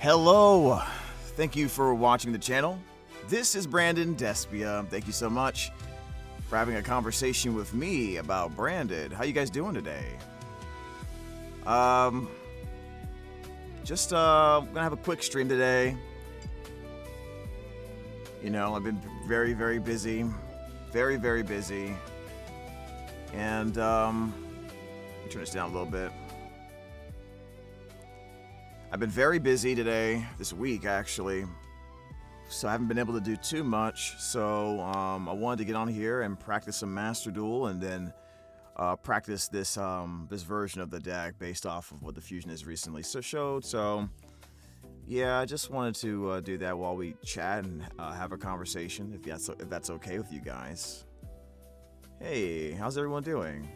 Hello! Thank you for watching the channel. This is Brandon Despia. Thank you so much for having a conversation with me about Branded. How you guys doing today? Just gonna have a quick stream today. You know, I've been very busy. Very busy. And let me turn this down a little bit. I've been very busy today, this week actually, so I haven't been able to do too much. So I wanted to get on here and practice some Master Duel, and then practice this this version of the deck based off of what the Fusion has recently showed. So yeah, I just wanted to do that while we chat and have a conversation, if that's okay with you guys. Hey, how's everyone doing?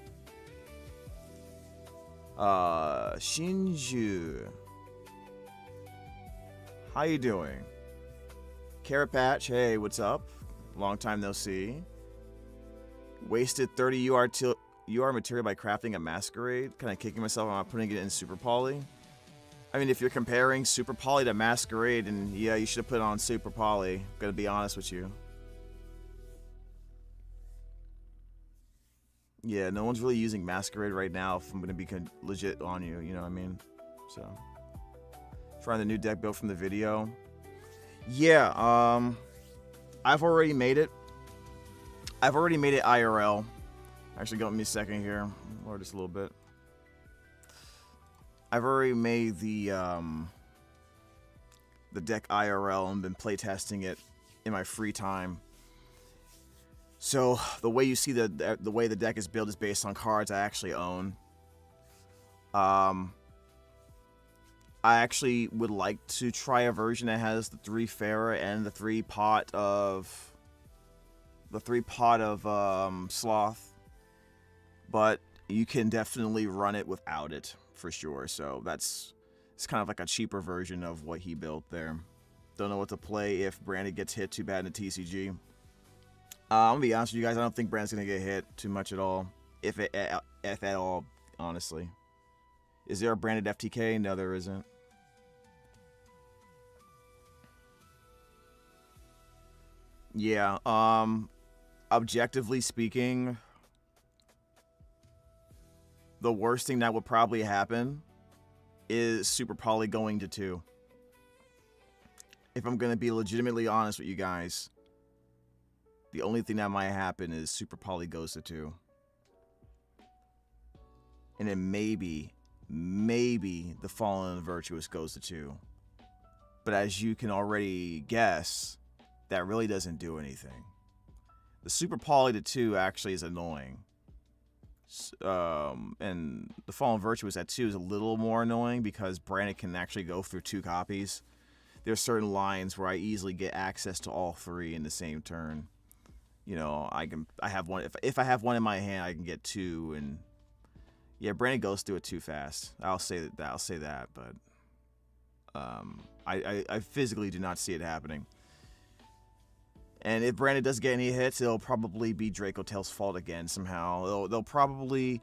Shinju. How you doing? Carrot Patch, hey, what's up? Long time no see. Wasted 30 UR material by crafting a Masquerade. Kind of kicking myself on putting it in Super Poly. I mean, if you're comparing Super Poly to Masquerade, and yeah, you should have put it on Super Poly. Gonna be honest with you. Yeah, no one's really using Masquerade right now, if I'm gonna be legit on you, you know what I mean? So, trying the new deck built from the video. Yeah, I've already made it. I've already made it IRL. Actually, give me a second here. Lower this a little bit. I've already made the deck IRL and been playtesting it in my free time. So the way you see the way the deck is built is based on cards I actually own. I actually would like to try a version that has the 3 Pharah and the 3 pot of Sloth, but you can definitely run it without it for sure. So it's kind of like a cheaper version of what he built there. Don't know what to play if Branded gets hit too bad in the TCG. I'm gonna be honest with you guys. I don't think Brand's gonna get hit too much at all, if at all, honestly. Is there a Branded FTK? No, there isn't. Yeah, objectively speaking, the worst thing that would probably happen is Super Poly going to 2. If I'm gonna be legitimately honest with you guys, the only thing that might happen is Super Poly goes to 2. And then maybe the Fallen and Virtuous goes to 2. But as you can already guess, that really doesn't do anything. The Super Poly to 2 actually is annoying. And the Fallen Virtuous at 2 is a little more annoying because Branded can actually go through 2 copies. There's certain lines where I easily get access to all 3 in the same turn. You know, I have one. If I have one in my hand, I can get 2, and yeah, Branded goes through it too fast. I'll say that, but I physically do not see it happening. And if Branded does get any hits, it'll probably be Dracotail's fault again somehow. They'll probably,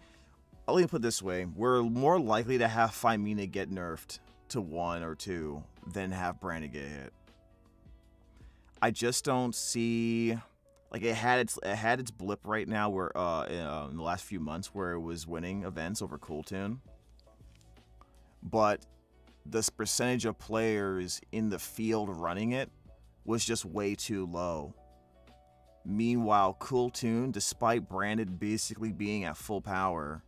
let me put it this way: we're more likely to have Femina get nerfed to 1 or 2 than have Branded get hit. I just don't see. Like, it had its blip right now where in the last few months where it was winning events over Cooltoon. But this percentage of players in the field running it was just way too low. Meanwhile, Cooltoon, despite Branded basically being at full power,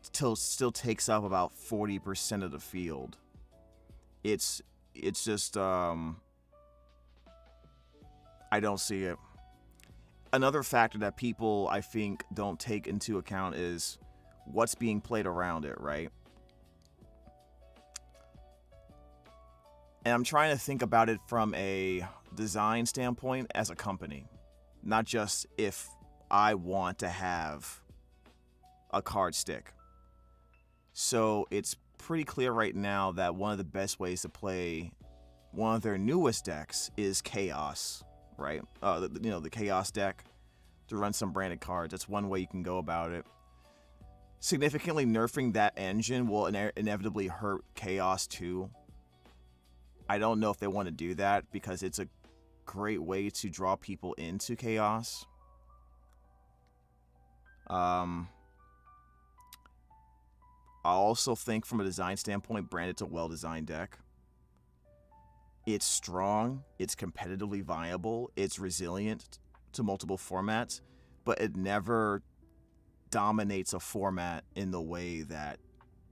still takes up about 40% of the field. It's just I don't see it. Another factor that people, I think, don't take into account is what's being played around it, right? And I'm trying to think about it from a design standpoint as a company, not just if I want to have a card stick. So it's pretty clear right now that one of the best ways to play one of their newest decks is Chaos. Right, the Chaos deck to run some Branded cards. That's one way you can go about it. Significantly nerfing that engine will inevitably hurt Chaos too. I don't know if they want to do that because it's a great way to draw people into Chaos. I also think from a design standpoint, Branded's a well-designed deck. It's strong, it's competitively viable, it's resilient to multiple formats, but it never dominates a format in the way that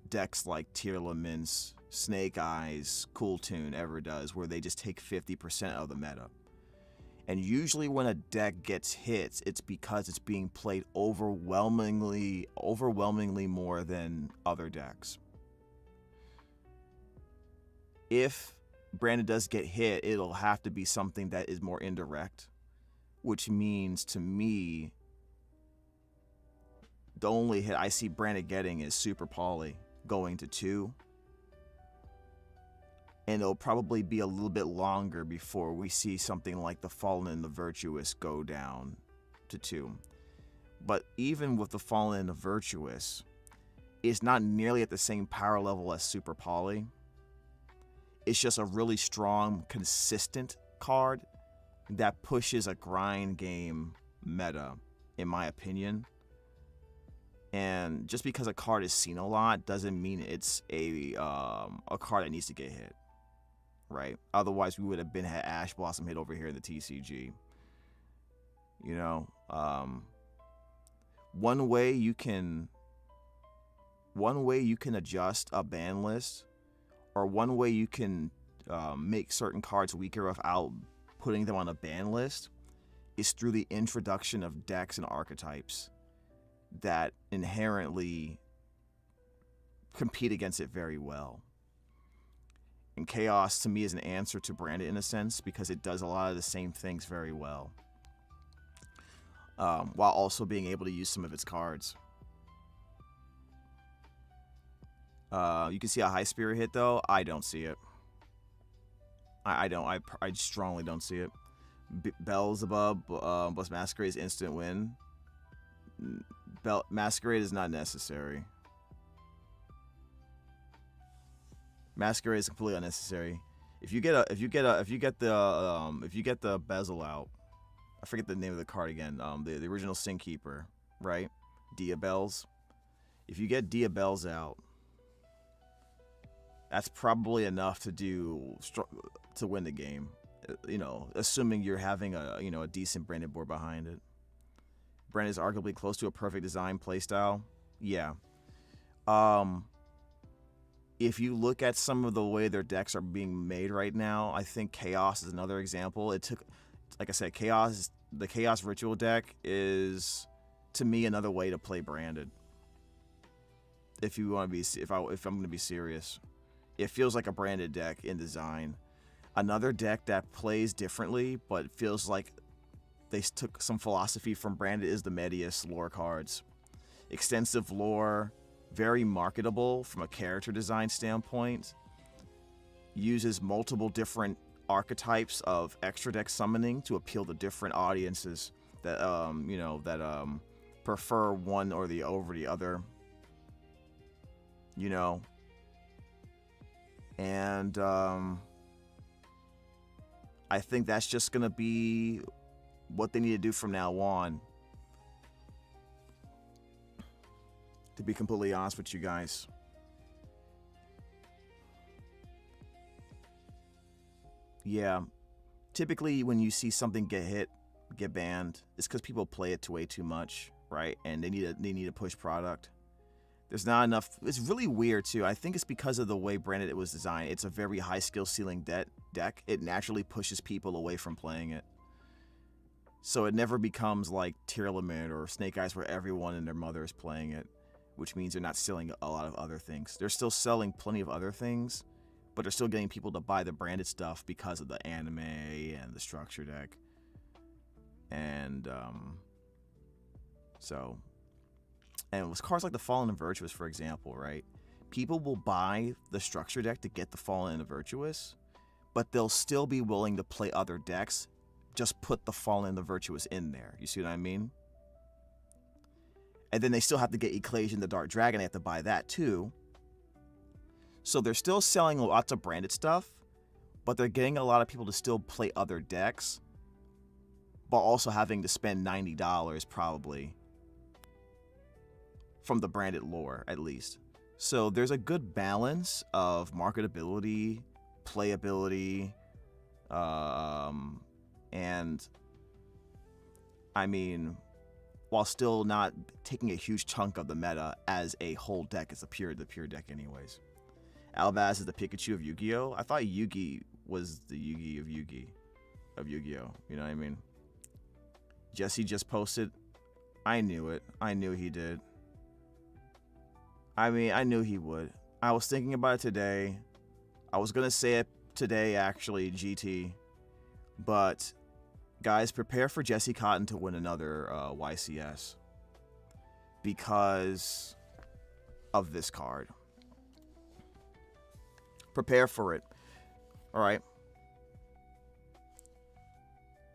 decks like Tearlaments, Snake Eyes, Cool Tune ever does, where they just take 50% of the meta. And usually when a deck gets hits, it's because it's being played overwhelmingly more than other decks. If Branded does get hit, it'll have to be something that is more indirect, which means to me, the only hit I see Branded getting is Super Poly going to 2. And it'll probably be a little bit longer before we see something like the Fallen and the Virtuous go down to 2. But even with the Fallen and the Virtuous, it's not nearly at the same power level as Super Poly. It's just a really strong, consistent card that pushes a grind game meta, in my opinion. And just because a card is seen a lot doesn't mean it's a card that needs to get hit. Right? Otherwise, we would have had Ash Blossom hit over here in the TCG. You know, one way you can adjust a ban list, or one way you can make certain cards weaker without putting them on a ban list, is through the introduction of decks and archetypes that inherently compete against it very well. And Chaos, to me, is an answer to Branded in a sense, because it does a lot of the same things very well, while also being able to use some of its cards. You can see a High Spirit hit, though. I don't see it. I don't. I strongly don't see it. Beelzebub plus Masquerade is instant win. Masquerade is not necessary. Masquerade is completely unnecessary. If you get the bezel out, I forget the name of the card again. The original Sin Keeper, right? Diabells. If you get Diabells out, that's probably enough to win the game. You know, assuming you're having a decent Branded board behind it. Branded is arguably close to a perfect design playstyle. Yeah. If you look at some of the way their decks are being made right now, I think Chaos is another example. It took, like I said, the Chaos Ritual deck is, to me, another way to play Branded. If you want to be, if I'm going to be serious, it feels like a Branded deck in design. Another deck that plays differently, but feels like they took some philosophy from Branded, is the Medius lore cards. Extensive lore, very marketable from a character design standpoint, uses multiple different archetypes of extra deck summoning to appeal to different audiences that prefer one or the over the other, and I think that's just gonna be what they need to do from now on, to be completely honest with you guys. Yeah, typically when you see something get banned, it's because people play it way too much, right? And they need a push product. There's not enough. It's really weird too. I think it's because of the way Branded it was designed. It's a very high skill ceiling deck. It naturally pushes people away from playing it. So it never becomes like Tearlaments or Snake Eyes where everyone and their mother is playing it, which means they're not selling a lot of other things. They're still selling plenty of other things, but they're still getting people to buy the Branded stuff because of the anime and the structure deck. And with cards like the Fallen and Virtuous, for example, right? People will buy the structure deck to get the Fallen and the Virtuous, but they'll still be willing to play other decks. Just put the Fallen and the Virtuous in there. You see what I mean? And then they still have to get Ecclesian the Dark Dragon. They have to buy that too. So they're still selling lots of Branded stuff, but they're getting a lot of people to still play other decks, but also having to spend $90 probably from the branded lore, at least. So there's a good balance of marketability, playability, and I mean, while still not taking a huge chunk of the meta as a whole deck. It's the pure deck anyways. Albaz is the Pikachu of Yu-Gi-Oh! I thought Yugi was the Yugi of Yu-Gi-Oh! You know what I mean? Jesse just posted. I knew it. I knew he did. I mean, I knew he would. I was thinking about it today. I was going to say it today, actually, GT. But, guys, prepare for Jesse Kotton to win another YCS. Because of this card. Prepare for it. All right.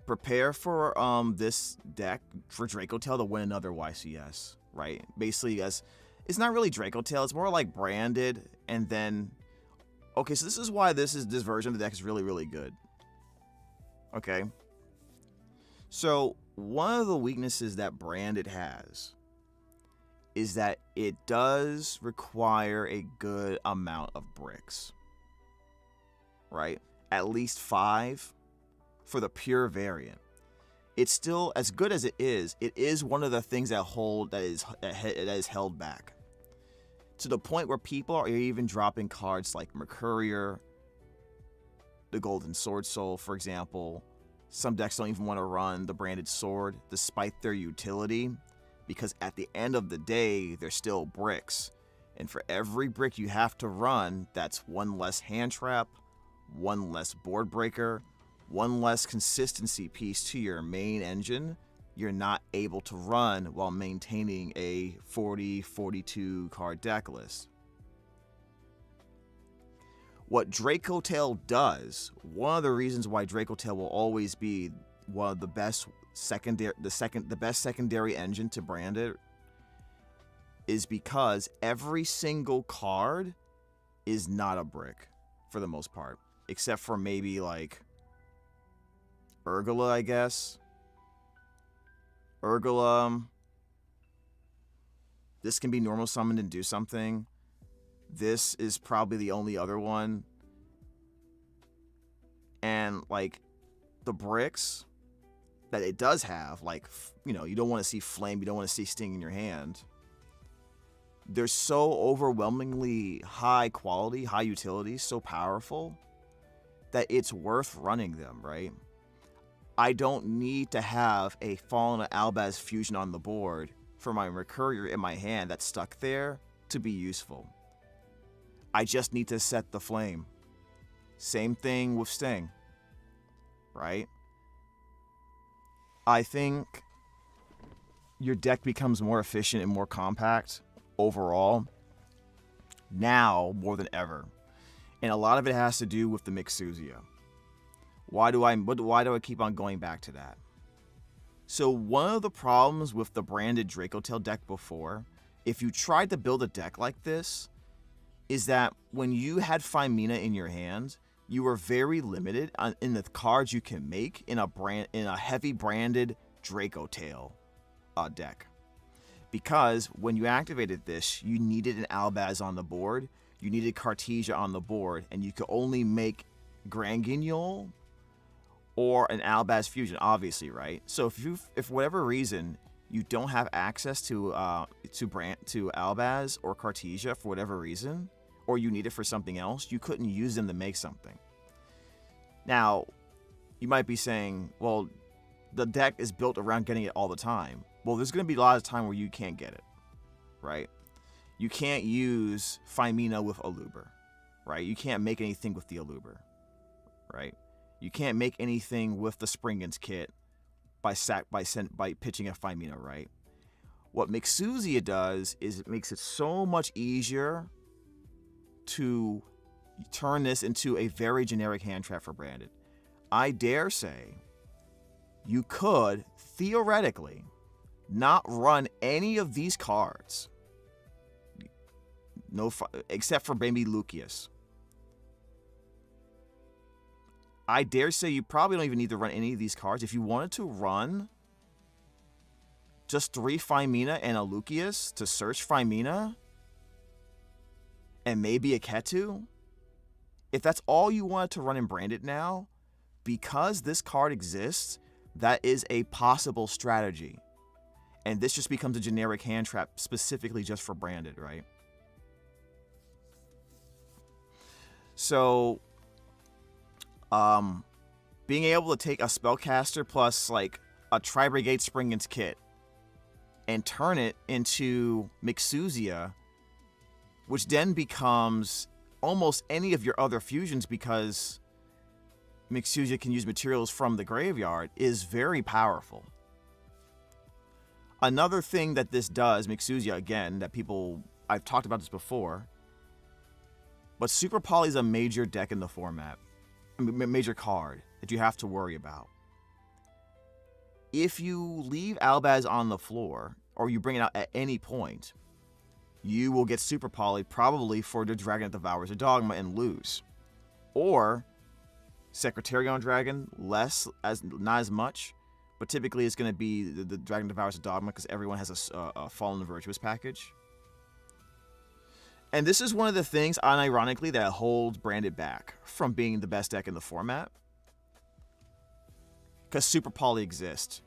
Prepare for this deck for Dracotail to win another YCS, right? Basically, as it's not really Dracotail, it's more like branded, and then okay, so this is why this version of the deck is really, really good. Okay. So one of the weaknesses that branded has is that it does require a good amount of bricks. Right? At least 5 for the pure variant. It's still, as good as it is one of the things that is held back. To the point where people are even dropping cards like Mercurier, the Golden Sword Soul, for example. Some decks don't even want to run the branded sword despite their utility, because at the end of the day, they're still bricks. And for every brick you have to run, that's one less hand trap, one less board breaker, one less consistency piece to your main engine you're not able to run while maintaining a 40-42 card deck list. What Dracotail does, one of the reasons why Dracotail will always be one of the best secondary engine to brand it, is because every single card is not a brick for the most part. Except for maybe like Urgula, I guess. Urgula. This can be normal summoned and do something. This is probably the only other one. And like the bricks that it does have, like, you know, you don't want to see flame, you don't want to see sting in your hand. They're so overwhelmingly high quality, high utility, so powerful that it's worth running them, right? I don't need to have a Fallen Albaz fusion on the board for my Mercurier in my hand that's stuck there to be useful. I just need to set the flame. Same thing with Sting, right? I think your deck becomes more efficient and more compact overall now more than ever. And a lot of it has to do with the Mixuzia. Why do I keep on going back to that? So one of the problems with the branded Dracotail deck before, if you tried to build a deck like this, is that when you had Femina in your hand, you were very limited in the cards you can make in a heavy branded Dracotail deck. Because when you activated this, you needed an Albaz on the board, you needed Cartesia on the board, and you could only make Grand Guignol or an Albaz fusion, obviously, right? So if for whatever reason you don't have access to Albaz or Cartesia for whatever reason, or you need it for something else, you couldn't use them to make something. Now, you might be saying, well, the deck is built around getting it all the time. Well, there's going to be a lot of time where you can't get it, right? You can't use Femina with Aluber, right? You can't make anything with the Aluber, right? You can't make anything with the Springens kit by pitching a Femina, right? What Mixuzia does is it makes it so much easier to turn this into a very generic hand trap for branded. I dare say you could theoretically not run any of these cards, except for maybe Lucius. I dare say you probably don't even need to run any of these cards. If you wanted to run just 3 Phimina and a Lucius to search Phimina and maybe a Ketu, if that's all you wanted to run in Branded now, because this card exists, that is a possible strategy. And this just becomes a generic hand trap specifically just for Branded, right? So, being able to take a Spellcaster plus like a Tri-Brigade Springan's Kit and turn it into Mixuzia, which then becomes almost any of your other fusions because Mixuzia can use materials from the graveyard, is very powerful. Another thing that this does, Mixuzia again, that people, I've talked about this before, but Super Poly is a major deck in the format, a major card that you have to worry about. If you leave Albaz on the floor, or you bring it out at any point, you will get Super Poly probably for the Dragon that Devours a Dogma and lose. Or Secretarion Dragon, not as much, but typically it's going to be the Dragon Devours a Dogma because everyone has a Fallen the Virtuous package. And this is one of the things, unironically, that holds Branded back from being the best deck in the format. Because Super Poly exists.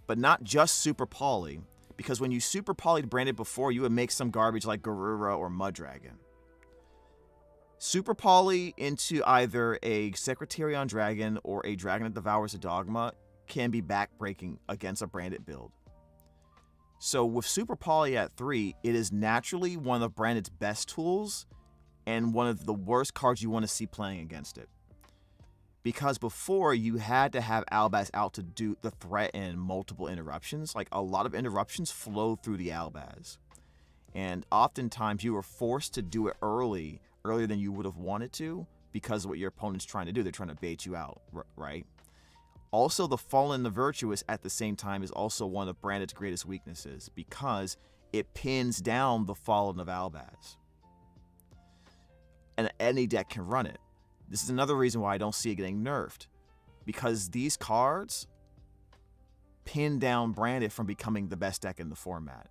But not just Super Poly, because when you Super Poly'd Branded before, you would make some garbage like Garura or Mud Dragon. Super Poly into either a Secretarion Dragon or a Dragon that Devours a Dogma can be backbreaking against a Branded build. So with Super Poly at 3, it is naturally one of Branded's best tools and one of the worst cards you want to see playing against it. Because before, you had to have Albaz out to do the threaten multiple interruptions. Like, a lot of interruptions flow through the Albaz. And oftentimes, you were forced to do it earlier than you would have wanted to because of what your opponent's trying to do. They're trying to bait you out, right? Also, the Fallen the Virtuous at the same time is also one of Branded's greatest weaknesses because it pins down the Fallen of Albaz. And any deck can run it. This is another reason why I don't see it getting nerfed. Because these cards pin down Branded from becoming the best deck in the format.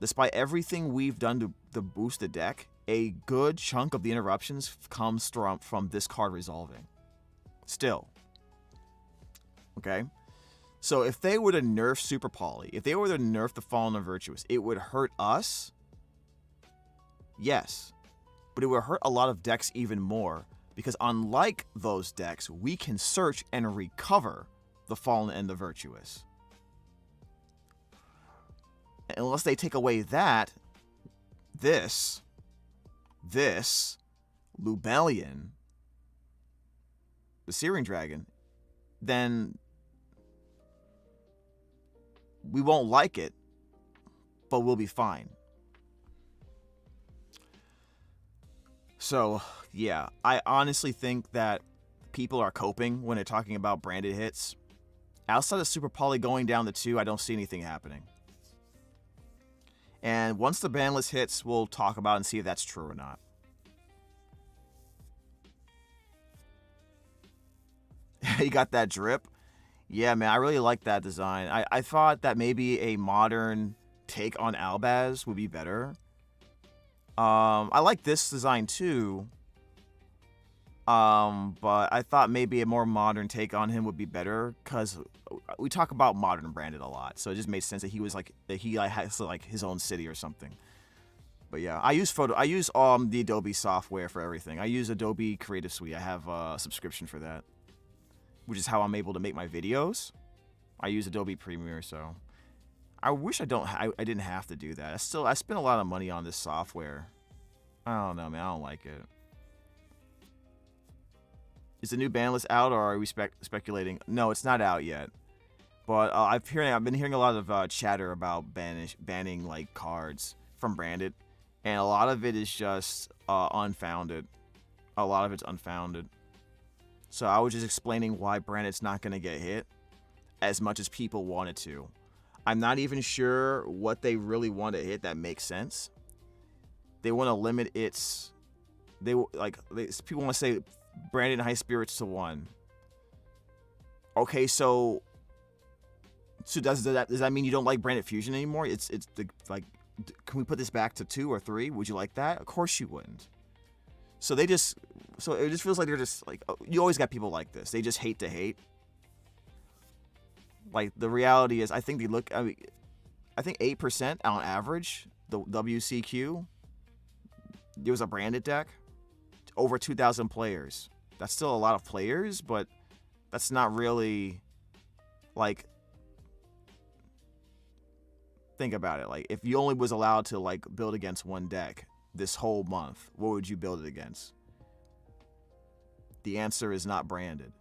Despite everything we've done to boost the deck, a good chunk of the interruptions comes from this card resolving. Still. Okay? So if they were to nerf Super Poly, if they were to nerf the Fallen and Virtuous, it would hurt us. Yes. But it would hurt a lot of decks even more. Because unlike those decks, we can search and recover the Fallen and the Virtuous. Unless they take away that, this Lubellion, the Searing Dragon, then we won't like it, but we'll be fine. So, yeah, I honestly think that people are coping when they're talking about Branded hits. Outside of Super Poly going down to 2, I don't see anything happening. And once the ban list hits, we'll talk about and see if that's true or not. You got that drip? Yeah, man, I really like that design. I thought that maybe a modern take on Albaz would be better. I like this design too. But I thought maybe a more modern take on him would be better because we talk about modern Branded a lot, so it just made sense that he was like that he has like his own city or something. But yeah, I use the Adobe software for everything. I use Adobe Creative Suite. I have a subscription for that, which is how I'm able to make my videos. I use Adobe Premiere, so I wish I didn't have to do that. I spend a lot of money on this software. I don't know, man. I don't like it. Is the new ban list out, or are we speculating? No, it's not out yet. But I've been hearing a lot of chatter about banning like cards from Branded, and a lot of it is just unfounded. A lot of it's unfounded. So I was just explaining why Branded's not going to get hit as much as people want it to. I'm not even sure what they really want to hit that makes sense. They want to limit its. People want to say Branded High Spirits to 1. Okay, so does that mean you don't like Branded Fusion anymore? It's the, like, can we put this back to 2 or 3? Would you like that? Of course you wouldn't. So it just feels like they're just like, you always got people like this. They just hate to hate. Like, the reality is, I think 8% on average, the WCQ, there was a branded deck. Over 2,000 players. That's still a lot of players, but that's not really, like, think about it. Like, if you only was allowed to, like, build against one deck this whole month, what would you build it against? The answer is not branded.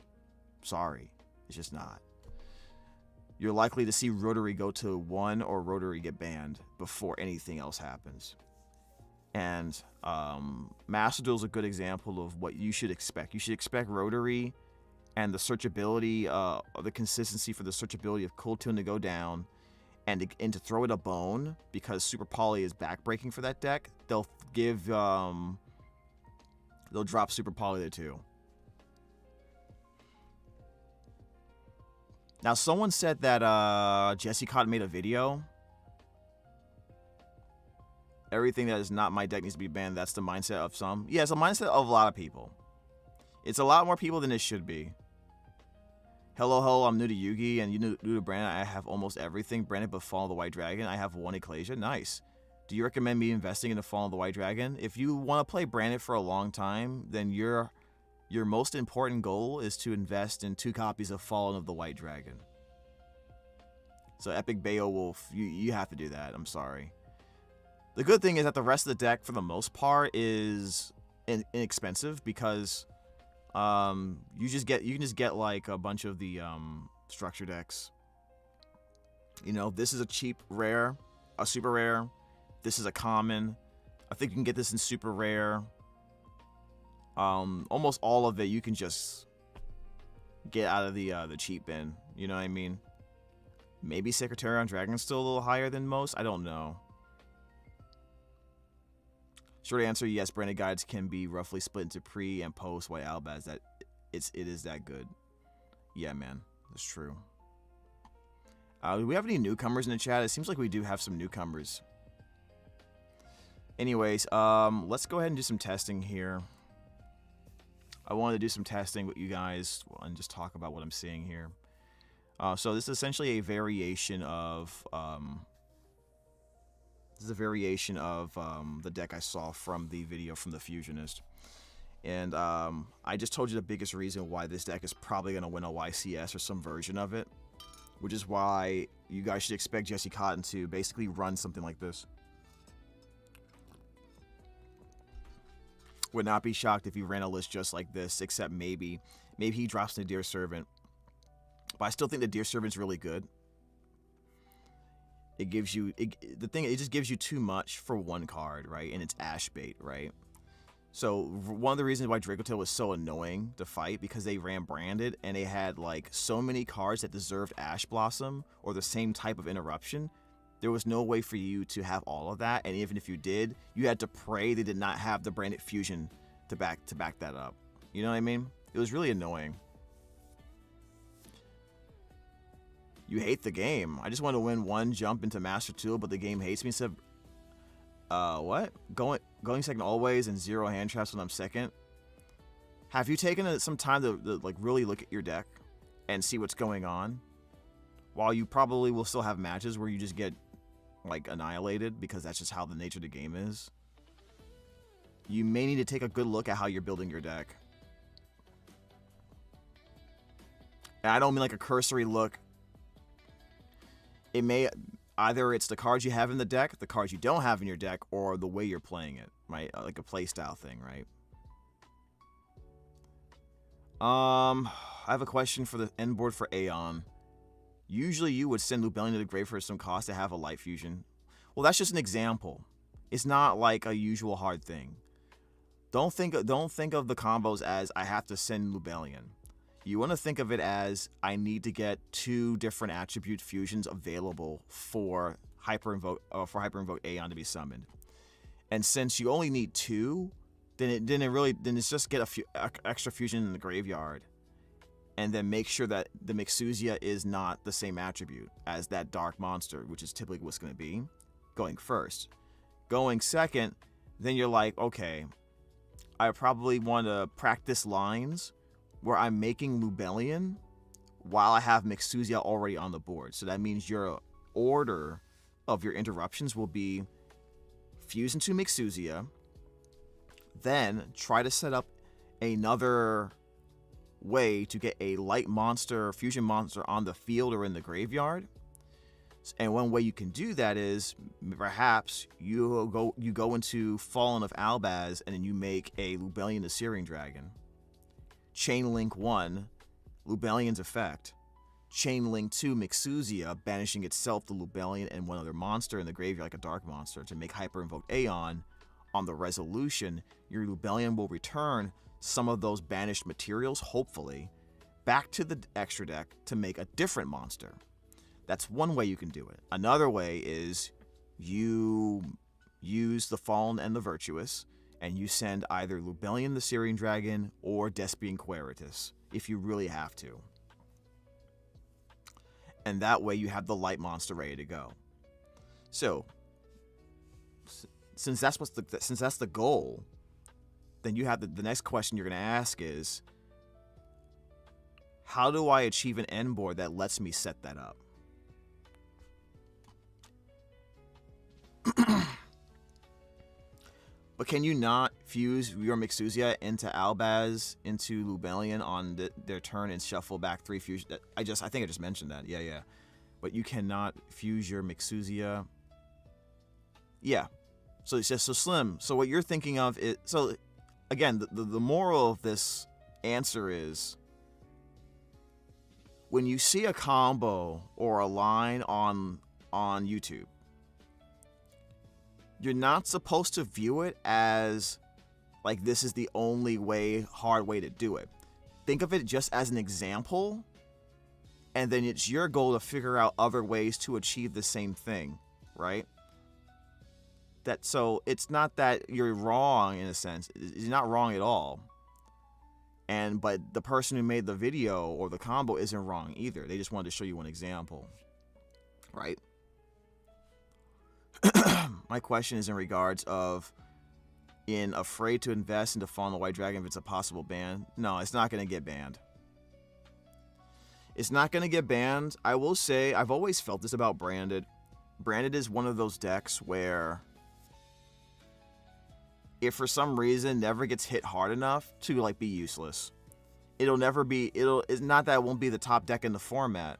Sorry. It's just not. You're likely to see Rotary go to 1 or Rotary get banned before anything else happens. And Master Duel is a good example of what you should expect. You should expect Rotary and the searchability, the consistency for the searchability of Cool Tune to go down, and to throw it a bone because Super Poly is backbreaking for that deck. They'll drop Super Poly to 2. Now, someone said that Jesse Kotton made a video. Everything that is not my deck needs to be banned. That's the mindset of some. Yeah, it's a mindset of a lot of people. It's a lot more people than it should be. Hello, I'm new to Yugi, and you new to Branded. I have almost everything Branded but Fall of the White Dragon. I have 1 Ecclesia. Nice. Do you recommend me investing in the Fall of the White Dragon? If you want to play Branded for a long time, then your most important goal is to invest in 2 copies of Fallen of the White Dragon. So Epic Beowulf, you have to do that. I'm sorry. The good thing is that the rest of the deck, for the most part, is inexpensive because you can just get like a bunch of the structure decks. You know, this is a cheap rare, a super rare. This is a common. I think you can get this in super rare. Almost all of it you can just get out of the cheap bin. You know what I mean? Maybe Secretary on Dragon's still a little higher than most. I don't know. Short answer, yes, branded guides can be roughly split into pre and post white Albaz. It is that good. Yeah, man. That's true. Do we have any newcomers in the chat? It seems like we do have some newcomers. Anyways, let's go ahead and do some testing here. I wanted to do some testing with you guys and just talk about what I'm seeing here. So this is essentially a variation of the deck I saw from the video from the Fusionist. And I just told you the biggest reason why this deck is probably going to win a YCS or some version of it, which is why you guys should expect Jesse Kotton to basically run something like this. Would not be shocked if he ran a list just like this, except maybe he drops the Dear Servant. But I still think the Dear Servant's really good. It gives you it just gives you too much for 1 card, right? And it's Ash bait, right? So one of the reasons why Dracotail was so annoying to fight, because they ran branded and they had like so many cards that deserved Ash Blossom or the same type of interruption. There was no way for you to have all of that, and even if you did, you had to pray they did not have the branded fusion to back that up. You know what I mean? It was really annoying. You hate the game. I just want to win 1 jump into Master Tool, but the game hates me. So, what? Going second always and 0 hand traps when I'm second. Have you taken some time to like really look at your deck and see what's going on? While you probably will still have matches where you just get like annihilated because that's just how the nature of the game is. You may need to take a good look at how you're building your deck. And I don't mean like a cursory look. It may either it's the cards you have in the deck, the cards you don't have in your deck, or the way you're playing it, right? Like a play style thing, right? I have a question for the end board for Aeon. Usually you would send Lubellion to the grave for some cost to have a light fusion. Well, that's just an example. It's not like a usual hard thing. Don't think of the combos as I have to send Lubellion. You want to think of it as I need to get 2 different attribute fusions available for Hyper Invoke Aeon to be summoned. And since you only need 2, then it's just get a few extra fusion in the graveyard, and then make sure that the Mixuzia is not the same attribute as that dark monster, which is typically what's going to be going first. Going second, then you're like, okay, I probably want to practice lines where I'm making Lubellion while I have Mixuzia already on the board. So that means your order of your interruptions will be fuse into Mixuzia, then try to set up another way to get a light monster, fusion monster on the field or in the graveyard. And one way you can do that is perhaps you go into Fallen of Albaz and then you make a Lubellion the Searing Dragon. Chain Link 1, Lubellion's effect. Chain Link 2, Mixuzia, banishing itself, the Lubellion, and one other monster in the graveyard like a dark monster to make Hyper Invoke Aeon. On the resolution, your Lubellion will return some of those banished materials, hopefully, back to the extra deck to make a different monster. That's one way you can do it. Another way is you use the Fallen and the Virtuous, and you send either Lubellion the Searing Dragon or Despia Queritus, if you really have to. And that way you have the light monster ready to go. So, since that's the goal, then you have the next question you're going to ask is, how do I achieve an end board that lets me set that up? But can you not fuse your Mixuzia into Albaz, into Lubellion on their turn and shuffle back 3 fusion? I think I just mentioned that. Yeah. But you cannot fuse your Mixuzia. Yeah. So it's just so slim. So what you're thinking of is, so again, the moral of this answer is, when you see a combo or a line on YouTube, you're not supposed to view it as like this is the only hard way to do it. Think of it just as an example, and then it's your goal to figure out other ways to achieve the same thing, right? So it's not that you're wrong in a sense. You're not wrong at all. But the person who made the video or the combo isn't wrong either. They just wanted to show you one example, right? My question is in regards of, in afraid to invest into Fallen the White Dragon if it's a possible ban. No, it's not going to get banned. It's not going to get banned. I will say, I've always felt this about Branded. Branded is one of those decks where, if for some reason never gets hit hard enough to like be useless, it's not that it won't be the top deck in the format,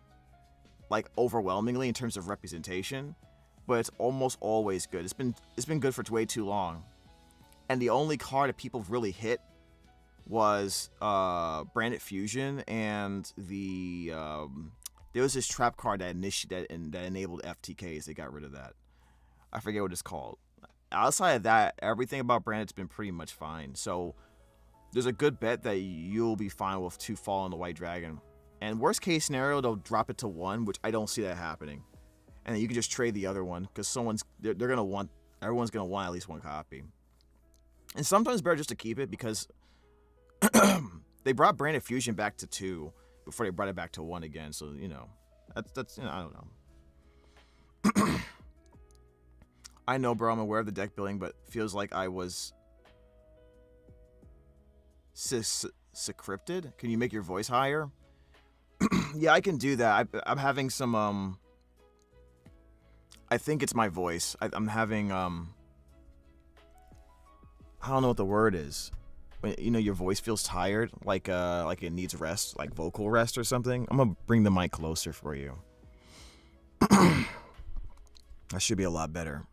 like overwhelmingly in terms of representation, but it's almost always good. It's been good for way too long. And the only card that people really hit was Branded Fusion, and there was this trap card that enabled FTKs. They got rid of that. I forget what it's called. Outside of that, everything about Branded's been pretty much fine. So there's a good bet that you'll be fine with 2 Fallen the White Dragon. And worst case scenario, they'll drop it to 1, which I don't see that happening. And then you can just trade the other one, because everyone's gonna want at least 1 copy. And sometimes better just to keep it, because they brought Branded Fusion back to 2 before they brought it back to 1 again. So that's I don't know. I know, bro, I'm aware of the deck building, but feels like I was scripted. Can you make your voice higher? Yeah, I can do that. I'm having some, I think it's my voice. I'm having, I don't know what the word is. When, your voice feels tired, like it needs rest, like vocal rest or something. I'm gonna bring the mic closer for you. That should be a lot better.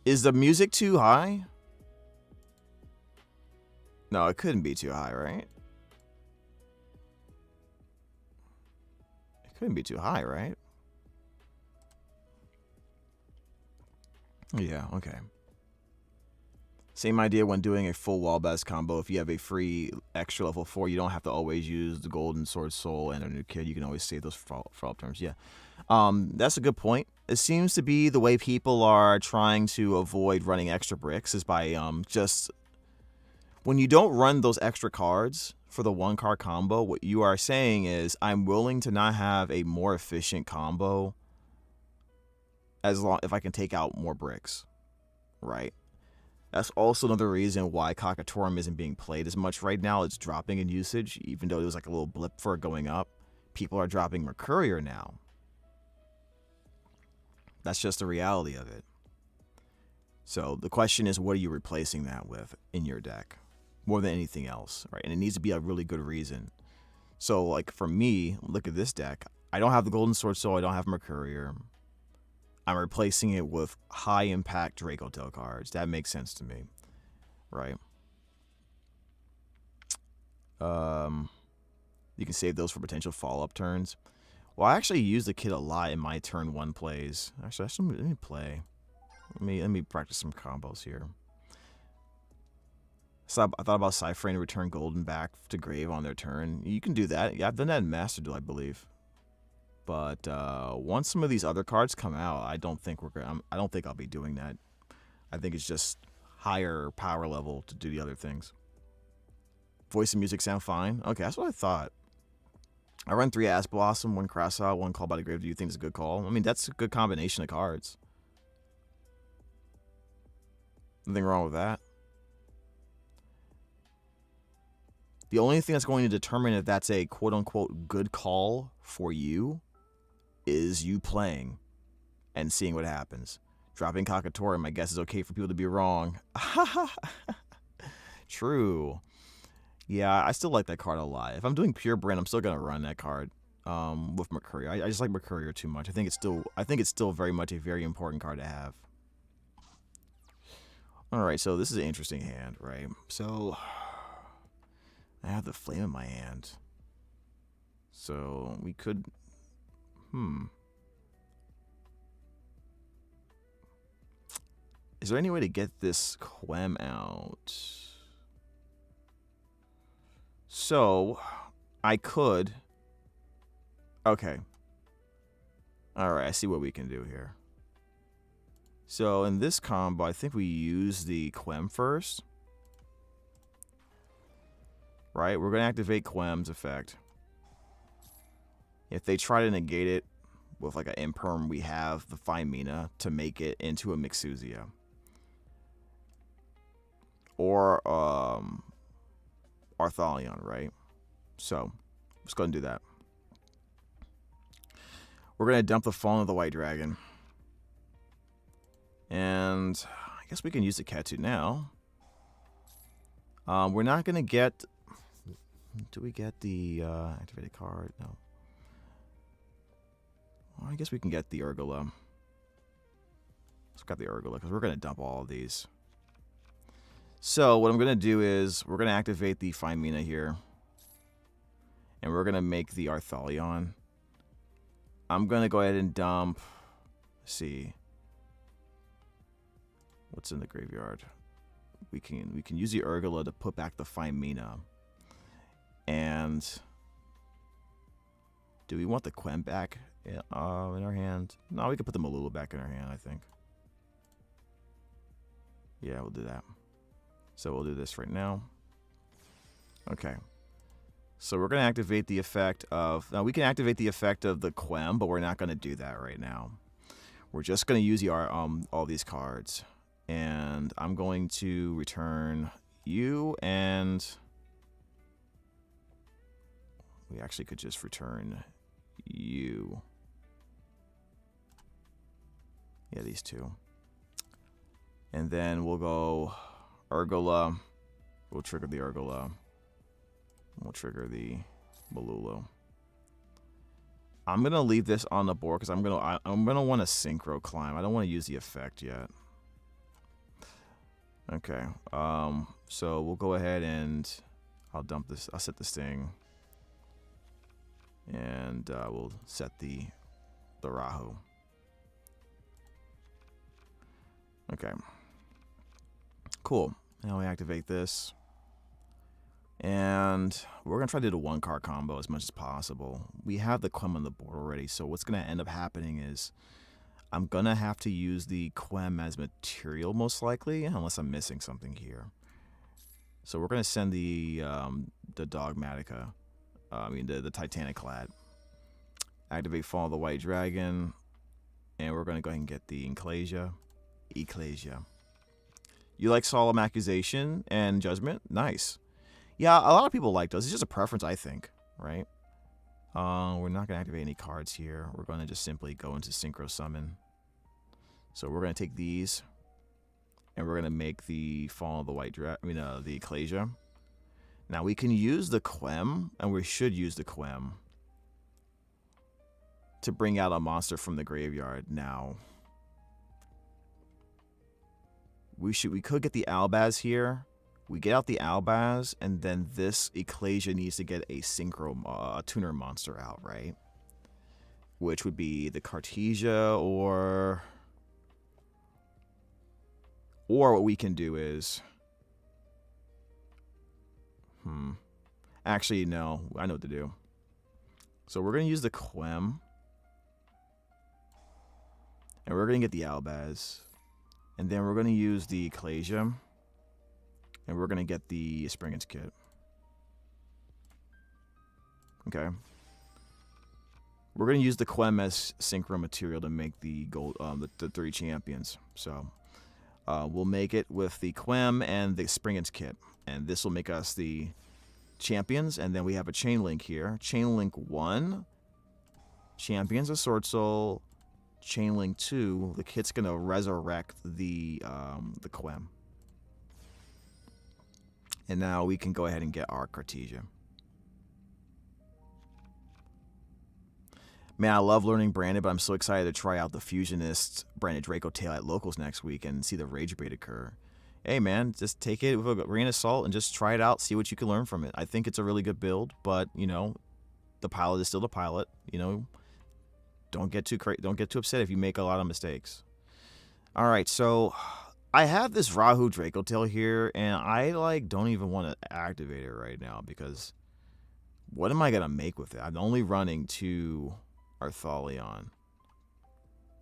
Is the music too high? No, it couldn't be too high, right? It couldn't be too high, right? Yeah, okay. Same idea when doing a full Albaz combo. If you have a free extra level 4, you don't have to always use the Golden Sword Soul and a new kid. You can always save those for follow-up terms. Yeah, that's a good point. it seems to be the way people are trying to avoid running extra bricks is by just when you don't run those extra cards for the 1-card combo, what you are saying is I'm willing to not have a more efficient combo as long if I can take out more bricks, right? That's also another reason why Kakatorum isn't being played as much right now. It's dropping in usage, even though it was like a little blip for it going up. People are dropping Mercurier now. That's just the reality of it. So the question is, what are you replacing that with in your deck? More than anything else, right? And it needs to be a really good reason. So like for me, look at this deck. I don't have the Golden Sword, so I don't have Mercurier. I'm replacing it with high impact Dracotail cards. That makes sense to me, right? You can save those for potential follow-up turns. Well, I actually use the kit a lot in my turn 1 plays. Actually, let me play. Let me practice some combos here. So I thought about Cypher and return Golden back to grave on their turn. You can do that. Yeah, I've done that in Master Duel, I believe. But once some of these other cards come out, I don't think I'll be doing that. I think it's just higher power level to do the other things. Voice and music sound fine. Okay, that's what I thought. I run 3 Ass Blossom, 1 Crossout, 1 Call by the Grave. Do you think it's a good call? I mean, that's a good combination of cards. Nothing wrong with that. The only thing that's going to determine if that's a quote-unquote good call for you is you playing and seeing what happens. Dropping Kakatorum, I guess, is okay for people to be wrong. True. Yeah, I still like that card a lot. If I'm doing pure brand, I'm still gonna run that card with Mercurier. I just like Mercurier too much. I think it's still very much a very important card to have. All right, so this is an interesting hand, right? So I have the Flame in my hand, so we could. Is there any way to get this Quem out? So, I could. Okay. Alright, I see what we can do here. So, in this combo, I think we use the Quem first. Right? We're going to activate Quem's effect. If they try to negate it with like an imperm, we have the Femina to make it into a Mixuzia. Or Arthalion, right? So, let's go and do that. We're going to dump the Fallen of the White Dragon. And I guess we can use the Ketu now. We're not going to get... Do we get the activated card? No. Well, I guess we can get the Urgula. Let's get the Urgula, because we're going to dump all of these. So what I'm going to do is we're going to activate the Femina here. And we're going to make the Arthalion. I'm going to go ahead and dump... Let's see. What's in the graveyard? We can use the Urgula to put back the Femina. And... do we want the Quem back in our hand? No, we can put the Malula back in our hand, I think. Yeah, we'll do that. So we'll do this right now. Okay. So we're going to activate the effect of... Now, we can activate the effect of the Quem, but we're not going to do that right now. We're just going to use all these cards. And I'm going to return you, and... we actually could just return you. Yeah, these two. And then we'll go Urgula. We'll trigger the Urgula. We'll trigger the Malulu. I'm gonna leave this on the board because I'm gonna want to synchro climb. I don't want to use the effect yet. Okay. So we'll go ahead and I'll dump this. I'll set this thing. And we'll set the Rahu. Okay. Cool. Now we activate this. And we're going to try to do the 1-card combo as much as possible. We have the Quem on the board already, so what's going to end up happening is I'm going to have to use the Quem as material most likely, unless I'm missing something here. So we're going to send the Dogmatica, the Titanic Clad. Activate Fall of the White Dragon, and we're going to go ahead and get the Ecclesia. You like Solemn Accusation and Judgment? Nice. Yeah, a lot of people like those. It's just a preference, I think, right? We're not going to activate any cards here. We're going to just simply go into Synchro Summon. So we're going to take these, and we're going to make the Fall of the White Dragon, the Ecclesia. Now we can use the Quem, and we should use the Quem to bring out a monster from the graveyard. Now we could get the Albaz here. We get out the Albaz, and then this Ecclesia needs to get a synchro tuner monster out, right? Which would be the Cartesia, or what we can do is, actually no, I know what to do. So we're gonna use the Quem, and we're gonna get the Albaz, and then we're gonna use the Ecclesia. And we're going to get the Springens kit. Okay. We're going to use the Quem as synchro material to make the gold, the 3 champions. So we'll make it with the Quem and the Springens kit. And this will make us the champions. And then we have a chain link here. Chain link 1, Champions of Sword Soul. Chain link 2, the kit's going to resurrect the Quem. And now we can go ahead and get our Cartesia. Man, I love learning Branded, but I'm so excited to try out the Fusionist Branded Dracotail at Locals next week and see the Rage Bait occur. Hey man, just take it with a grain of salt and just try it out, see what you can learn from it. I think it's a really good build, but, the pilot is still the pilot. Don't get too upset if you make a lot of mistakes. All right, so I have this Rahu Dracotail here, and I don't even want to activate it right now because what am I gonna make with it? I'm only running 2 Arthalion,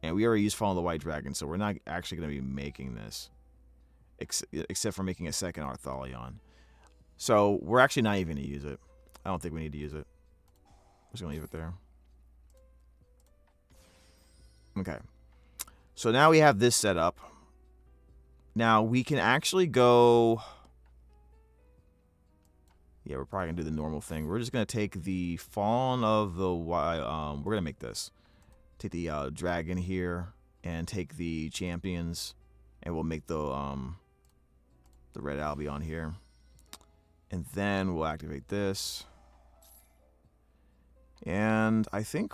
and we already used Fall of the White Dragon, so we're not actually gonna be making this, except for making a second Arthalion. So we're actually not even gonna use it. I don't think we need to use it. I'm just gonna leave it there. Okay. So now we have this set up. Now, we can actually go... Yeah, we're probably going to do the normal thing. We're just going to take the Fallen of the... we're going to make this. Take the Dragon here and take the Champions. And we'll make the Red Albion here. And then we'll activate this. And I think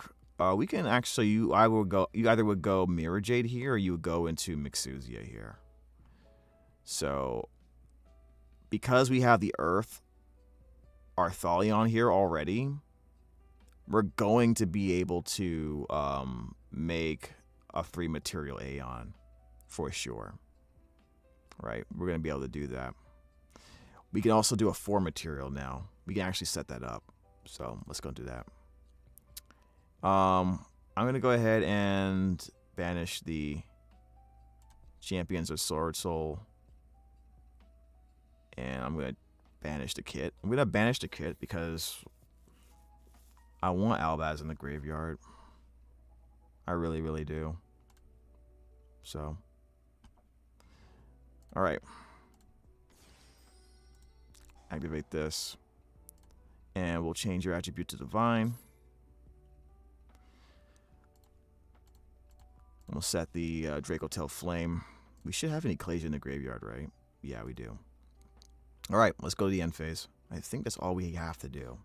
we can actually... You either would go Mirrorjade here, or you would go into Mixuzia here. So, because we have the Earth Arthalion here already, we're going to be able to make a 3 material Aeon for sure. Right? We're going to be able to do that. We can also do a 4 material now. We can actually set that up. So, let's go do that. I'm going to go ahead and banish the Champions of Sword Soul. And I'm going to banish the kit. I'm going to banish the kit because I want Albaz in the graveyard. I really, really do. So. Alright. Activate this. And we'll change your attribute to Divine. We'll set the Dracotail Flame. We should have an Ecclesia in the graveyard, right? Yeah, we do. Alright, let's go to the end phase. I think that's all we have to do.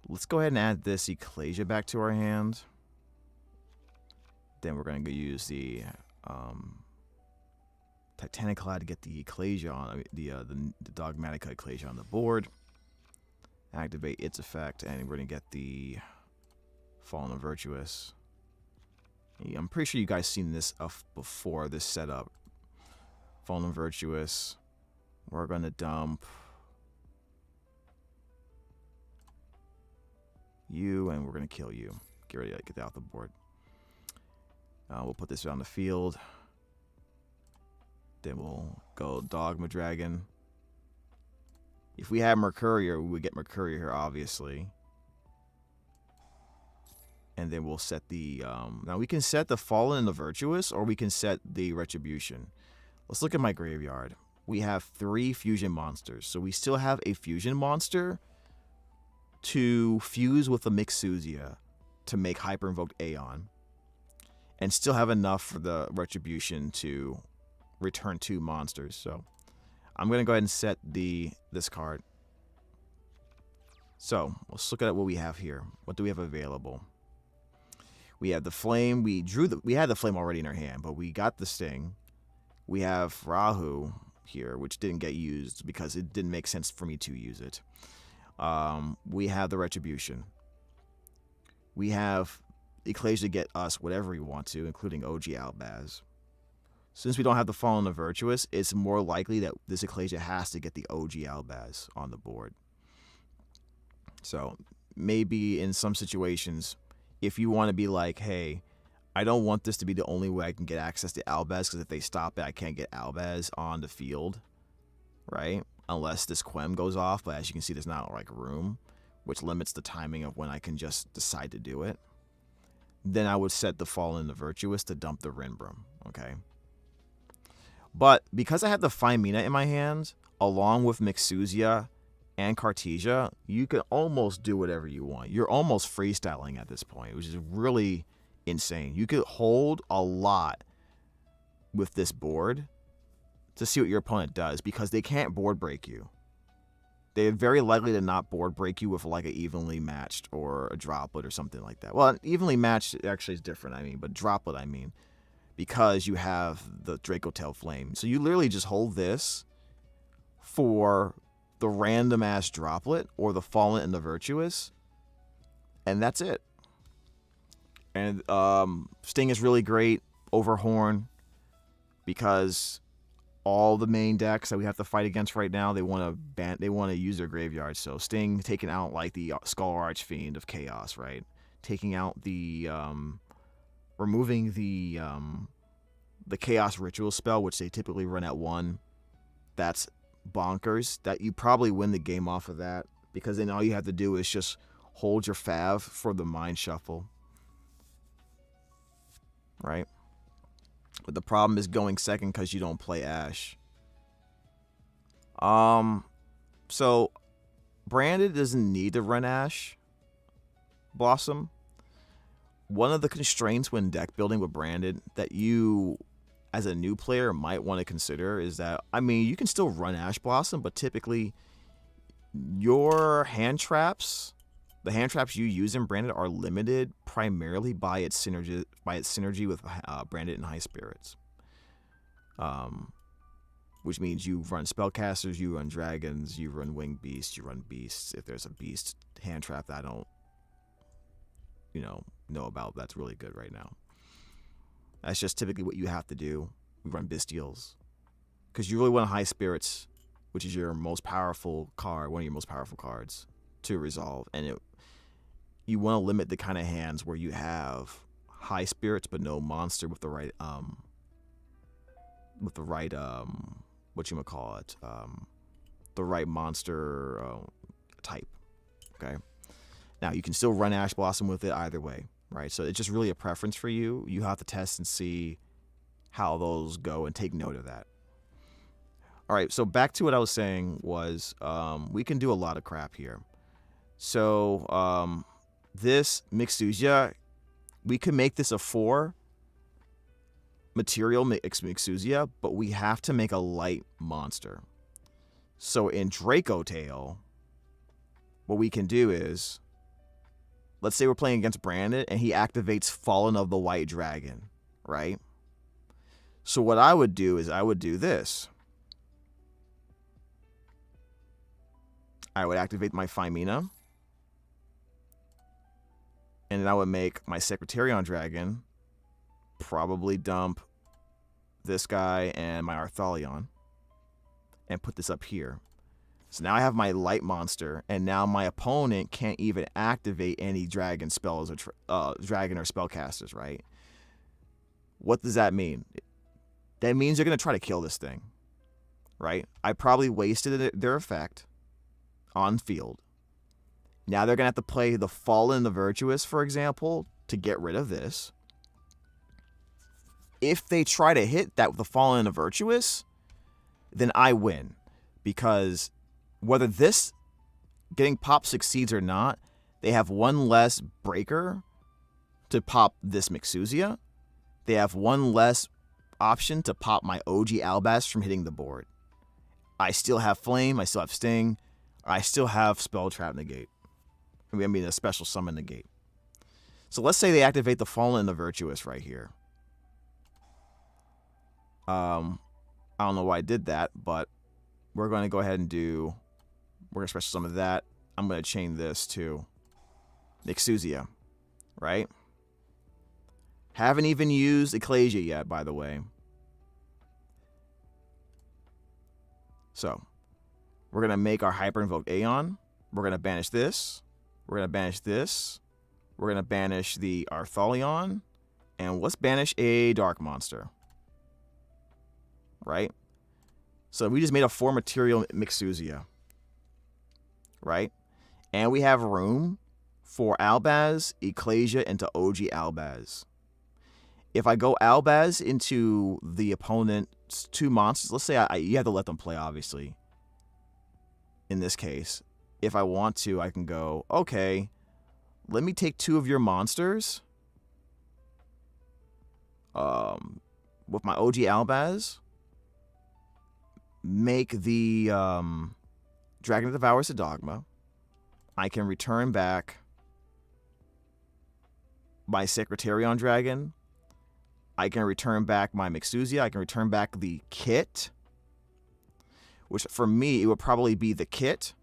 Let's go ahead and add this Ecclesia back to our hand. Then we're going to use the Titanic Clad to get the Ecclesia on, the Dogmatica Ecclesia on the board. Activate its effect, and we're going to get the Fallen of Virtuous. I'm pretty sure you guys seen this before, this setup. Fallen of Virtuous. We're going to dump you, and we're going to kill you. Get that off the board. We'll put this on the field. Then we'll go Dogma Dragon. If we had Mercurier, we would get Mercurier here, obviously. And then we'll set the... now, we can set the Fallen and the Virtuous, or we can set the Retribution. Let's look at my graveyard. We have 3 fusion monsters. So we still have a fusion monster to fuse with the Mixuzia to make Hyper Invoked Aeon. And still have enough for the Retribution to return 2 monsters. So I'm going to go ahead and set this card. So let's look at what we have here. What do we have available? We have the Flame. We had the Flame already in our hand, but we got the Sting. We have Rahu here, which didn't get used because it didn't make sense for me to use it. We have the Retribution. We have Ecclesia to get us whatever we want to, including OG Albaz. Since we don't have the Fallen and Virtuous, it's more likely that this Ecclesia has to get the OG Albaz on the board. So maybe in some situations, if you want to be like, hey, I don't want this to be the only way I can get access to Albaz, because if they stop it, I can't get Albaz on the field, right? Unless this Quem goes off, but as you can see, there's not like room, which limits the timing of when I can just decide to do it. Then I would set the Fallen and the Virtuous to dump the Rinbrum, okay? But because I have the Femina in my hands, along with Mixuzia and Cartesia, you can almost do whatever you want. You're almost freestyling at this point, which is really insane. You could hold a lot with this board to see what your opponent does, because they can't board break you. They're very likely to not board break you with like an evenly matched or a droplet or something like that. Well, evenly matched actually is different, I mean, but droplet, I mean, because you have the Dracotail Flame. So you literally just hold this for the random ass droplet or the Fallen and the Virtuous, and that's it. And Sting is really great over Horn, because all the main decks that we have to fight against right now, they want to use their graveyard. So Sting taking out like the Skull Archfiend of Chaos, right? Taking out the removing the Chaos Ritual spell, which they typically run at 1. That's bonkers. That you probably win the game off of that, because then all you have to do is just hold your Fav for the Mind Shuffle, right? But the problem is going second because you don't play Ash. So Branded doesn't need to run Ash Blossom. One of the constraints when deck building with Branded that you, as a new player, might want to consider is that, I mean, you can still run Ash Blossom, but typically your hand traps, the hand traps you use in Branded, are limited primarily by its synergy with Branded and High Spirits. Which means you run Spellcasters, you run Dragons, you run Winged Beasts, you run Beasts. If there's a Beast hand trap that I don't, know about, that's really good right now. That's just typically what you have to do. We run Bystials, because you really want High Spirits, which is your most powerful card, one of your most powerful cards, to resolve. And you want to limit the kind of hands where you have High Spirits but no monster with the right the right monster type. Okay. Now you can still run Ash Blossom with it either way, right? So it's just really a preference for you. You have to test and see how those go and take note of that. All right, so back to what I was saying was we can do a lot of crap here. So this Mixuzia, we can make this a 4 material Mixuzia, but we have to make a light monster. So in Dracotail, what we can do is, let's say we're playing against Branded and he activates Fallen of the White Dragon, right? So what I would do is I would do this. I would activate my Femina, and then I would make my Secretarion Dragon, probably dump this guy and my Arthalion, and put this up here. So now I have my light monster, and now my opponent can't even activate any dragon spells or dragon or spellcasters, right? What does that mean? That means they're going to try to kill this thing, right? I probably wasted their effect on field. Now they're going to have to play the Fallen and the Virtuous, for example, to get rid of this. If they try to hit that with the Fallen and the Virtuous, then I win. Because whether this getting popped succeeds or not, they have one less breaker to pop this Mixuzia. They have one less option to pop my OG Albaz from hitting the board. I still have Flame, I still have Sting, I still have Spell Trap Negate. I mean a special summon negate. So let's say they activate the Fallen and the Virtuous right here. I don't know why I did that, but we're going to go ahead and do... We're going to special summon that. I'm going to chain this to Mixuzia, right? Haven't even used Ecclesia yet, by the way. So, we're going to make our Hyper Invoke Aeon. We're going to banish this. We're going to banish this. We're going to banish the Artholion. And let's banish a Dark Monster. Right? So we just made a 4-material Mixuzia. Right? And we have room for Albaz, Ecclesia, into OG Albaz. If I go Albaz into the opponent's 2 monsters, let's say you have to let them play, obviously. In this case, if I want to, I can go, okay, let me take 2 of your monsters with my OG Albaz, make the Dragon that Devours the Dogma. I can return back my Secretarion Dragon. I can return back my Mixuzia. I can return back the kit, which for me, it would probably be the kit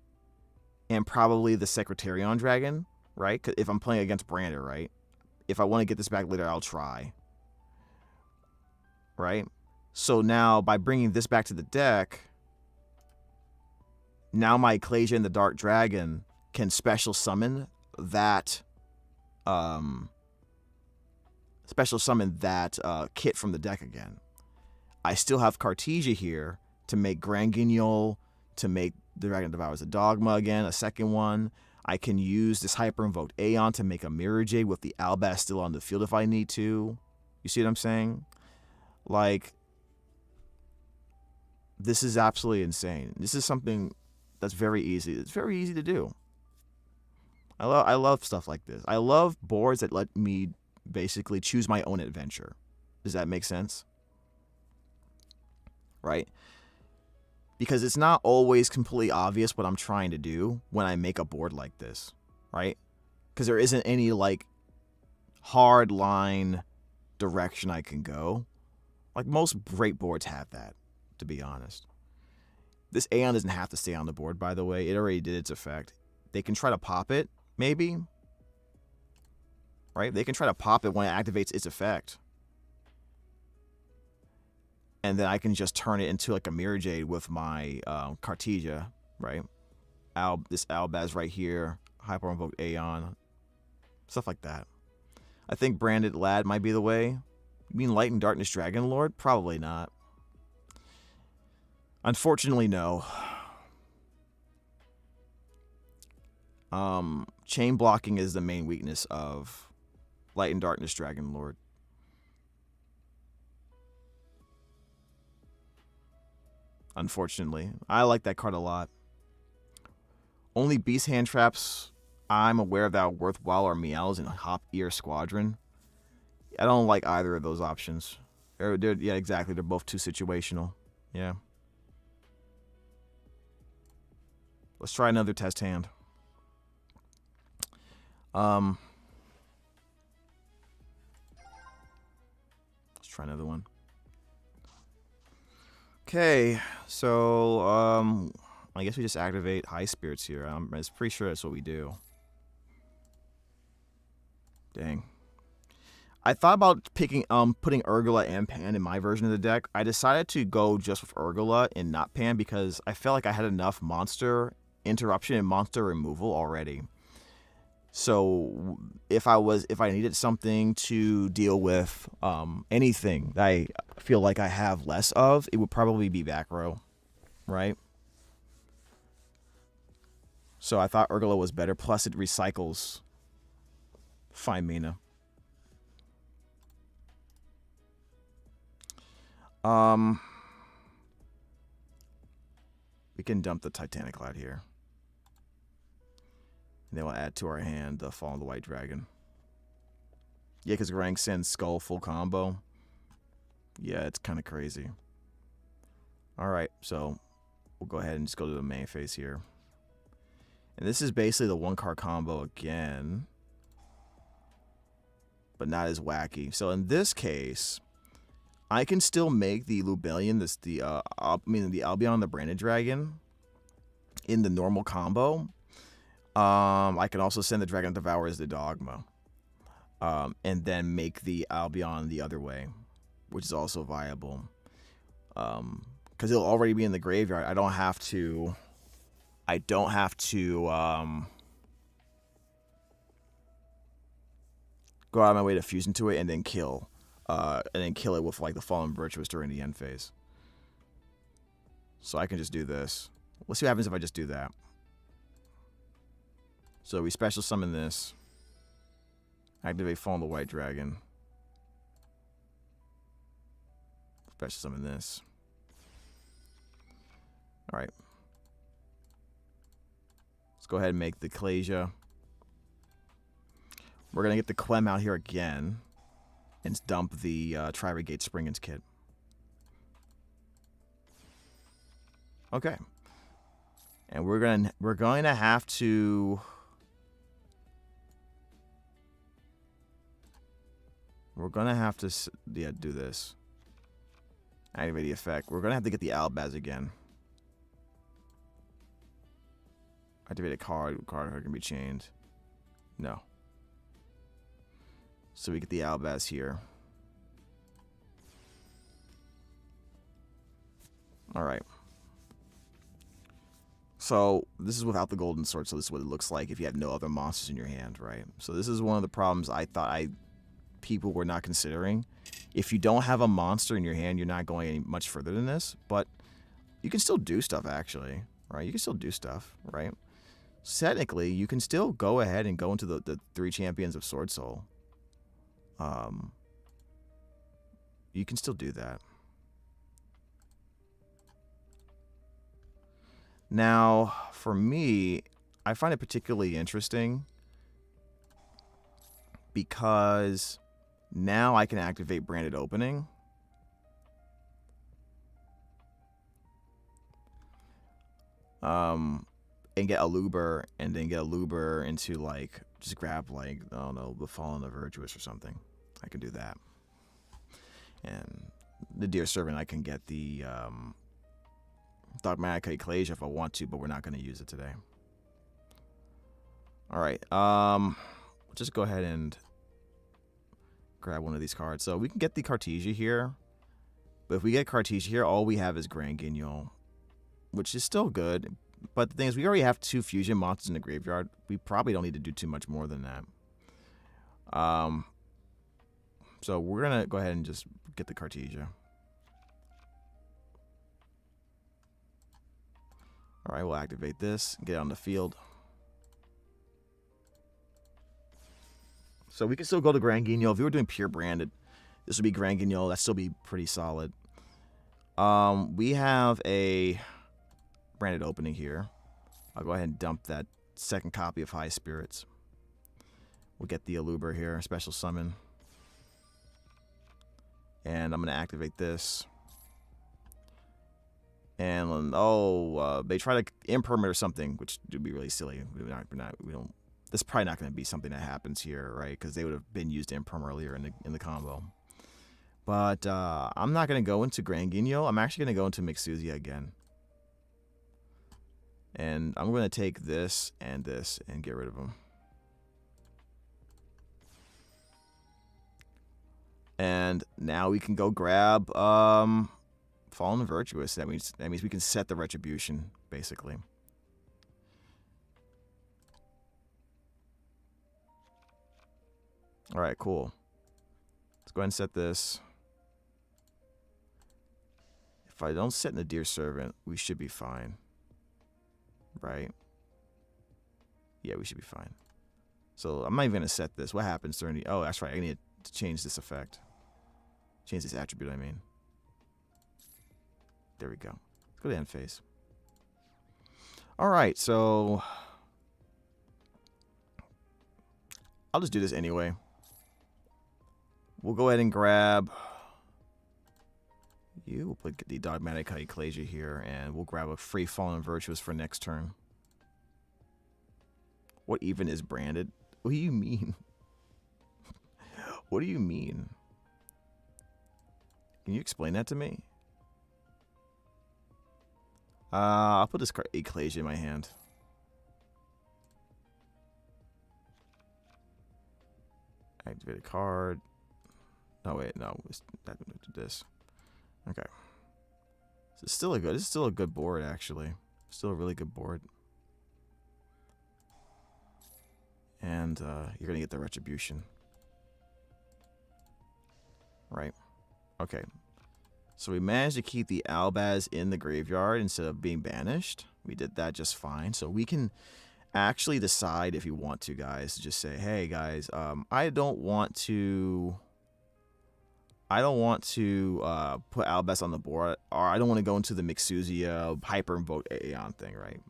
and probably the Secretarion Dragon, right? 'Cause if I'm playing against Branded, right? If I want to get this back later, I'll try. Right? So now, by bringing this back to the deck, now my Ecclesia and the Dark Dragon can special summon that kit from the deck again. I still have Cartesia here to make Grand Guignol, to make the Dragon Devours the Dogma again, a second one. I can use this Hyper Invoked Aeon to make a Mirrorjade with the Albaz still on the field if I need to. You see what I'm saying? Like, this is absolutely insane. This is something that's very easy. It's very easy to do. I love stuff like this. I love boards that let me basically choose my own adventure. Does that make sense? Right? Because it's not always completely obvious what I'm trying to do when I make a board like this, right? Because there isn't any, like, hard line direction I can go. Like, most great boards have that, to be honest. This Aeon doesn't have to stay on the board, by the way. It already did its effect. They can try to pop it, maybe. Right? They can try to pop it when it activates its effect. And then I can just turn it into like a Mirrorjade with my Cartesia, right? This Albaz right here, Hyper Invoke Aeon, stuff like that. I think Branded Lad might be the way. You mean Light and Darkness Dragon Lord? Probably not. Unfortunately, no. Chain blocking is the main weakness of Light and Darkness Dragon Lord. Unfortunately. I like that card a lot. Only beast hand traps I'm aware of that are worthwhile are Meows and Hop Ear Squadron. I don't like either of those options. Yeah, exactly. They're both too situational. Yeah. Let's try another test hand. Let's try another one. Okay, so I guess we just activate High Spirits here. I'm pretty sure that's what we do. Dang. I thought about putting Urgula and Pan in my version of the deck. I decided to go just with Urgula and not Pan because I felt like I had enough monster interruption and monster removal already. So if I needed something to deal with anything that I feel like I have less of, it would probably be back row, right? So I thought Yugioh was better. Plus it recycles fine mana. We can dump the Titanic Cloud here. And then we'll add to our hand the Fall of the White Dragon. Yeah, because Rank sends Skull full combo. Yeah, it's kind of crazy. Alright, so we'll go ahead and just go to the main phase here. And this is basically the 1-card combo again. But not as wacky. So in this case, I can still make the Lubellion, the Albion the Branded Dragon in the normal combo. I can also send the Dragon Devour as the Dogma. And then make the Albion the other way, which is also viable. Because it'll already be in the graveyard. I don't have to go out of my way to fuse into it and then kill it with like the Fallen Virtuous during the end phase. So I can just do this. Let's see what happens if I just do that. So we special summon this. Activate Fallen the White Dragon. Special summon this. Alright. Let's go ahead and make the Cartesia. We're going to get the Quem out here again. And dump the Tri-Regate Springens kit. Okay. And we're going to have to... We're going to have to do this. Activate the effect. We're going to have to get the Albaz again. Activate a card. Card can be chained. No. So we get the Albaz here. Alright. So this is without the golden sword, so this is what it looks like if you have no other monsters in your hand, right? So this is one of the problems I thought people were not considering. If you don't have a monster in your hand, you're not going any much further than this, but you can still do stuff, actually, right? You can still do stuff, right? So technically, you can still go ahead and go into the 3 champions of Sword Soul. You can still do that. Now, for me, I find it particularly interesting because now I can activate Branded Opening. And get a Luber, and then get a Luber into, like, just grab, like, I don't know, the Fallen of Virtuous or something. I can do that. And the Dear Servant, I can get the Dogmatic Ecclesia if I want to, but we're not going to use it today. Alright, just go ahead and grab one of these cards. So we can get the Cartesia here, but if we get Cartesia here, all we have is Grand Guignol, which is still good. But the thing is, we already have 2 fusion monsters in the graveyard. We probably don't need to do too much more than that. So we're going to go ahead and just get the Cartesia. Alright, we'll activate this and get it on the field. So we can still go to Grand Guignol. If we were doing pure branded, this would be Grand Guignol. That'd still be pretty solid. We have a branded opening here. I'll go ahead and dump that second copy of High Spirits. We'll get the Aluber here, special summon. And I'm going to activate this. And, they try to impermanent or something, which would be really silly. That's probably not going to be something that happens here, right? Because they would have been used imperm earlier in the combo. But I'm not going to go into Grand Guignol. I'm actually going to go into Mixuzia again. And I'm going to take this and get rid of them. And now we can go grab Fallen Virtuous. That means we can set the Retribution, basically. All right, cool. Let's go ahead and set this. If I don't set Nadir Servant, we should be fine. Right? Yeah, we should be fine. So I'm not even going to set this. What happens during the... Oh, that's right. I need to change this effect. Change this attribute, I mean. There we go. Let's go to end phase. All right, so... I'll just do this anyway. We'll go ahead and grab... You. We'll put the Dogmatic Ecclesia here, and we'll grab a free Fallen Virtuous for next turn. What even is branded? What do you mean? What do you mean? Can you explain that to me? I'll put this Ecclesia in my hand. Activate a card. Oh wait, no, that did this. Okay. So it's still a good. It's still a good board, actually. Still a really good board. And you're gonna get the retribution. Right. Okay. So we managed to keep the Albaz in the graveyard instead of being banished. We did that just fine. So we can actually decide if you want to, guys. Just say, hey, guys, I don't want to put Albaz on the board, or I don't want to go into the Mixuzia Hyper Invoke Aeon thing, right?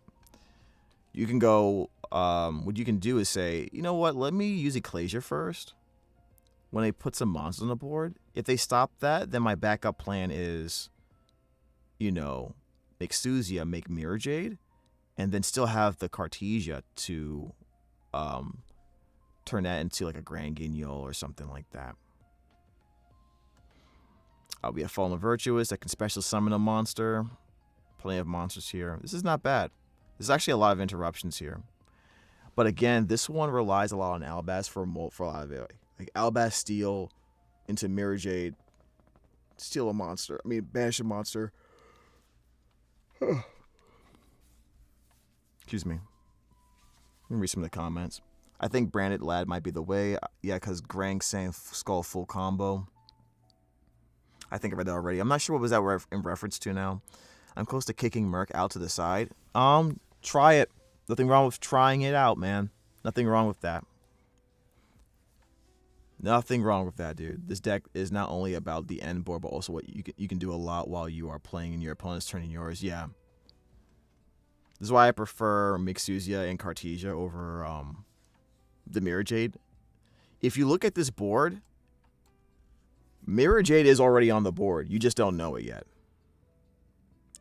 You can go, what you can do is say, you know what, let me use Ecclesia first. When they put some monsters on the board, if they stop that, then my backup plan is, you know, Mixuzia, make Mirrorjade, and then still have the Cartesia to turn that into like a Grand Guignol or something like that. We have Fallen Virtuous that can special summon a monster. Plenty of monsters here. This is not bad. There's actually a lot of interruptions here. But again, this one relies a lot on Albaz for a lot of it. Like Albaz steal into Mirrorjade, steal a monster. I mean, banish a monster. Excuse me. Let me read some of the comments. I think Branded Lad might be the way. Yeah, because Grang saying Skull full combo. I think I read that already. I'm not sure what was that in reference to now. I'm close to kicking Merc out to the side. Try it. Nothing wrong with trying it out, man. Nothing wrong with that. Nothing wrong with that, dude. This deck is not only about the end board, but also what you can do a lot while you are playing in your opponent's turn and yours. Yeah. This is why I prefer Mixuzia and Cartesia over the Mirrorjade. If you look at this board, Mirrorjade is already on the board. You just don't know it yet.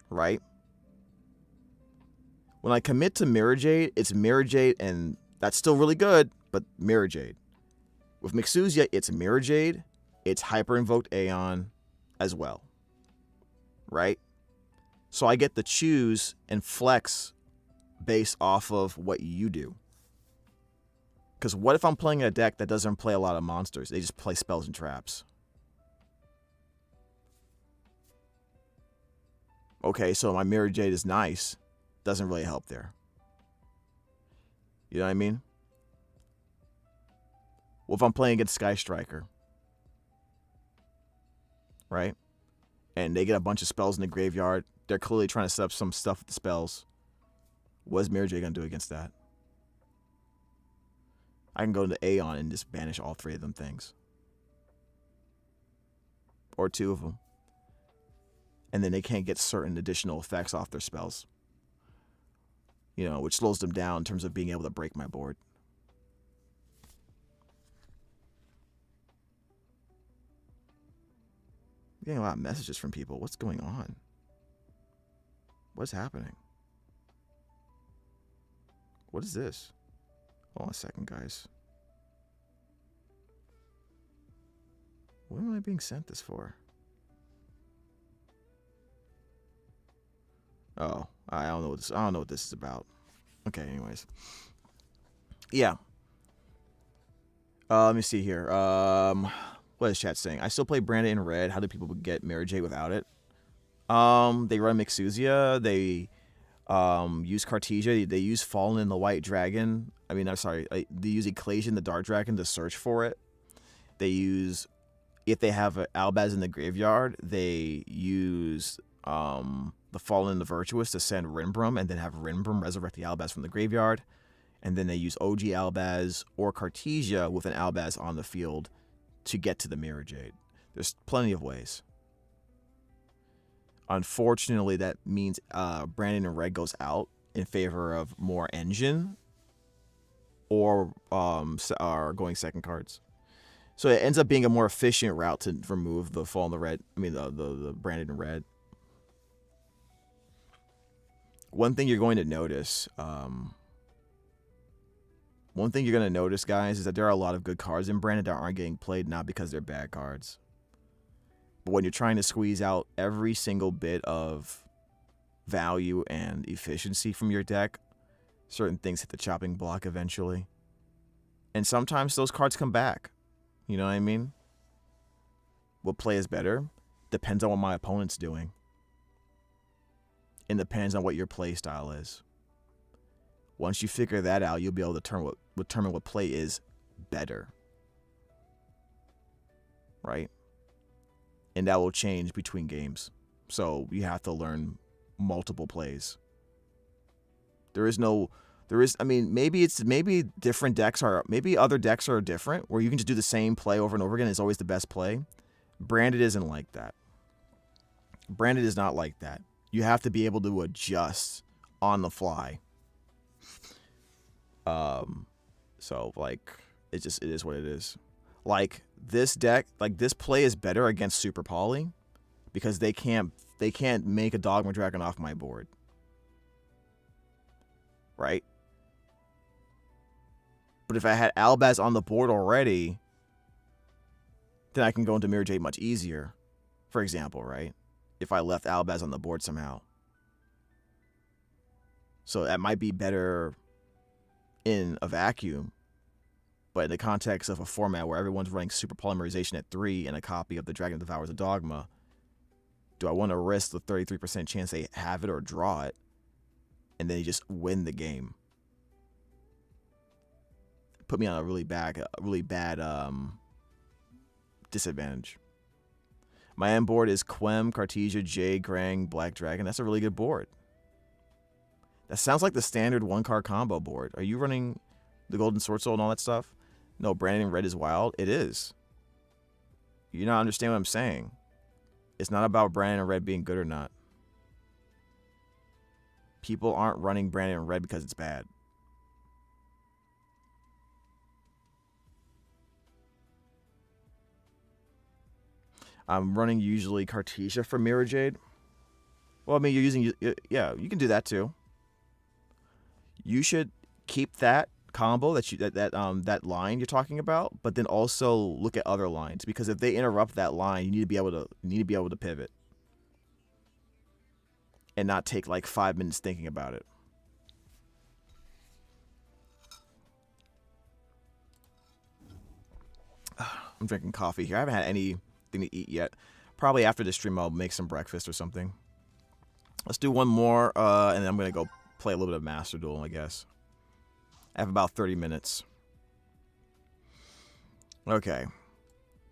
Right? When I commit to Mirrorjade, it's Mirrorjade, and that's still really good, but Mirrorjade. With Mixuzia, it's Mirrorjade, it's Hyper Invoked Aeon as well. Right? So I get to choose and flex based off of what you do. Because what if I'm playing a deck that doesn't play a lot of monsters? They just play spells and traps. Okay, so my Mirrorjade is nice. Doesn't really help there. You know what I mean? Well, if I'm playing against Sky Striker, right? And they get a bunch of spells in the graveyard. They're clearly trying to set up some stuff with the spells. What is Mirrorjade going to do against that? I can go into Aeon and just banish all three of them things. Or two of them. And then they can't get certain additional effects off their spells. You know, which slows them down in terms of being able to break my board. I'm getting a lot of messages from people. What's going on? What's happening? What is this? Hold on a second, guys. What am I being sent this for? Oh, I don't know what this is about. Okay, anyways. Yeah. Let me see here. What is chat saying? I still play Branded in red. How do people get Mirrorjade without it? They run Mixuzia. They use Cartesia. They use Fallen in the White Dragon. I mean, I'm sorry. They use Ecclesia in the Dark Dragon to search for it. They use, if they have an Albaz in the graveyard, they use the Fallen and the Virtuous to send Rinbrum, and then have Rinbrum resurrect the Albaz from the graveyard. And then they use OG Albaz or Cartesia with an Albaz on the field to get to the Mirrorjade. There's plenty of ways. Unfortunately, that means Branded in Red goes out in favor of more engine or going second cards. So it ends up being a more efficient route to remove the Fall in the Red. I mean, the Branded in Red. One thing you're going to notice, guys, is that there are a lot of good cards in Branded that aren't getting played, not because they're bad cards. But when you're trying to squeeze out every single bit of value and efficiency from your deck, certain things hit the chopping block eventually. And sometimes those cards come back. You know what I mean? What play is better depends on what my opponent's doing. And depends on what your play style is. Once you figure that out, you'll be able to determine what play is better. Right? And that will change between games. So you have to learn multiple plays. Maybe different decks are, maybe other decks are different where you can just do the same play over and over again. It's always the best play. Branded isn't like that. Branded is not like that. You have to be able to adjust on the fly. So like, it is what it is. Like this deck, like this play is better against Super Poly because they can't make a Dogma Dragon off my board. Right? But if I had Albaz on the board already, then I can go into Mirrorjade much easier. For example, right? If I left Albaz on the board somehow. So that might be better in a vacuum. But in the context of a format where everyone's running Super Polymerization at 3 and a copy of the Dragon that Devours a Dogma, do I want to risk the 33% chance they have it or draw it, and then you just win the game? Put me on a really bad disadvantage. My end board is Quem, Cartesia, Jade, Grang, Black Dragon. That's a really good board. That sounds like the standard 1-card combo board. Are you running the Golden Sword Soul and all that stuff? No, Branded in Red is wild. It is. You not understand what I'm saying. It's not about Branded in Red being good or not. People aren't running Branded in Red because it's bad. I'm running usually Cartesia for Mirrorjade. Well, I mean, you're using, yeah, you can do that too. You should keep that combo that line you're talking about, but then also look at other lines, because if they interrupt that line, you need to be able to pivot and not take like 5 minutes thinking about it. I'm drinking coffee here. I haven't had anything to eat yet. Probably after this stream I'll make some breakfast or something. Let's do one more, and then I'm gonna go play a little bit of Master Duel, I guess. I have about 30 minutes. Okay.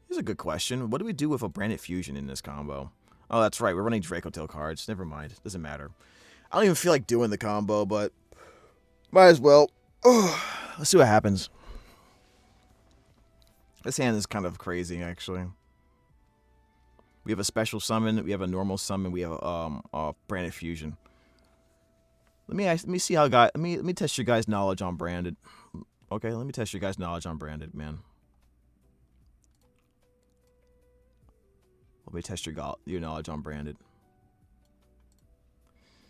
Here's a good question. What do we do with a Branded Fusion in this combo? Oh, that's right. We're running Dracotail cards. Never mind. Doesn't matter. I don't even feel like doing the combo, but might as well. Let's see what happens. This hand is kind of crazy, actually. We have a special summon. We have a normal summon. We have a Branded Fusion. Let me see how let me test your guys' knowledge on Branded. Okay, let me test your guys' knowledge on Branded, man. Let me test your knowledge on Branded.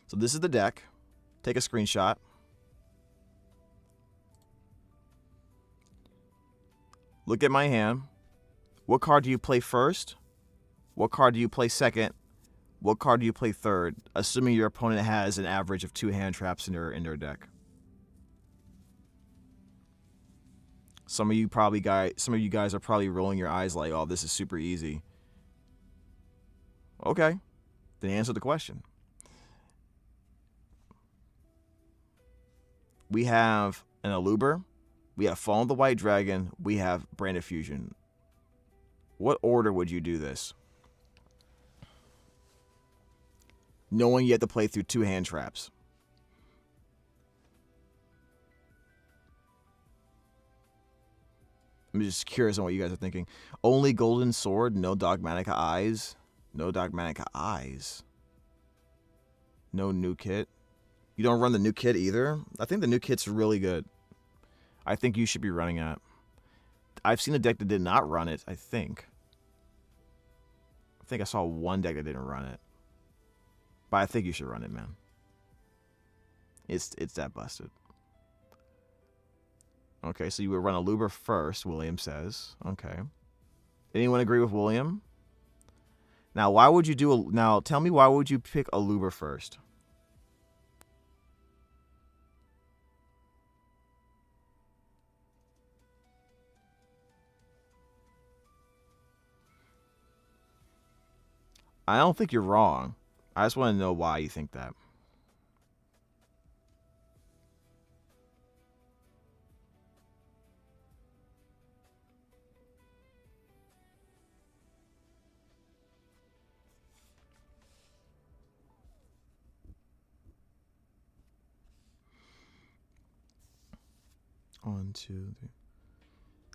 So this is the deck. Take a screenshot. Look at my hand. What card do you play first? What card do you play second? What card do you play third? Assuming your opponent has an average of 2 hand traps in their deck. Some of you guys are probably rolling your eyes like, "Oh, this is super easy." Okay, then answer the question. We have an Aluber, we have Fallen the White Dragon, we have Branded Fusion. What order would you do this? Knowing you have to play through 2 hand traps. I'm just curious on what you guys are thinking. Only Golden Sword, no Dogmatica Eyes. No Dogmatica Eyes. No new kit. You don't run the new kit either? I think the new kit's really good. I think you should be running it. I've seen a deck that did not run it, I think. I saw one deck that didn't run it. But I think you should run it, man. It's that busted. Okay, so you would run a Luber first, William says. Okay. Anyone agree with William? Now, why would you do a... Now, tell me, why would you pick a Luber first? I don't think you're wrong. I just want to know why you think that. One, two, three.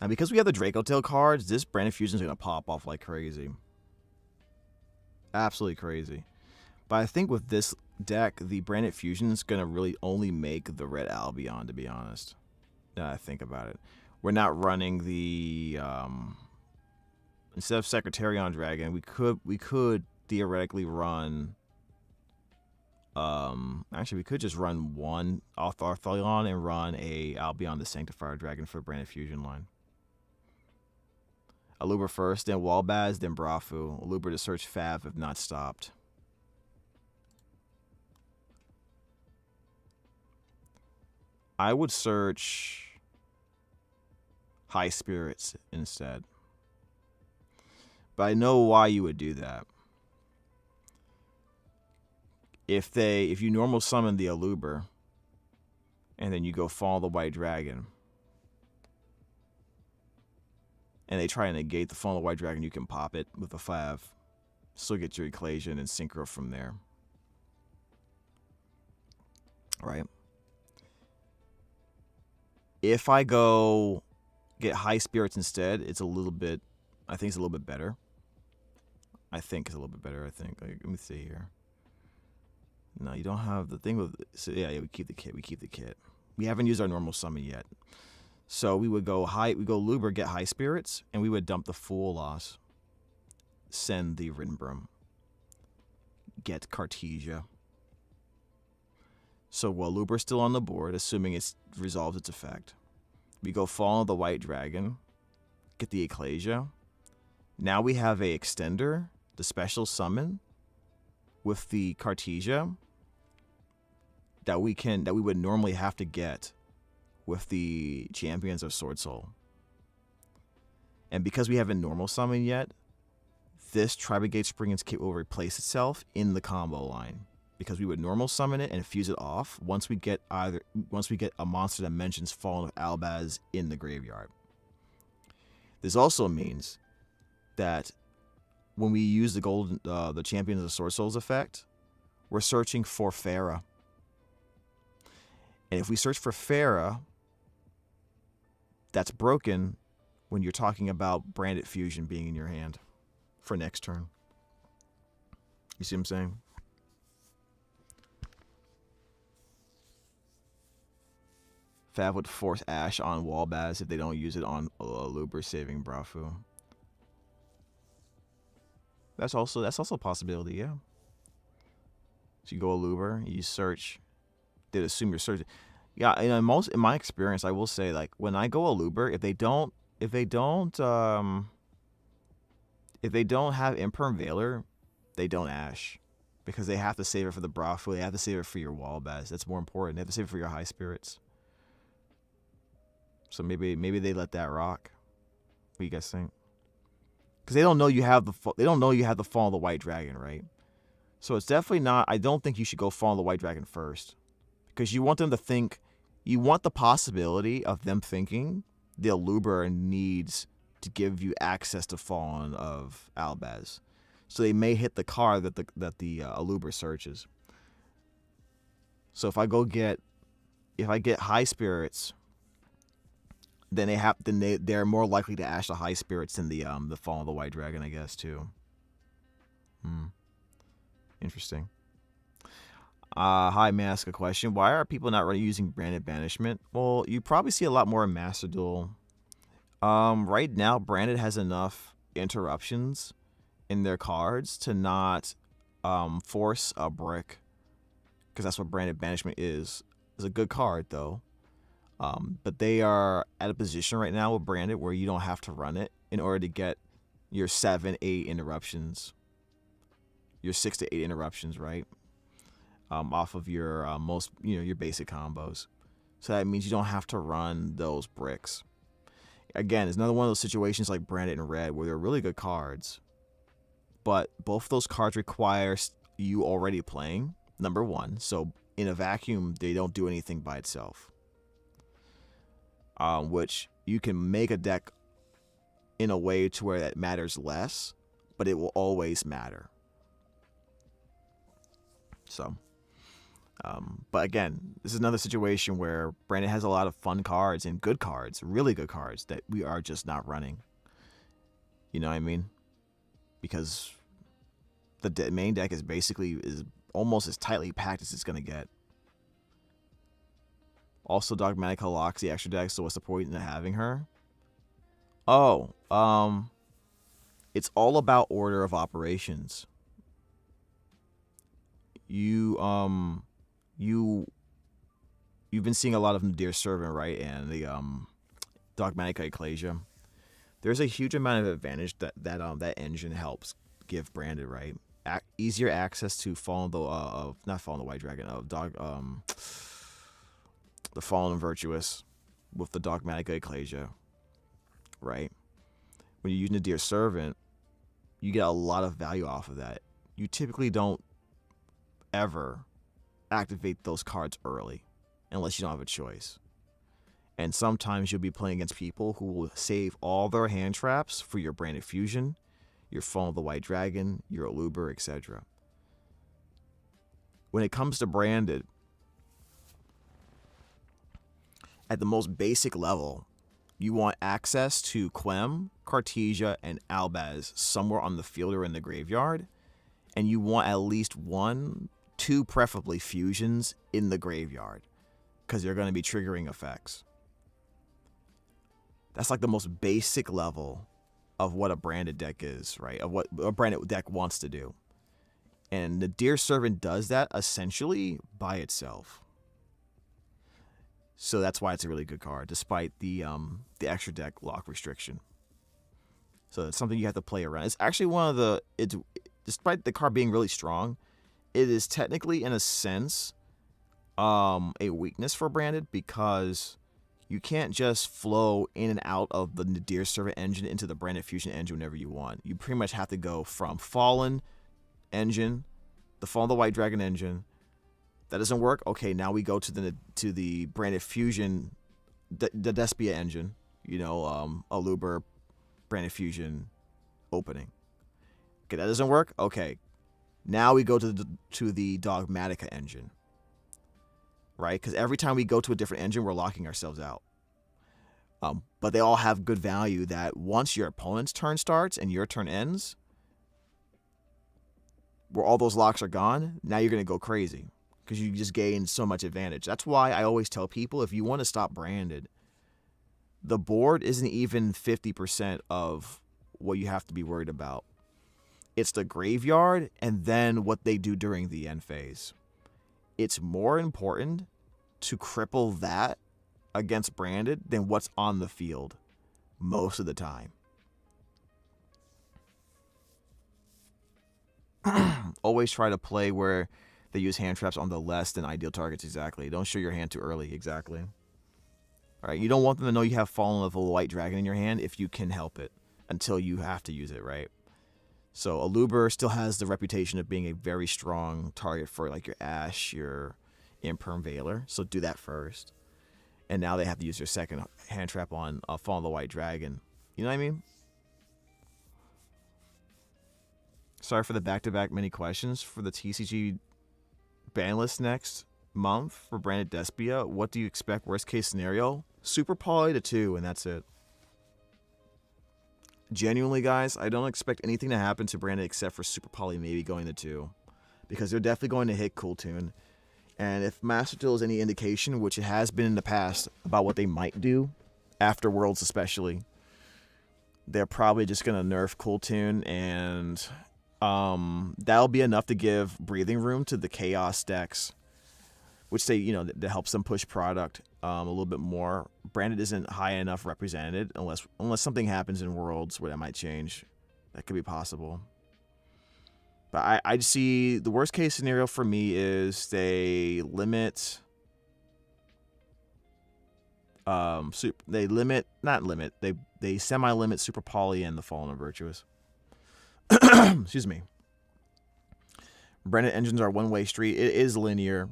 Now, because we have the Dracotail cards, this Branded Fusion is going to pop off like crazy. Absolutely crazy. But I think with this deck, the Branded Fusion is going to really only make the red Albion, to be honest. Now I think about it. We're not running the... instead of Secretarion Dragon, we could theoretically run... actually, we could just run one Arthalion and run a Albion the Sanctifier Dragon for Branded Fusion line. Aluber first, then Walbaz, then Brafu. Aluber to search Fav if not stopped. I would search High Spirits instead. But I know why you would do that. If you normal summon the Aluber, and then you go follow the White Dragon, and they try and negate the Fall of the White Dragon, you can pop it with a Fav. Still get your Ecclesia and Synchro from there. Right? If I go get High Spirits instead, it's a little bit... I think it's a little bit better. Like, let me see here. No, you don't have the thing with... So yeah, we keep the kit. We haven't used our normal summon yet. So we would go Luber, get High Spirits, and we would dump the Fool Loss. Send the Rinbrum. Get Cartesia. So while Luber's still on the board, assuming it resolves its effect, we go follow the White Dragon, get the Ecclesia. Now we have a extender, the special summon, with the Cartesia that we would normally have to get with the Champions of Sword Soul. And because we haven't normal summoned yet, this Tribegate Springen's kit will replace itself in the combo line. Because we would normal summon it and fuse it off once we get a monster that mentions Fallen of Albaz in the graveyard. This also means that when we use the Champions of Sword Souls effect, we're searching for Pharah. And if we search for Pharah, that's broken when you're talking about Branded Fusion being in your hand for next turn. You see what I'm saying? Fav would force Ash on Walbaz if they don't use it on Luber saving Brafu. That's also a possibility, yeah. So you go a Luber, you search. They'd assume you're searching. Yeah, in my experience, I will say, like, when I go a Luber, if they don't have Imperm Veiler, they don't Ash. Because they have to save it for the Brafu, they have to save it for your Walbaz. That's more important. They have to save it for your High Spirits. So maybe they let that rock. What do you guys think? Because they don't know you have the Fall of the White Dragon, right? So it's definitely not. I don't think you should go Fall of the White Dragon first, because you want them to think. You want the possibility of them thinking the Aluber needs to give you access to Fallen of Albaz. So they may hit the card that the Aluber searches. So if I get High Spirits, then they're more likely to ash the High Spirits than the Fallen of the White Dragon, I guess, too. Interesting. Hi, may I ask a question? Why are people not really using Branded Banishment? Well, you probably see a lot more in Master Duel. Right now, Branded has enough interruptions in their cards to not force a brick, because that's what Branded Banishment is. It's a good card, though. But they are at a position right now with Branded where you don't have to run it in order to get your 7, 8 interruptions. Your 6 to 8 interruptions, right? Off of your your basic combos. So that means you don't have to run those bricks. Again, it's another one of those situations like Branded and Red where they're really good cards, but both of those cards require you already playing, number one. So in a vacuum, they don't do anything by itself. Which you can make a deck in a way to where that matters less, but it will always matter. So, but again, this is another situation where Brandon has a lot of fun cards and good cards, really good cards that we are just not running. You know what I mean? Because the main deck is almost as tightly packed as it's going to get. Also, Dogmatica locks the extra deck, so what's the point in having her? Oh, it's all about order of operations. You've been seeing a lot of Nadir Servant, right? And the Dogmatica Ecclesia. There's a huge amount of advantage that engine helps give Branded, right? Easier access to not Fallen the White Dragon, the Fallen and Virtuous with the Dogmatica Ecclesia, right? When you use Nadir Servant, you get a lot of value off of that. You typically don't ever activate those cards early unless you don't have a choice. And sometimes you'll be playing against people who will save all their hand traps for your Branded Fusion, your Fallen of the White Dragon, your Aluber, etc. When it comes to Branded, at the most basic level, you want access to Quem, Cartesia, and Albaz somewhere on the field or in the graveyard, and you want at least 1, 2 preferably fusions in the graveyard, because they're going to be triggering effects. That's like the most basic level of what a Branded deck is, right? Of what a Branded deck wants to do. And the Nadir Servant does that essentially by itself. So that's why it's a really good card, despite the extra deck lock restriction. So it's something you have to play around. It's actually despite the card being really strong, it is technically, in a sense, a weakness for Branded, because you can't just flow in and out of the Nadir Servant engine into the Branded Fusion engine whenever you want. You pretty much have to go from Fallen engine, the Fallen of the White Dragon engine. That doesn't work. Okay, now we go to the Branded Fusion, the Despia engine. Aluber, Branded Fusion, opening. Okay, that doesn't work. Okay, now we go to the Dogmatica engine, right? Because every time we go to a different engine, we're locking ourselves out. But they all have good value that once your opponent's turn starts and your turn ends, where all those locks are gone, now you're going to go crazy, because you just gain so much advantage. That's why I always tell people, if you want to stop Branded, the board isn't even 50% of what you have to be worried about. It's the graveyard and then what they do during the end phase. It's more important to cripple that against Branded than what's on the field most of the time. Always try to play where they use hand traps on the less than ideal targets. Exactly. Don't show your hand too early. Exactly. All right. You don't want them to know you have Fallen of the White Dragon in your hand if you can help it, until you have to use it, right? So Aluber still has the reputation of being a very strong target for like your Ash, your Imperm Veiler. So do that first. And now they have to use their second hand trap on Fallen of the White Dragon. You know what I mean? Sorry for the back-to-back many questions for the TCG ban list next month for Branded Despia. What do you expect? Worst case scenario? Super Poly to 2, and that's it. Genuinely, guys, I don't expect anything to happen to Branded except for Super Poly maybe going to 2. Because they're definitely going to hit Cool Tune. And if Master Duel is any indication, which it has been in the past, about what they might do, after Worlds especially, they're probably just going to nerf Cool Tune, and that'll be enough to give breathing room to the Chaos decks, which they, that helps them push product a little bit more. Branded isn't high enough represented unless something happens in Worlds where that might change. That could be possible. But I see the worst case scenario for me is they limit, they semi-limit Super Poly and the Fallen and Virtuous. Excuse me. Branded engines are one-way street. It is linear.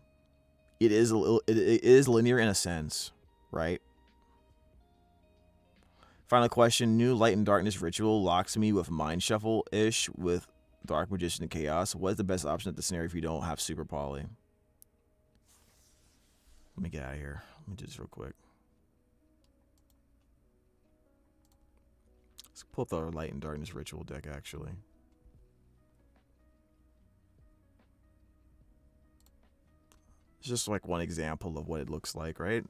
It is linear in a sense, right? Final question. New Light and Darkness ritual locks me with Mind Shuffle-ish with Dark Magician and Chaos. What is the best option at the scenario if you don't have Super Poly? Let me get out of here. Let me do this real quick. Let's pull up the Light and Darkness ritual deck, actually. It's just like one example of what it looks like, right?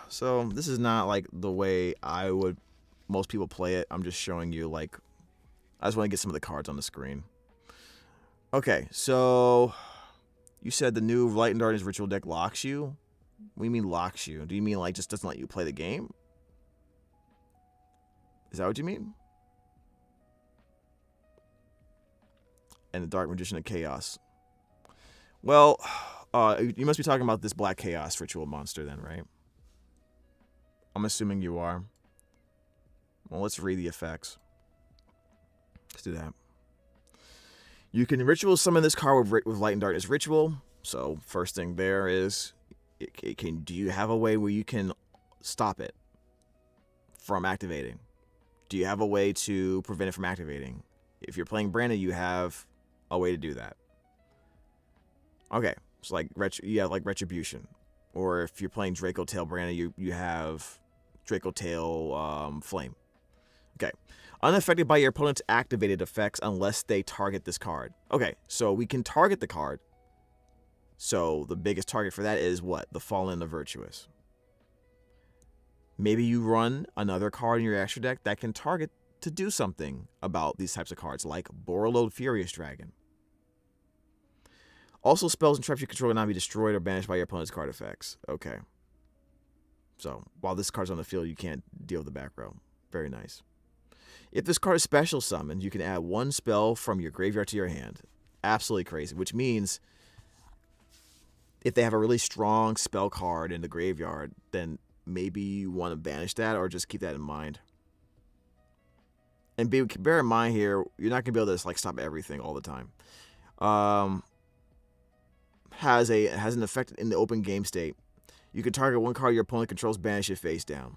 So this is not like the way most people play it. I'm just showing you, like, I just want to get some of the cards on the screen. Okay, so you said the new Light and Darkness ritual deck locks you? What do you mean locks you? Do you mean like just doesn't let you play the game? Is that what you mean? And the Dark Magician of Chaos. Well, you must be talking about this Black Chaos ritual monster then, right? I'm assuming you are. Well, let's read the effects. Let's do that. You can ritual summon this card with Light and Darkness ritual. So first thing there is, do you have a way where you can stop it from activating? Do you have a way to prevent it from activating? If you're playing Branded, you have a way to do that. Okay, so like Retribution, or if you're playing Dracotail Branded, you have Dracotail Flame. Okay, unaffected by your opponent's activated effects unless they target this card. Okay, so we can target the card. So the biggest target for that is what? The Fallen and the Virtuous. Maybe you run another card in your extra deck that can target to do something about these types of cards, like Borreload Furious Dragon. Also, spells and traps you control cannot be destroyed or banished by your opponent's card effects. Okay. So, while this card's on the field, you can't deal with the back row. Very nice. If this card is special summoned, you can add one spell from your graveyard to your hand. Absolutely crazy. Which means, if they have a really strong spell card in the graveyard, then maybe you want to banish that or just keep that in mind. And bear in mind here, you're not going to be able to just, like, stop everything all the time. Has an effect in the open game state. You can target one card your opponent controls, banish it face down.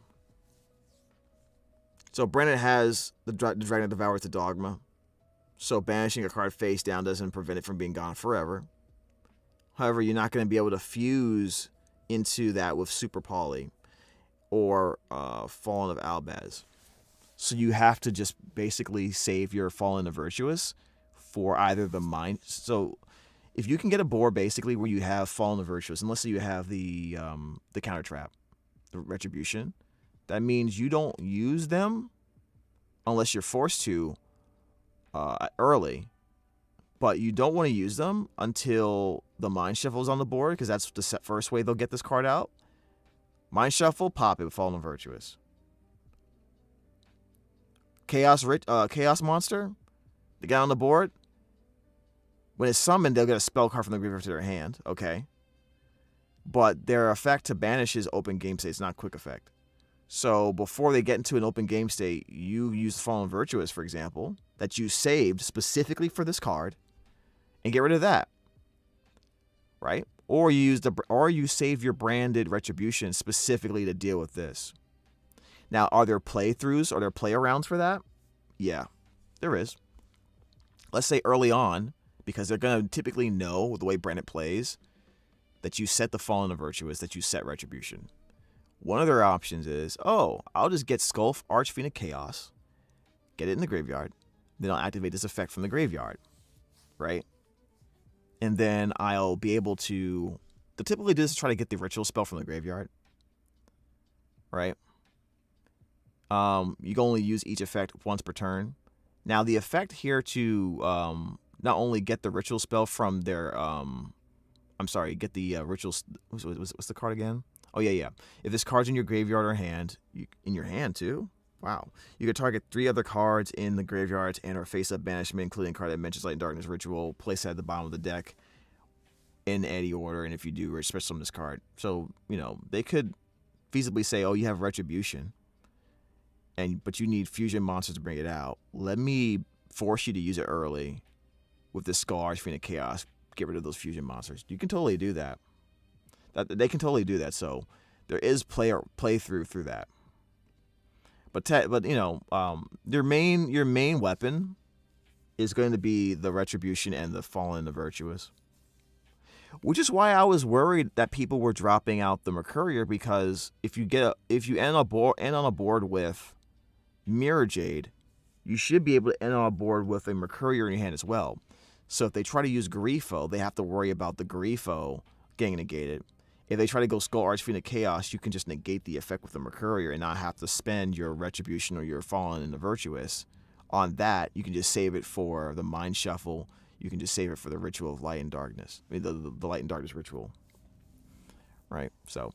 So Branded has the Dragon that Devours the Dogma. So banishing a card face down doesn't prevent it from being gone forever. However, you're not going to be able to fuse into that with Super Poly or Fallen of Albaz. So you have to just basically save your Fallen of Virtuous for either the Mind. So if you can get a board basically where you have Fallen of Virtuous, and let's say you have the counter trap, the Retribution, that means you don't use them unless you're forced to early. But you don't want to use them until the Mind Shuffle is on the board, because that's the first way they'll get this card out. Mind Shuffle, pop it with Fallen of Virtuous. Chaos Monster, the guy on the board, when it's summoned, they'll get a spell card from the graveyard to their hand. Okay. But their effect to banish is open game state. It's not quick effect. So before they get into an open game state, you use Fallen Virtuous, for example, that you saved specifically for this card, and get rid of that. Right? Or you save your Branded Retribution specifically to deal with this. Now, are there playthroughs? Are there play-arounds for that? Yeah, there is. Let's say early on, because they're going to typically know the way Branded plays, that you set the Fallen and Virtuous, that you set Retribution. One of their options is, oh, I'll just get Skull Archfiend of Chaos, get it in the graveyard, then I'll activate this effect from the graveyard, right? And then I'll be able to typically do this to try to get the ritual spell from the graveyard, right? You can only use each effect once per turn. Now, the effect here to not only get the ritual spell from their, get the ritual, what's the card again? Oh, yeah. If this card's in your graveyard or hand, in your hand too? Wow. You can target 3 other cards in the graveyard and or face-up banishment, including a card that mentions Light and Darkness Ritual, place it at the bottom of the deck in any order, and if you do, special summon this card. So, they could feasibly say, oh, you have Retribution, but you need fusion monsters to bring it out. Let me force you to use it early with the Skull Archfiend of Chaos. Get rid of those fusion monsters. You can totally do that. They can totally do that. So there is playthrough through that. But your main weapon is going to be the Retribution and the Fallen and the Virtuous. Which is why I was worried that people were dropping out the Mercurier, because if you end on a board with Mirrorjade, you should be able to end on a board with a Mercurier in your hand as well. So if they try to use Grifo, they have to worry about the Grifo getting negated. If they try to go Skull Archfiend of Chaos, you can just negate the effect with the Mercurier and not have to spend your Retribution or your Fallen and the Virtuous on that. You can just save it for the Mind Shuffle. You can just save it for the Ritual of Light and Darkness. I mean, the Light and Darkness Ritual. Right? So,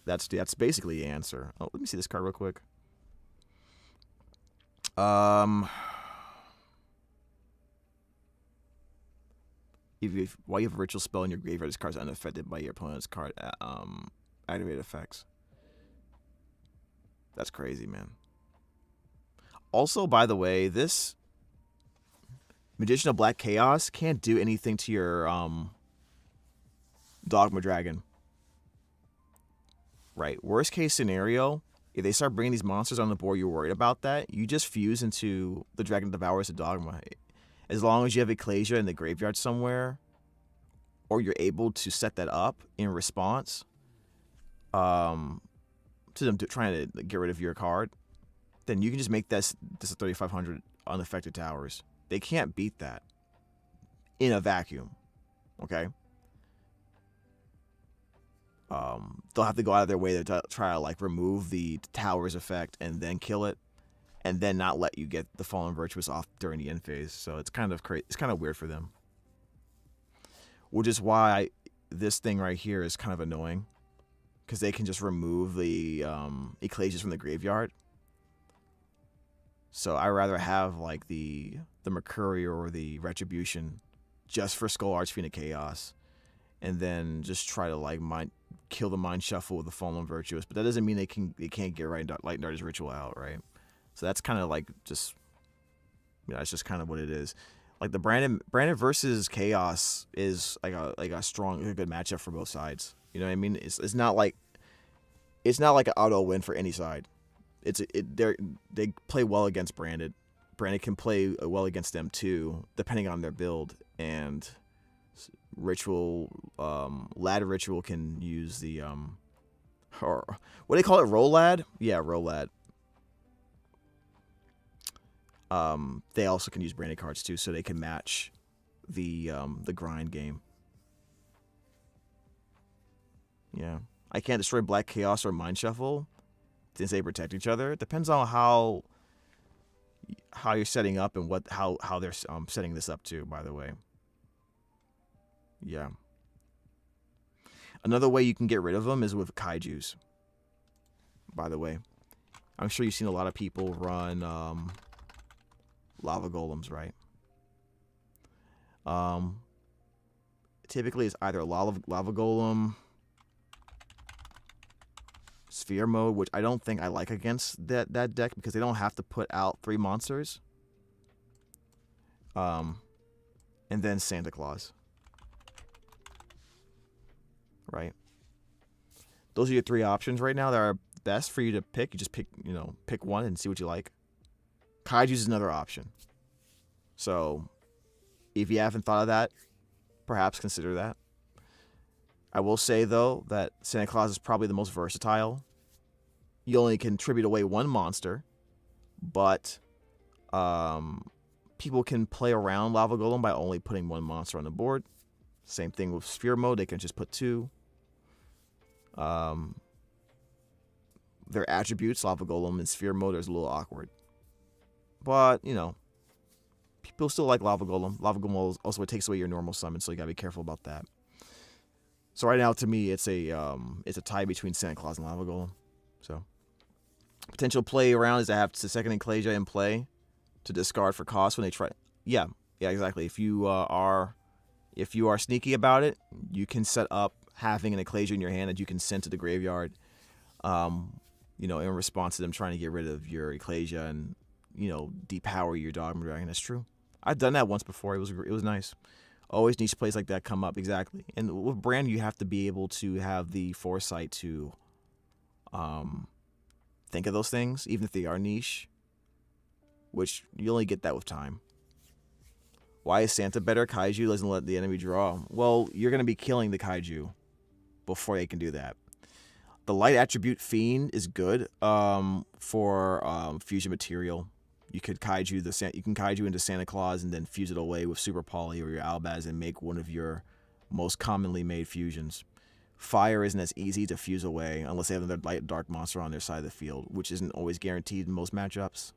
that's basically the answer. Oh, let me see this card real quick. While you have a ritual spell in your graveyard, this card is unaffected by your opponent's card activated effects. That's crazy, man. Also, by the way, this Magician of Black Chaos can't do anything to your Dogma Dragon. Right. Worst case scenario, if they start bringing these monsters on the board, you're worried about that. You just fuse into the Dragon Devours of Dogma. As long as you have Ecclesia in the graveyard somewhere, or you're able to set that up in response to them trying to get rid of your card, then you can just make this a 3,500 unaffected towers. They can't beat that in a vacuum. Okay? They'll have to go out of their way to try to remove the towers effect and then kill it, and then not let you get the Fallen Virtuous off during the end phase. So it's kind of it's kind of weird for them. Which is why this thing right here is kind of annoying, because they can just remove the Ecclesias from the graveyard. So I rather have the Mercurier or the Retribution just for Skull Archfiend of Chaos, and then just try to kill the Mind Shuffle with the Fallen Virtuous. But that doesn't mean they can't get Light and Darkness Ritual out, right? So that's kind of it's just kind of what it is. The Branded versus Chaos is a good matchup for both sides. You know what I mean? It's not like an auto win for any side. They play well against Branded. Branded can play well against them too, depending on their build. And Ritual, Lad Ritual can use the or what do they call it? Roll Lad? Yeah, Roll Lad. They also can use Branded cards too, so they can match the grind game. Yeah, I can't destroy Black Chaos or Mind Shuffle since they protect each other. It depends on how you're setting up and how they're setting this up too. By the way, yeah. Another way you can get rid of them is with Kaijus. By the way, I'm sure you've seen a lot of people run Lava Golems, right? Typically, it's either Lava Golem, Sphere Mode, which I don't think I like against that deck because they don't have to put out 3 monsters. And then Santa Claus. Right? Those are your 3 options right now that are best for you to pick. You just pick, pick one and see what you like. Kaiju's is another option. So if you haven't thought of that, perhaps consider that. I will say, though, that Santa Claus is probably the most versatile. You only contribute away 1 monster, but people can play around Lava Golem by only putting 1 monster on the board. Same thing with Sphere Mode. They can just put 2. Their attributes, Lava Golem and Sphere Mode, is a little awkward. But, people still like Lava Golem. Lava Golem also takes away your normal summon, so you gotta be careful about that. So right now, to me, it's a tie between Santa Claus and Lava Golem. So potential play around is to have the second Ecclesia in play to discard for cost when they try. Yeah, exactly. If you are sneaky about it, you can set up having an Ecclesia in your hand that you can send to the graveyard. In response to them trying to get rid of your Ecclesia and depower your Dogma Dragon. That's true. I've done that once before. It was nice. Always niche plays like that come up, exactly. And with Brand, you have to be able to have the foresight to think of those things, even if they are niche, which you only get that with time. Why is Santa better? Kaiju doesn't let the enemy draw. Well, you're going to be killing the Kaiju before they can do that. The light attribute Fiend is good for fusion material. You can Kaiju into Santa Claus and then fuse it away with Super Poly or your Albaz and make one of your most commonly made fusions. Fire isn't as easy to fuse away unless they have another light dark monster on their side of the field, which isn't always guaranteed in most matchups.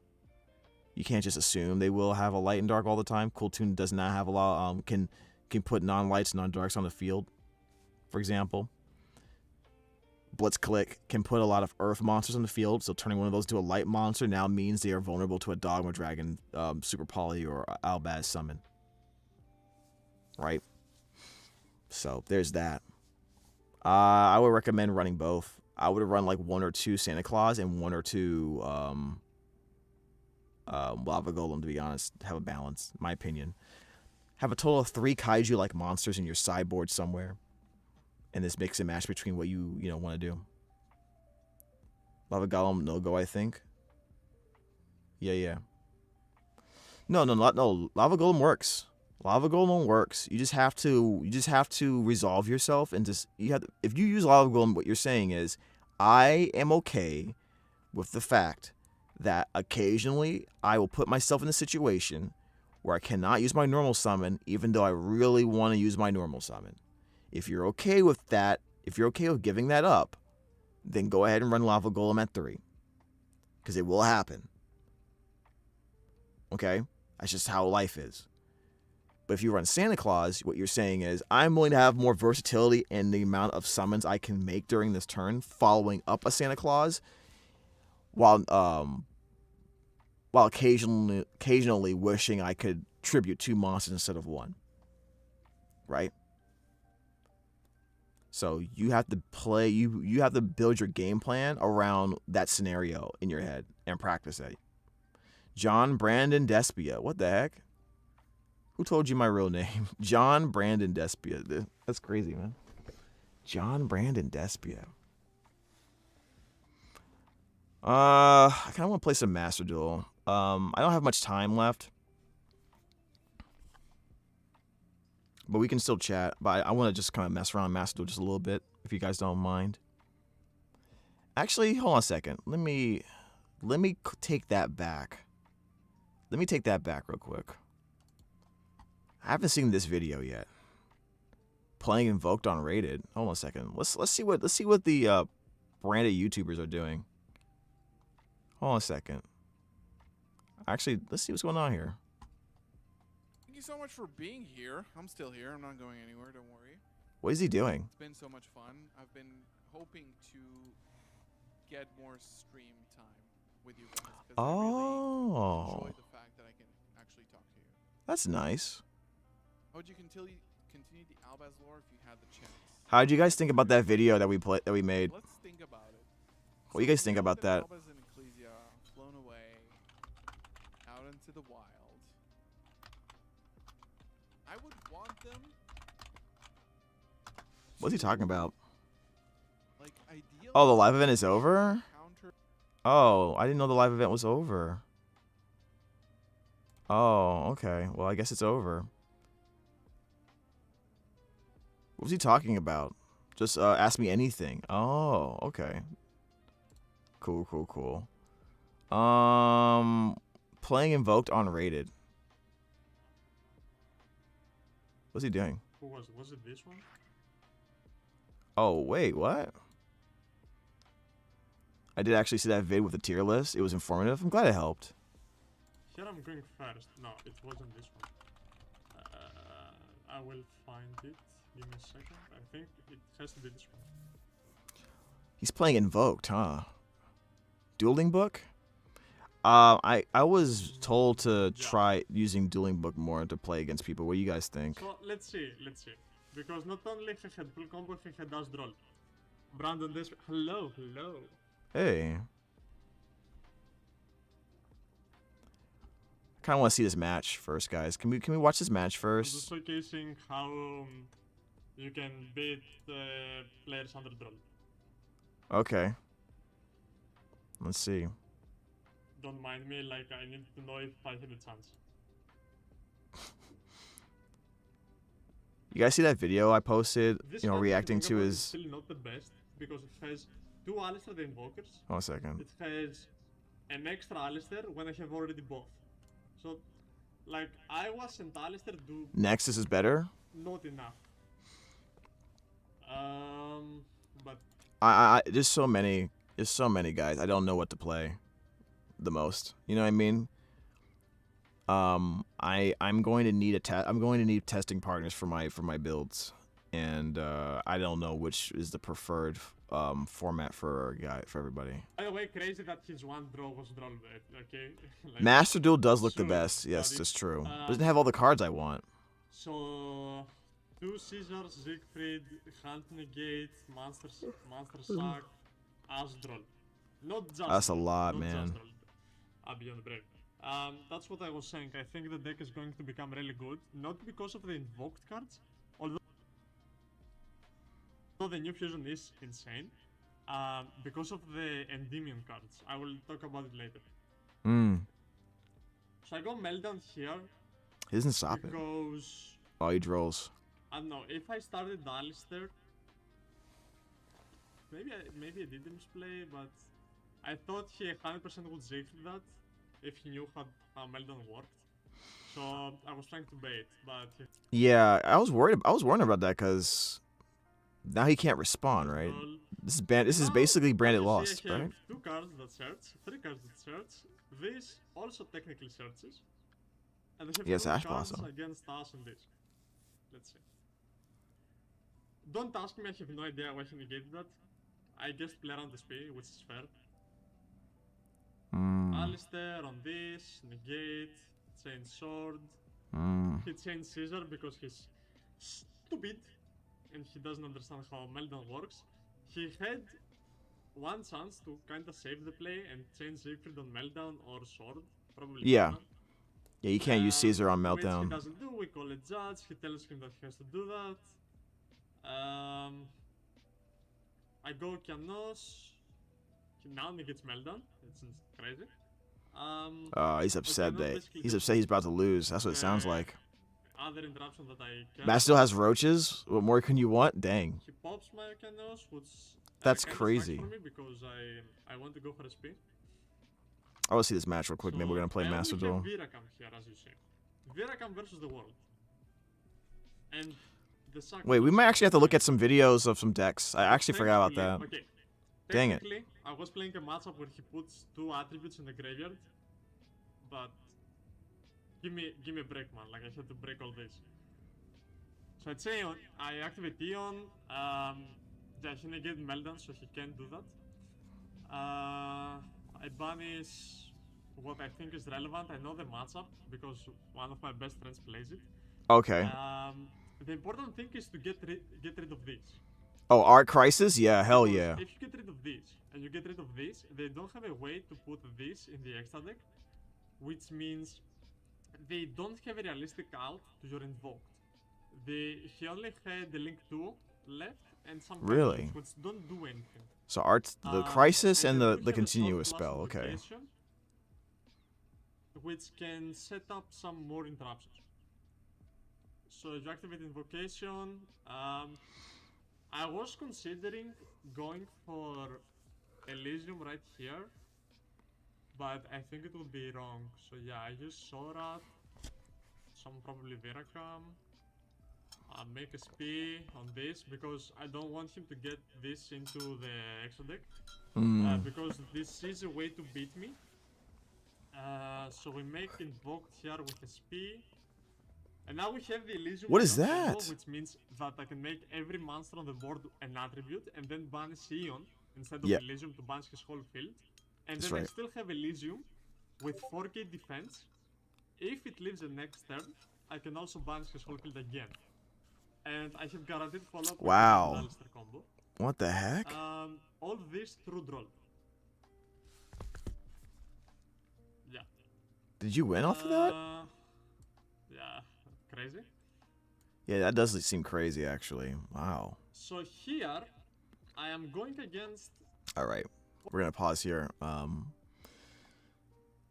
You can't just assume they will have a light and dark all the time. Cool Tune does not have a lot. Can put non-lights, non-darks on the field, for example. Blitzclick can put a lot of earth monsters on the field, so turning one of those to a light monster now means they are vulnerable to a Dogma Dragon, Super Poly, or Albaz summon. Right? So, there's that. I would recommend running both. I would run like 1 or 2 Santa Claus and 1 or 2 Lava Golem, to be honest. Have a balance, my opinion. Have a total of 3 Kaiju-like monsters in your sideboard somewhere. And this mix and match between what you want to do. Lava Golem, no go, I think. Yeah. No. Lava Golem works. Lava Golem works. You just have to resolve yourself and if you use Lava Golem, what you're saying is, I am okay with the fact that occasionally I will put myself in a situation where I cannot use my normal summon, even though I really want to use my normal summon. If you're okay with that, if you're okay with giving that up, then go ahead and run Lava Golem at 3. Because it will happen. Okay? That's just how life is. But if you run Santa Claus, what you're saying is, I'm willing to have more versatility in the amount of summons I can make during this turn, following up a Santa Claus, while occasionally wishing I could tribute 2 monsters instead of 1. Right? So you have to play, you have to build your game plan around that scenario in your head and practice it. John Brandon Despia. What the heck? Who told you my real name? John Brandon Despia. That's crazy, man. John Brandon Despia. I kind of want to play some Master Duel. I don't have much time left. But we can still chat. But I want to just kind of mess around Master Duel just a little bit, if you guys don't mind. Actually, hold on a second. Let me take that back. Let me take that back real quick. I haven't seen this video yet. Playing Invoked on Rated. Hold on a second. Let's see what the branded YouTubers are doing. Hold on a second. Actually, let's see what's going on here. Thank you so much for being here. I'm still here. I'm not going anywhere. Don't worry. What is he doing? It's been so much fun. I've been hoping to get more stream time with you guys. I really enjoy the fact that I can actually talk to you. That's nice. How would you continue the Albaz lore if you had the chance? How did you guys think about that video that we made? Let's think about it. What do you guys think about that? Albaz and Ecclesia flown away out into the wild. I would want them. What's he talking about? Like ideally Oh, the live event is over? Counter. Oh, I didn't know the live event was over. Oh, okay. Well, I guess it's over. What was he talking about? Just ask me anything. Oh, okay. Cool, cool, cool. Playing Invoked on rated. What's he doing? Who was it? Was it this one? Oh, wait, what? I did actually see that vid with the tier list. It was informative. I'm glad it helped. Here I'm going first. No, it wasn't this one. I will find it. Give me a second. I think it has to be this one. He's playing Invoked, huh? Dueling Book? I was told to try using Dueling Book more to play against people. What do you guys think? So let's see. Because not only he had full combo, he had dash draw. Brandon Despia. Hello. Hey. I kind of want to see this match first, guys. Can we watch this match I'm first? just showcasing how you can beat players under draw. Okay. Let's see. Don't mind me, like I need to know if I have a chance. You guys see that video I posted? This You know, card, reacting if you to think about it, his. is still not the best because it has two Alistair the Invokers. Hold a second. It has an extra Alistair when I have already both. So, like, I was and Alistair do Nexus is better. not enough. But There's so many guys. I don't know what to play the most. You know what I mean? I'm going to need testing partners for my builds, and I don't know which is the preferred format for everybody. by the way, crazy that his one draw was drawn bad, okay? Like, Master Duel does look the sure, best. Yes, but that's true. it's, Doesn't have all the cards I want. So, 2 Scissors, Siegfried, Hunt Negate, Monster Sack, As Draw. Not just That's a lot, not man. Just draw. Albion the Branded. That's what I was saying. I think the deck is going to become really good, not because of the invoked cards, although the new fusion is insane, because of the Endymion cards. I will talk about it later. So I go Meltdown here He doesn't stop it. because Oh, he drills. I don't know, if I started Alistair, maybe I didn't misplay, but I thought he 100% would save that if he knew how Meltdown worked. So I was trying to bait, but Yeah, I was worried about that because now he can't respawn, right? This is basically branded lost, I have right? 2 cards that search, 3 cards that search. This also technically searches. And I have Yes, 2 Ash cards Blossom. against us and this. Let's see. Don't ask me, I have no idea why he negated that. I guess play around the SP, which is fair. Alistair on this, negate, chain sword. He changed Caesar because he's stupid and he doesn't understand how Meltdown works. He had one chance to kinda save the play and change Siegfried on Meltdown or sword, probably. Yeah. Meltdown. Yeah, you can't use Caesar on Which he Meltdown. doesn't do, we call it judge, he tells him that he has to do that. I go Kianos, he now negates Meltdown, it's crazy. He's upset okay, that he's about to lose. That's what it sounds like. Other interruption that I can. Matt still has roaches. What more can you want? Dang. He pops my Kianos, which That's kinda crazy. sucks for me because I want to go for a spin. I want to see this match real quick. Maybe we're gonna play Master Duel. We have Viracam here, as you see. Viracam versus the world. And the suck. Wait, we might actually have to look at some videos of some decks. I actually forgot about that. Okay. Dang it. Technically, I was playing a matchup where he puts 2 attributes in the graveyard, but give me a break, man. Like I had to break all this. So I'd say I activate Eon. Yeah, he negated Meltdown, so he can't do that. I banish what I think is relevant. I know the matchup because one of my best friends plays it. Okay. The important thing is to get rid of this. Oh, Art Crisis? Yeah, hell Because yeah. if you get rid of this and you get rid of this, they don't have a way to put this in the extra deck, which means they don't have a realistic out to your invoked. He only had the Link 2 left and some Really? cards which don't do anything. So the crisis and then the you have a continuous third class spell. Okay. invocation, which can set up some more interruptions. So you activate invocation. I was considering going for Elysium right here, but I think it would be wrong. So yeah, I use Sora, some probably Veracam. Make a SP on this because I don't want him to get this into the extra deck. Because this is a way to beat me. So we make invoked here with a SP. And now we have the Elysium. What is combo, that? which means that I can make every monster on the board an attribute and then banish Eon instead of Elysium to banish his whole field. And then I still have Elysium with 4k defense. If it lives the next turn, I can also banish his whole field again. And I have guaranteed follow-up with the Alistair combo. What the heck? All this through draw. Yeah. Did you win off of that? Yeah. Crazy? Yeah, that does seem crazy, actually. Wow. So here, I am going against... Alright. We're going to pause here.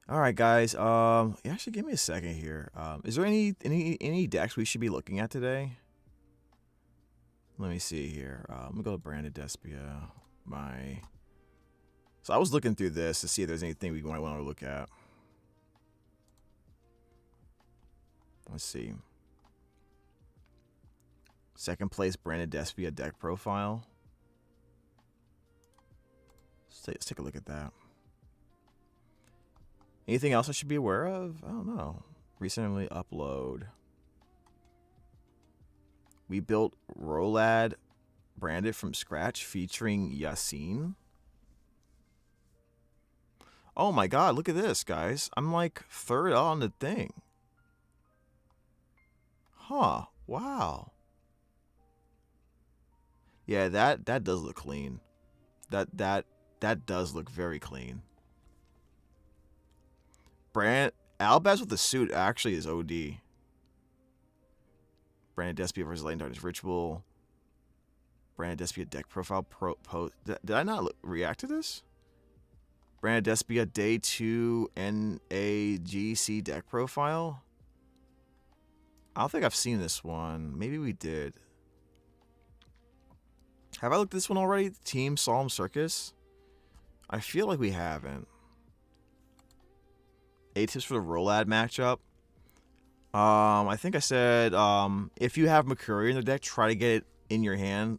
Alright, guys. Actually, give me a second here. Is there any decks we should be looking at today? Let me see here. I'm going to go to Branded Despia. So I was looking through this to see if there's anything we might want to look at. Let's see. Second place Branded Despia deck profile. Let's take a look at that. Anything else I should be aware of? I don't know. Recently upload. We built Rolad Branded from scratch featuring Yasin. Oh my god, look at this, guys. I'm like third on the thing. Huh. Wow. Yeah, that does look clean. That does look very clean. Albaz with the suit actually is OD. Branded Despia versus Lightning Darkness Ritual. Branded Despia deck profile post. Did I not react to this? Branded Despia Day 2 NAGC deck profile. I don't think I've seen this one. Maybe we did. Have I looked at this one already? Team Solemn Circus? I feel like we haven't. 8 tips for the Rolad matchup. I think I said if you have Mercury in the deck, try to get it in your hand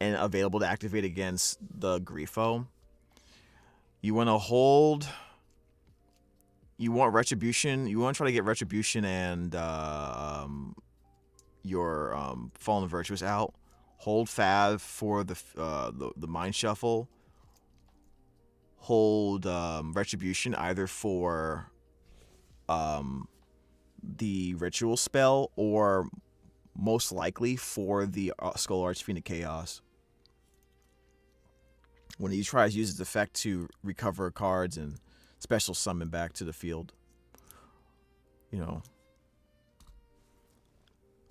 and available to activate against the Grifo. You want to hold. You want Retribution. You want to try to get Retribution and your Fallen Virtuous out. Hold Fav for the Mind Shuffle. Hold Retribution either for the Ritual spell or most likely for the Skull Archfiend of Chaos. When he tries to use its effect to recover cards and special summon back to the field. You know.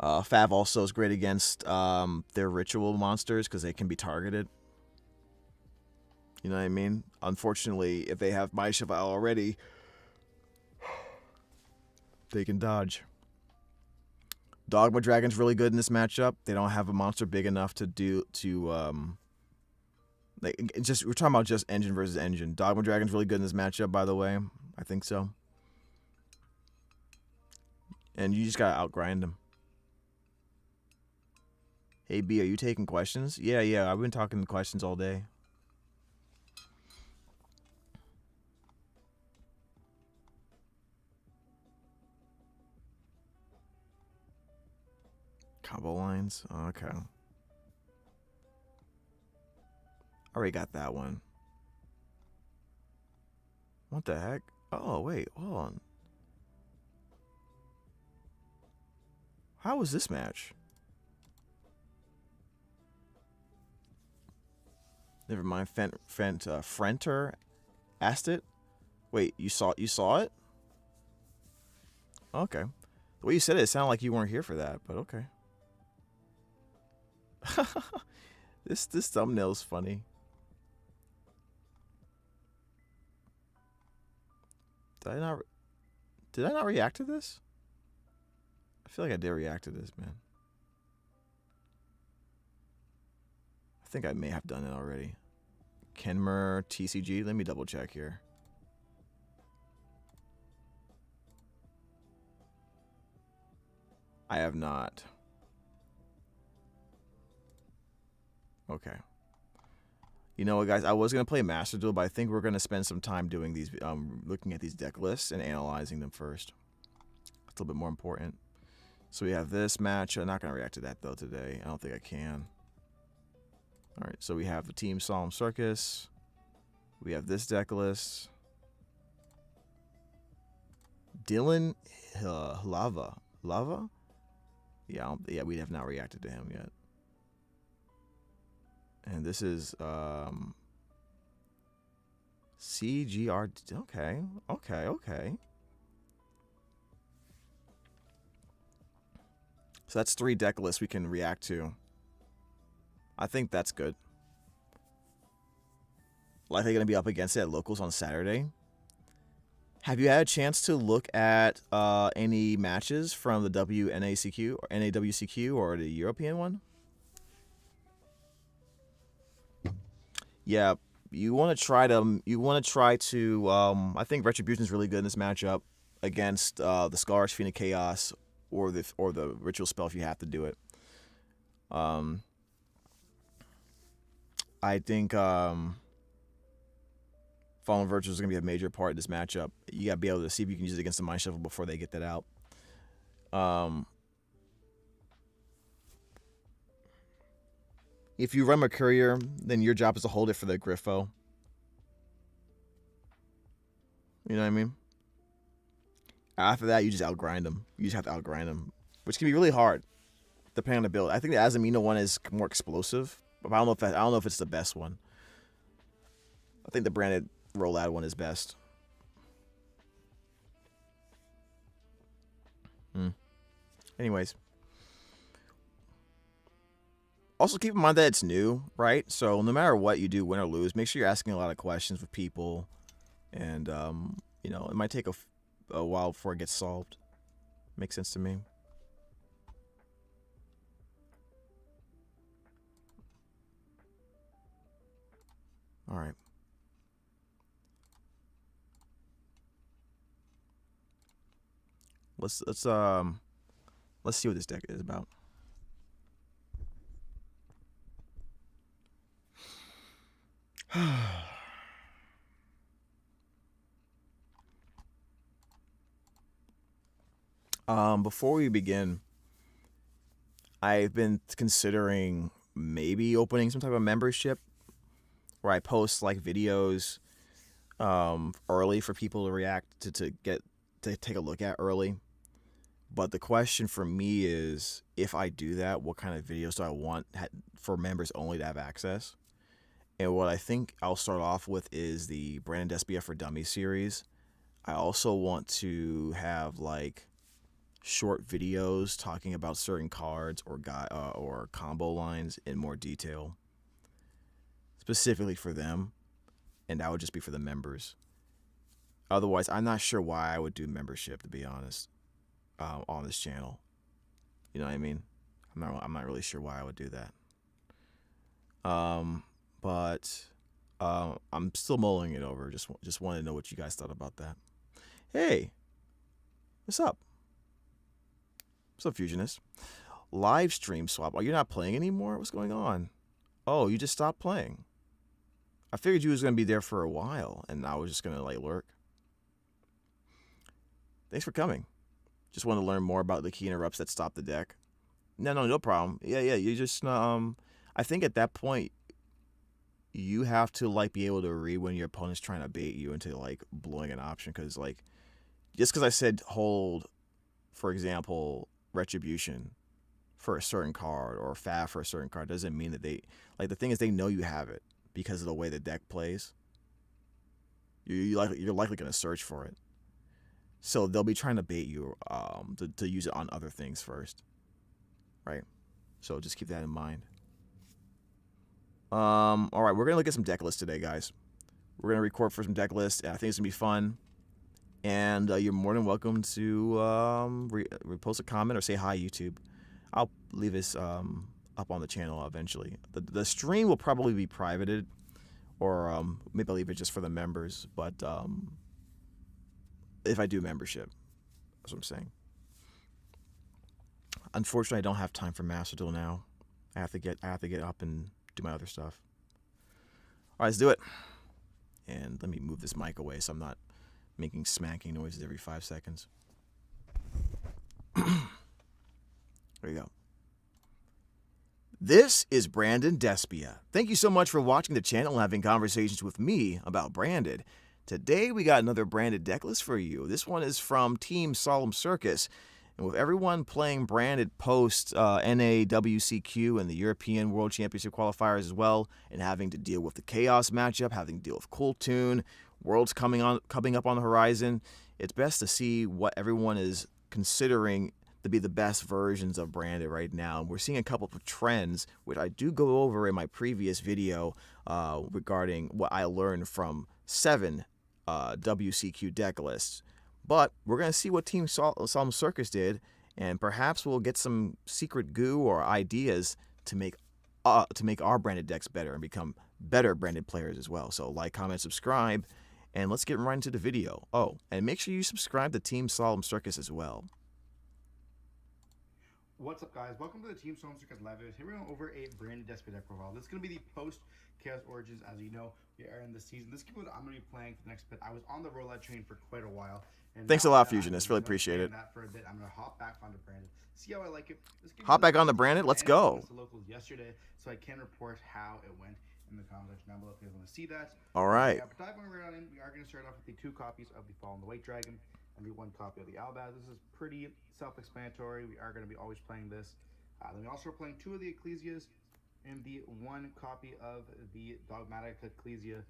Fav also is great against their Ritual monsters because they can be targeted. You know what I mean? Unfortunately, if they have My Cheval already, they can dodge. Dogma Dragon's really good in this matchup. They don't have a monster big enough to we're talking about just engine versus engine. Dogma Dragon's really good in this matchup, by the way. I think so. And you just gotta outgrind him. Hey B, are you taking questions? Yeah, I've been talking questions all day. Combo lines? Okay. Already got that one. What the heck? Oh, wait, hold on. How was this match? Never mind. Frenter asked it. Wait, you saw it? Okay. The way you said it, it sounded like you weren't here for that, but okay. This thumbnail's funny. Did I not react to this? I feel like I did react to this, man. I think I may have done it already. Kenmer TCG. Let me double check here. I have not. Okay. You know what, guys? I was gonna play Master Duel, but I think we're gonna spend some time doing these, looking at these deck lists and analyzing them first. It's a little bit more important. So we have this match. I'm not gonna react to that though today. I don't think I can. All right. So we have the Team Solemn Circus. We have this deck list. Dylan Lava. Yeah, we have not reacted to him yet. And this is CGR. Okay. So that's 3 deck lists we can react to. I think that's good. Likely going to be up against it at locals on Saturday. Have you had a chance to look at any matches from the WNACQ or NAWCQ or the European one? Yeah, you want to try to. I think Retribution is really good in this matchup against the Scars, Fiend of Chaos, or the Ritual Spell if you have to do it. I think Fallen Virtues is going to be a major part of this matchup. You got to be able to see if you can use it against the Mind Shuffle before they get that out. If you run Mercurier, then your job is to hold it for the Griffo. You know what I mean? After that, you just outgrind them. You just have to outgrind them, which can be really hard, depending on the build. I think the Azamino one is more explosive, but I don't know if it's the best one. I think the branded Rolad one is best. Anyways. Also, keep in mind that it's new, right? So no matter what you do, win or lose, make sure you're asking a lot of questions with people. And, you know, it might take a while before it gets solved. Makes sense to me. All right. Let's see what this deck is about. Before we begin, I've been considering maybe opening some type of membership where I post like videos early for people to react to take a look at early. But the question for me is, if I do that, what kind of videos do I want for members only to have access? And what I think I'll start off with is the Branded Despia for Dummies series. I also want to have like short videos talking about certain cards or combo lines in more detail, specifically for them, and that would just be for the members. Otherwise, I'm not sure why I would do membership, to be honest, on this channel. You know what I mean? I'm not really sure why I would do that. But I'm still mulling it over. Just wanted to know what you guys thought about that. Hey, what's up? What's up, Fusionist? Live stream swap. Oh, you're not playing anymore? What's going on? Oh, you just stopped playing. I figured you was going to be there for a while, and I was just going to, like, lurk. Thanks for coming. Just want to learn more about the key interrupts that stop the deck. No problem. Yeah, you just, I think at that point, you have to, like, be able to read when your opponent's trying to bait you into, like, blowing an option, because, like, just because I said hold, for example, Retribution for a certain card or Fab for a certain card doesn't mean that they, like, the thing is they know you have it because of the way the deck plays. You're likely going to search for it. So they'll be trying to bait you to use it on other things first, right? So just keep that in mind. All right, we're gonna look at some deck lists today, guys. We're gonna record for some deck lists. I think it's gonna be fun. And you're more than welcome to repost a comment or say hi, YouTube. I'll leave this up on the channel eventually. The stream will probably be privated, or maybe I'll leave it just for the members. But if I do membership, that's what I'm saying. Unfortunately, I don't have time for Master Duel now. I have to get up and do my other stuff. All right, let's do it. And let me move this mic away so I'm not making smacking noises every 5 seconds. There you go. This is Brandon Despia. Thank you so much for watching the channel and having conversations with me about Branded. Today we got another Branded deck list for you. This one is from Team Solemn Circus. And with everyone playing Branded post NAWCQ and the European World Championship qualifiers as well, and having to deal with the Chaos matchup, having to deal with Cooltoon, Worlds coming up on the horizon, it's best to see what everyone is considering to be the best versions of Branded right now. And we're seeing a couple of trends, which I do go over in my previous video regarding what I learned from 7 WCQ deck lists. But we're going to see what Team Solemn Circus did, and perhaps we'll get some secret goo or ideas to make our Branded decks better and become better Branded players as well. So like, comment, subscribe, and let's get right into the video. Oh, and make sure you subscribe to Team Solemn Circus as well. What's up, guys? Welcome to the Team Solemn Circus live video. Here we're going over a Branded Despia deck profile. This is going to be the post Chaos Origins. As you know, we are in the season. This is what I'm going to be playing for the next bit. I was on the rollout train for quite a while. And thanks a lot, Fusionist. Really appreciate it. That for a bit. I'm going to hop back onto Branded. See how I like it. Hop back on the Branded. Let's go. The locals yesterday, so I can report how it went in the comment section down below if you guys want to see that. All right. But diving right on in, we are going to start off with the 2 copies of the Fallen the White Dragon and the 1 copy of the Albaz. This is pretty self-explanatory. We are going to be always playing this. Then we also are playing 2 of the Ecclesias and the 1 copy of the Dogmatic Ecclesia.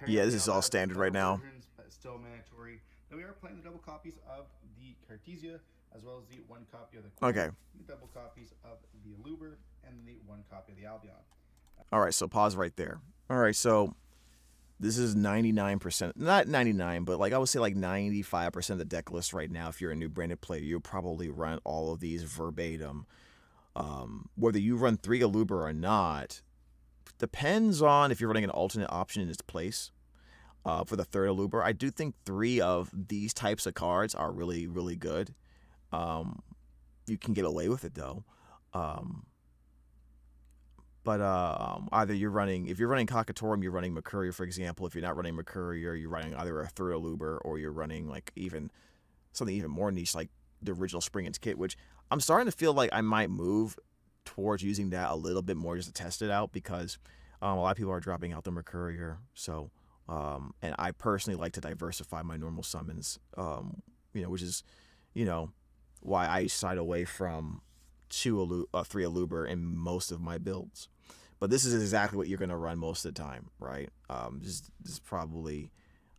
Yeah, this is all standard right now. But still mandatory. Then we are playing the double copies of the Cartesia, as well as the 1 copy of the Quem, okay. The double copies of the Luber, and the 1 copy of the Albion. All right, so pause right there. All right, so this is 99%, not 99, but like I would say like 95% of the deck list right now. If you're a new Branded player, you'll probably run all of these verbatim. Whether you run 3 Aluber or not depends on if you're running an alternate option in its place. For the 3rd Aluber, I do think 3 of these types of cards are really, really good. You can get away with it though. But either you're running, if you're running Cockatorum, you're running Mercurial, for example. If you're not running Mercurial, you're running either a 3rd Aluber or you're running like even something even more niche like the original Spring Ins kit, which I'm starting to feel like I might move towards using that a little bit more just to test it out, because a lot of people are dropping out the Mercurial. So, and I personally like to diversify my normal summons, which is, why I side away from 3 Aluber in most of my builds. But this is exactly what you're going to run most of the time, right? This is probably,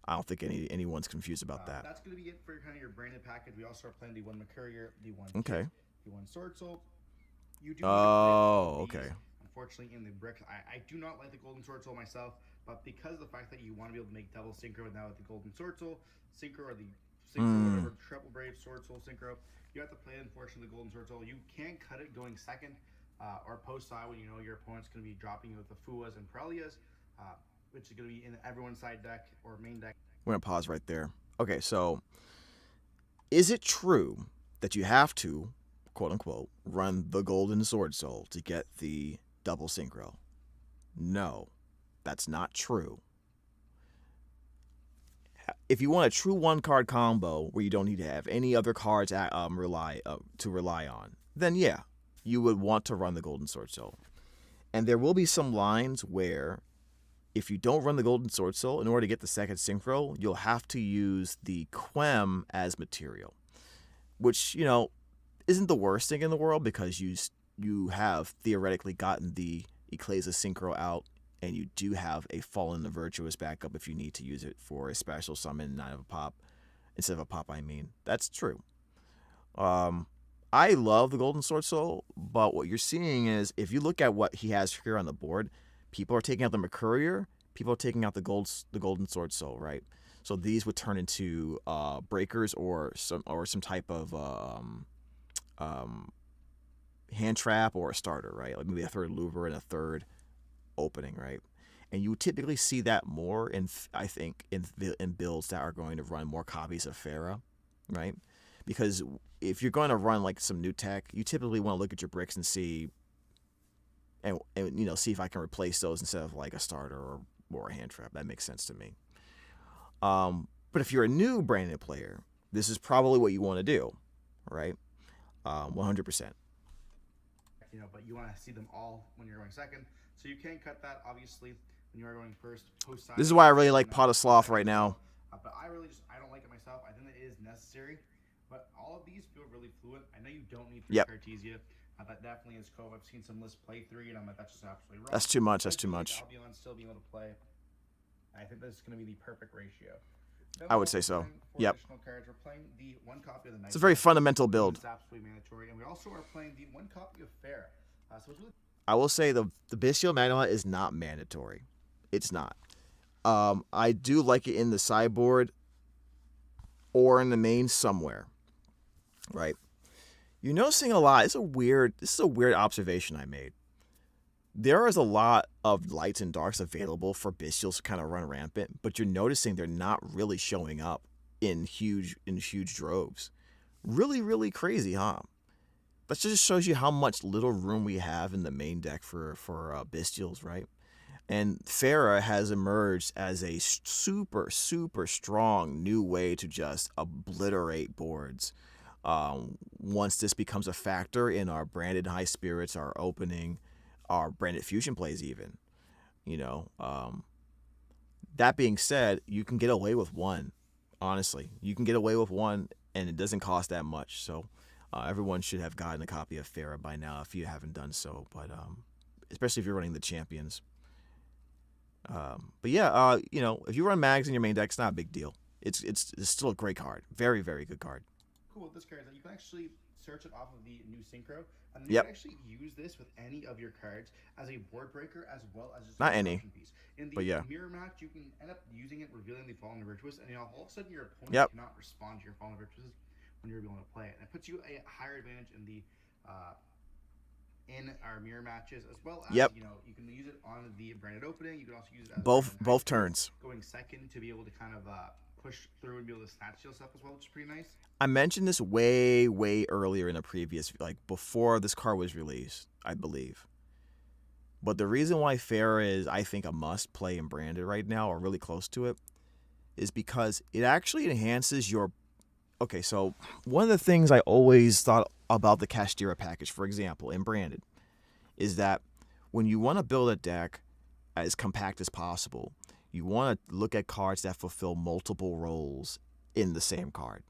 I don't think anyone's confused about that. That's going to be it for kind of your Branded package. We also are playing the 1 Mercurial, the 1 okay. The 1 Sword Soul. You do okay. Unfortunately, in the bricks, I do not like the Golden Sword Soul myself, but because of the fact that you want to be able to make double synchro now with the Golden Sword Soul, synchro or the synchro, whatever, triple brave Sword Soul synchro, you have to play, unfortunately, the Golden Sword Soul. You can cut it going second or post side when you know your opponent's going to be dropping you with the Fuas and Prelias, which is going to be in everyone's side deck or main deck. We're going to pause right there. Okay, so is it true that you have to, quote unquote, run the Golden Sword Soul to get the double synchro? No, that's not true. If you want a true 1-card combo where you don't need to have any other cards to rely on, then yeah, you would want to run the Golden Sword Soul. And there will be some lines where if you don't run the Golden Sword Soul, in order to get the second synchro, you'll have to use the Quem as material, which, isn't the worst thing in the world, because you have theoretically gotten the Ecclesia synchro out, and you do have a Fallen the Virtuous backup if you need to use it for a special summon, not of a pop. Instead of a pop, I mean. That's true. I love the Golden Sword Soul, but what you're seeing is, if you look at what he has here on the board, People are taking out the Mercurier. People are taking out the Golden Sword Soul, right? So these would turn into breakers or some type of hand trap or a starter, right? Like maybe a third Luber and a third opening, right? And you typically see that more in builds that are going to run more copies of Pharah, right? Because if you're going to run like some new tech, you typically want to look at your bricks and see, and see if I can replace those instead of like a starter or a hand trap. That makes sense to me. But if you're a new branded player, this is probably what you want to do, right? 100%. But you want to see them all when you're going second, so you can cut that obviously when you are going first. This is why I really like Pot of Sloth right now. But I don't like it myself. I think that it is necessary. But all of these feel really fluid. I know you don't need 3 Cartesia. That definitely is cool. I've seen some lists play 3, and I'm like, that's just absolutely wrong. That's too much. That's too much. Albion still being able to play. I think this is going to be the perfect ratio. I would say so. Yep. Cards. We're playing the 1 copy of the It's a very fundamental build. It's absolutely mandatory, and we also are playing the 1 copy of Pharah. So it's really. I will say the Bystial Magma is not mandatory. It's not. I do like it in the sideboard or in the main somewhere. Right. You're noticing a lot. This is a weird observation I made. There is a lot of lights and darks available for Bystials to kind of run rampant, but you're noticing they're not really showing up in huge droves. Really, really crazy, huh? That just shows you how much little room we have in the main deck for Bystials, right? And Pharah has emerged as a super, super strong new way to just obliterate boards. Once this becomes a factor in our branded high spirits, our opening, our branded fusion plays even, that being said, you can get away with 1. Honestly, you can get away with 1 and it doesn't cost that much. So everyone should have gotten a copy of Pharah by now if you haven't done so, but especially if you're running the champions. But yeah, if you run mags in your main deck, it's not a big deal. It's still a great card. Very, very good card. Cool with this card is that you can actually search it off of the new synchro, and then you can actually use this with any of your cards as a board breaker as well as just not any piece. In the but yeah. mirror match, you can end up using it, revealing the Fallen Virtuous, and all of a sudden your opponent cannot respond to your Fallen Virtuous when you're able to play it. And it puts you a higher advantage in the in our mirror matches, as well as you can use it on the branded opening. You can also use it as both turns, going second to be able to kind of push through and be able to snatch steal stuff as well, which is pretty nice. I mentioned this way, way earlier in the previous, like before this card was released, I believe. But the reason why Pharah is, I think, a must play in branded right now, or really close to it, is because it actually enhances your. Okay, so one of the things I always thought about the Kashtira package, for example, in branded, is that when you want to build a deck as compact as possible, you want to look at cards that fulfill multiple roles in the same card,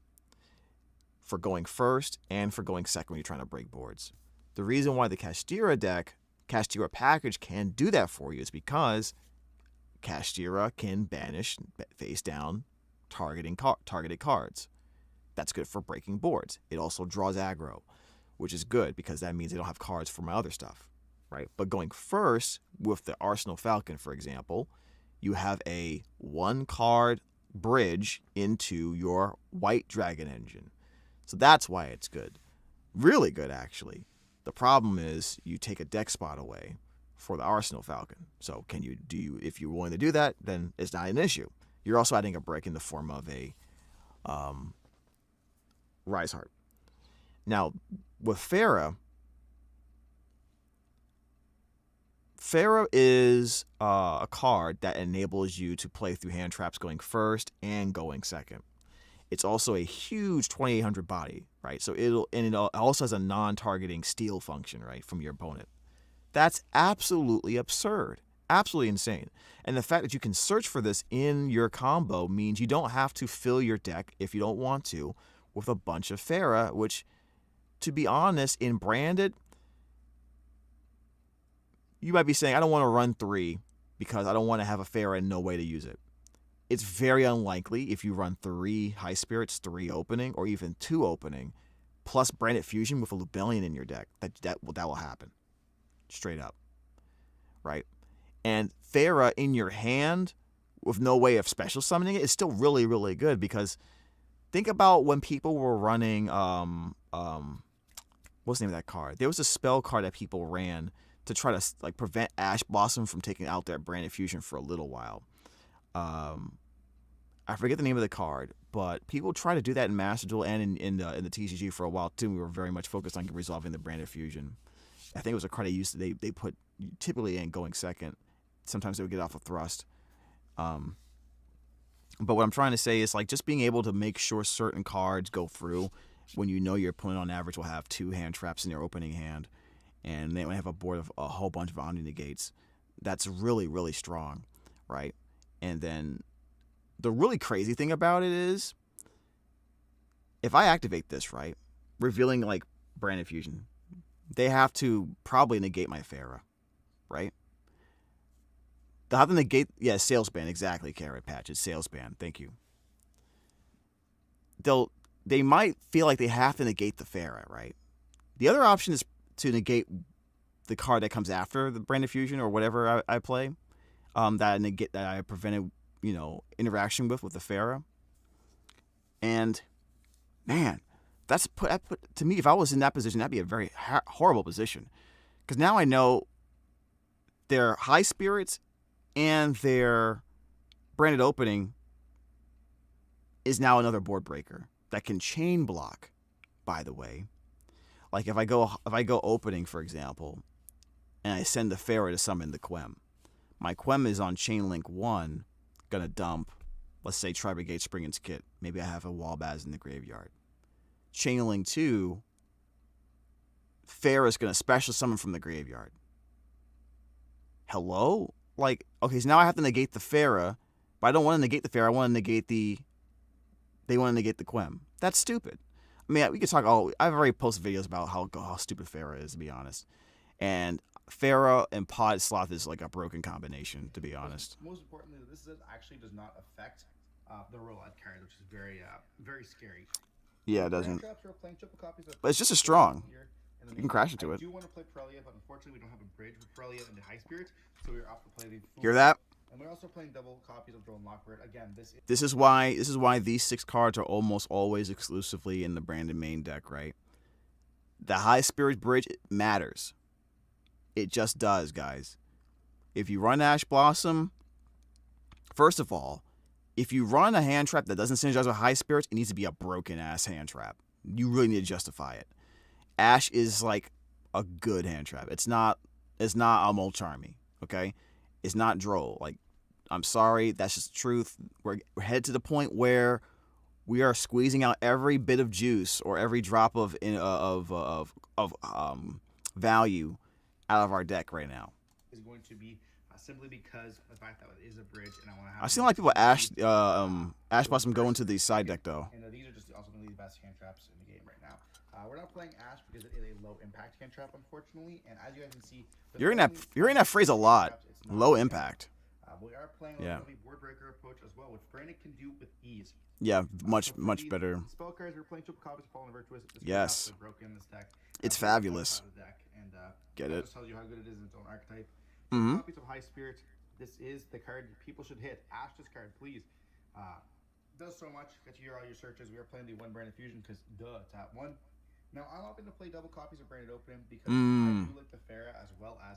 for going first and for going second when you're trying to break boards. The reason why the Kashtira package can do that for you is because Kashtira can banish face down targeted cards. That's good for breaking boards. It also draws aggro, which is good because that means they don't have cards for my other stuff, right? But going first with the Arsenal Falcon, for example, you have a 1-card bridge into your white dragon engine. So that's why it's good. Really good, actually. The problem is you take a deck spot away for the Arsenal Falcon. So if you're willing to do that, then it's not an issue. You're also adding a brick in the form of a Rise Heart. Now, with Pharah is a card that enables you to play through hand traps going first and going second. It's also a huge 2800 body, right? So it also has a non-targeting steal function, right, from your opponent. That's absolutely absurd. Absolutely insane. And the fact that you can search for this in your combo means you don't have to fill your deck, if you don't want to, with a bunch of Pharah, which, to be honest, in branded, you might be saying, I don't want to run 3 because I don't want to have a Pharah and no way to use it. It's very unlikely if you run 3 high spirits, 3 opening, or even 2 opening, plus branded fusion with a Lubellion in your deck, that will happen. Straight up. Right? And Pharah in your hand with no way of special summoning it is still really, really good, because think about when people were running what's the name of that card? There was a spell card that people ran to try to like prevent Ash Blossom from taking out their Branded Fusion for a little while. I forget the name of the card, but people try to do that in Master Duel and in the TCG for a while too. We were very much focused on resolving the Branded Fusion. I think it was a card they put typically in going second. Sometimes they would get off a thrust. But what I'm trying to say is like just being able to make sure certain cards go through when you know your opponent on average will have 2 hand traps in their opening hand, and they might have a board of a whole bunch of Omni Negates. That's really, really strong, right? And then the really crazy thing about it is, if I activate this, right, revealing like Branded Fusion, they have to probably negate my Pharah, right? They'll have to negate, yeah, Sales Ban, exactly, Carrot Patch, it's Sales Ban, thank you. They might feel like they have to negate the Pharah, right? The other option is to negate the card that comes after the Branded Fusion or whatever I play, that I prevented, interaction with the Pharah. And man, that put to me, if I was in that position, that'd be a very horrible position, because now I know their High Spirits and their Branded Opening is now another board breaker that can chain block, by the way. Like if I go Opening, for example, and I send the Pharah to summon the Quem, my Quem is on Chain Link 1, gonna dump, let's say, Tri-Brigade Springen's Kit. Maybe I have a Albaz in the graveyard. Chain Link 2, Pharah's gonna special summon from the graveyard. Hello? Like, okay, so now I have to negate the Pharah, but I don't want to negate the Pharah, I want to negate they want to negate the Quem. That's stupid. I mean, we could talk I've already posted videos about how stupid Pharah is, to be honest. And Pharah and Pod Sloth is like a broken combination, to be honest. Most importantly, this actually does not affect the roulette card, which is very, very scary. Yeah, it doesn't. But it's just as strong. You can crash into it. I do want to play Prelia, but unfortunately we don't have a bridge with Prelia and the High Spirits, so we're off to play the... Hear that? And we're also playing double copies of Drone Lockbird. Again, this is why these 6 cards are almost always exclusively in the Branded main deck, right? The High Spirit Bridge matters. It just does, guys. If you run Ash Blossom, first of all, if you run a hand trap that doesn't synergize with High Spirits, it needs to be a broken ass hand trap. You really need to justify it. Ash is like a good hand trap. It's not a Molcharmy, okay? It's not Droll. Like, I'm sorry, that's just the truth. We're headed to the point where we are squeezing out every bit of juice or every drop of value out of our deck right now. Is going to be simply because the fact that it is a bridge, and I want to have... I've seen a lot of people Ash Blossom go into the side deck though. And these are just also going to be the best hand traps in the game right now. We're not playing Ash because it is a low impact hand trap, unfortunately. And as you guys can see, you're in that phrase a lot. Low impact. We are playing a board breaker approach as well, which Branded can do with ease. Yeah, much better. Spell cards, we're playing triple copies of Fallen Virtuous. Yes. Broken in this deck. It's fabulous. And, get it? Just tells you how good it is in its own archetype. Mm-hmm. Copies of High Spirit. This is the card people should hit. Ash this card, please. Does so much. Get you all your searches. We are playing the 1 Branded Fusion because it's at 1. Now I'm opting to play double copies of Branded Opening because I do like the Pharah, as well as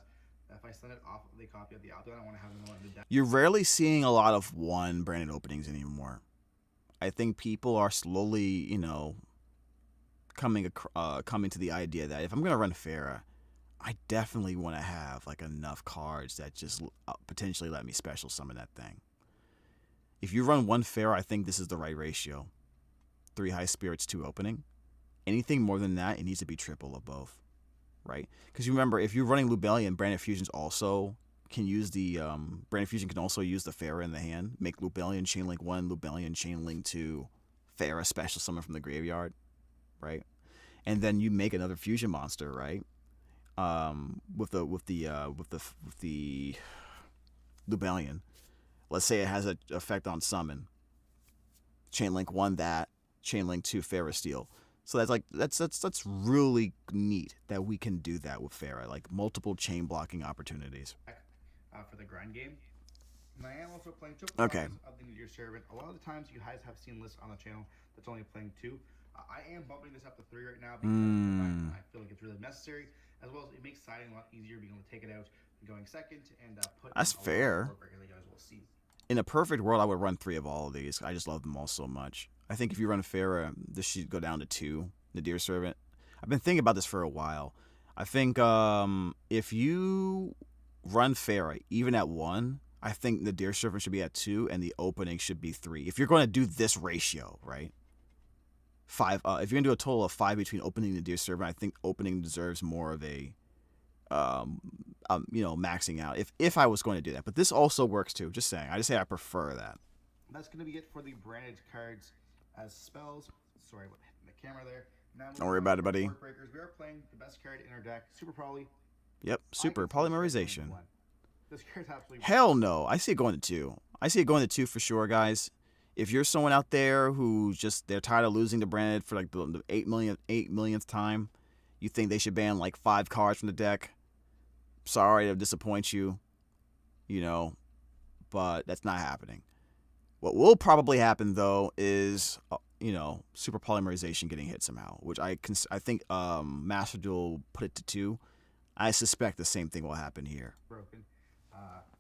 if I send it off the copy of the Albion, I want to have them in the deck. You're rarely seeing a lot of 1 Branded Openings anymore. I think people are slowly, coming to the idea that if I'm gonna run Pharah, I definitely want to have like enough cards that just potentially let me special summon that thing. If you run 1 Pharah, I think this is the right ratio. 3 High Spirits, 2 Opening. Anything more than that, it needs to be triple of both, right? Because you remember, if you're running Lubellion, Branded Fusions also can use the Branded Fusion can also use the Pharah in the hand. Make Lubellion Chain Link 1, Lubellion Chain Link 2, Pharah special summon from the graveyard, right? And then you make another fusion monster, right? With the Lubellion. Let's say it has an effect on summon. Chain Link 1 that, Chain Link 2 Pharah Steel. So that's really neat that we can do that with Pharah, like multiple chain blocking opportunities. for the grind game. And I am also playing triple Okay. copies of the Nadir Servant. A lot of the times you guys have seen lists on the channel that's only playing 2. I am bumping this up to 3 right now because I feel like it's really necessary, as well as it makes siding a lot easier being able to take it out and going second and put That's in a fair. lot of work that you guys will see. In a perfect world, I would run 3 of all of these. I just love them all so much. I think if you run Farah, this should go down to 2, Nadir Servant. I've been thinking about this for a while. I think if you run Farah, even at 1, I think Nadir Servant should be at 2, and the opening should be 3. If you're going to do this ratio, right? 5. If you're going to do a total of 5 between opening and Nadir Servant, I think opening deserves more of a, maxing out. If I was going to do that, but this also works too. Just saying. I just say I prefer that. That's going to be it for the branded cards as spells. Sorry about hitting the camera there. Now Don't worry about it, buddy. Breakers. We are playing the best card in our deck, Super Poly. Yep, super polymerization. This card's absolutely Hell no. I see it going to 2. I see it going to 2 for sure, guys. If you're someone out there who they're tired of losing to Branded for like the 8 millionth time, you think they should ban like 5 cards from the deck. Sorry to disappoint you, but that's not happening. What will probably happen though is, super polymerization getting hit somehow, which I think Master Duel put it to 2. I suspect the same thing will happen here. broken.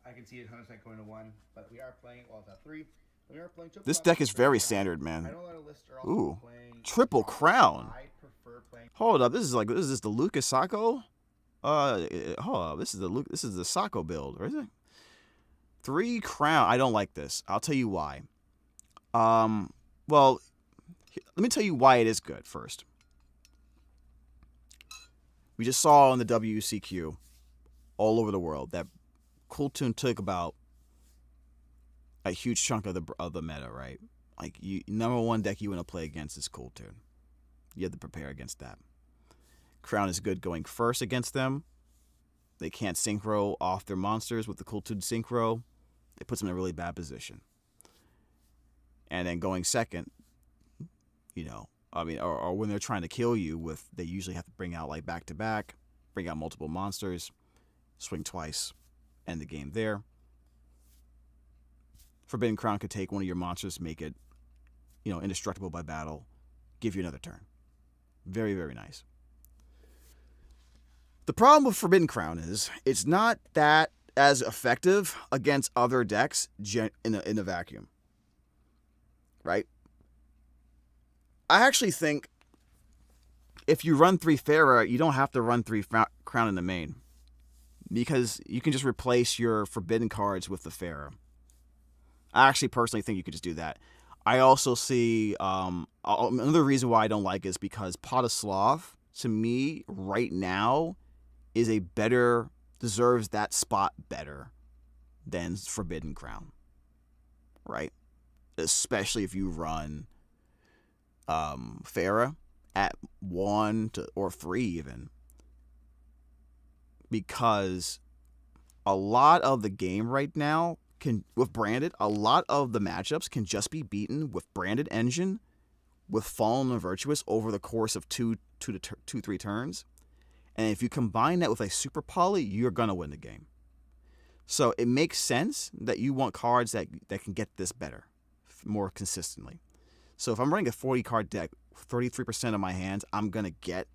I can see it 100% going to 1, but we are playing well at 3. We are playing triple This crown. deck is very standard, man. I know a lot of lists are also Ooh, playing triple crown. I prefer playing. Hold up, this is the Lucas Sacco. Hold up, this is the Sacco build, or is it? 3 crown. I don't like this. I'll tell you why. Well, let me tell you why it is good first. We just saw in the WCQ all over the world that Cooltoon took about a huge chunk of the meta, right? Like, number 1 deck you want to play against is Cooltoon. You have to prepare against that. Crown is good going first against them. They can't synchro off their monsters with the Cooltoon synchro. It puts them in a really bad position. And then going second, or when they're trying to kill you they usually have to bring out like back-to-back, bring out multiple monsters, swing twice, end the game there. Forbidden Crown could take one of your monsters, make it, indestructible by battle, give you another turn. Very, very nice. The problem with Forbidden Crown is it's not that as effective against other decks in a vacuum. Right? I actually think if you run 3 Farah, you don't have to run 3 Crown in the main, because you can just replace your Forbidden cards with the Farah. I actually personally think you could just do that. I also see another reason why I don't like it is because Pot of Sloth, to me, right now, deserves that spot better than Forbidden Crown. Right? Especially if you run Farah at 1 or 3 even. Because a lot of the game right now with Branded, a lot of the matchups can just be beaten with Branded Engine, with Fallen and Virtuous over the course of 2 to 3 turns. And if you combine that with a Super Poly, you're going to win the game. So it makes sense that you want cards that can get this better, more consistently. So if I'm running a 40-card deck, 33% of my hands, I'm going to get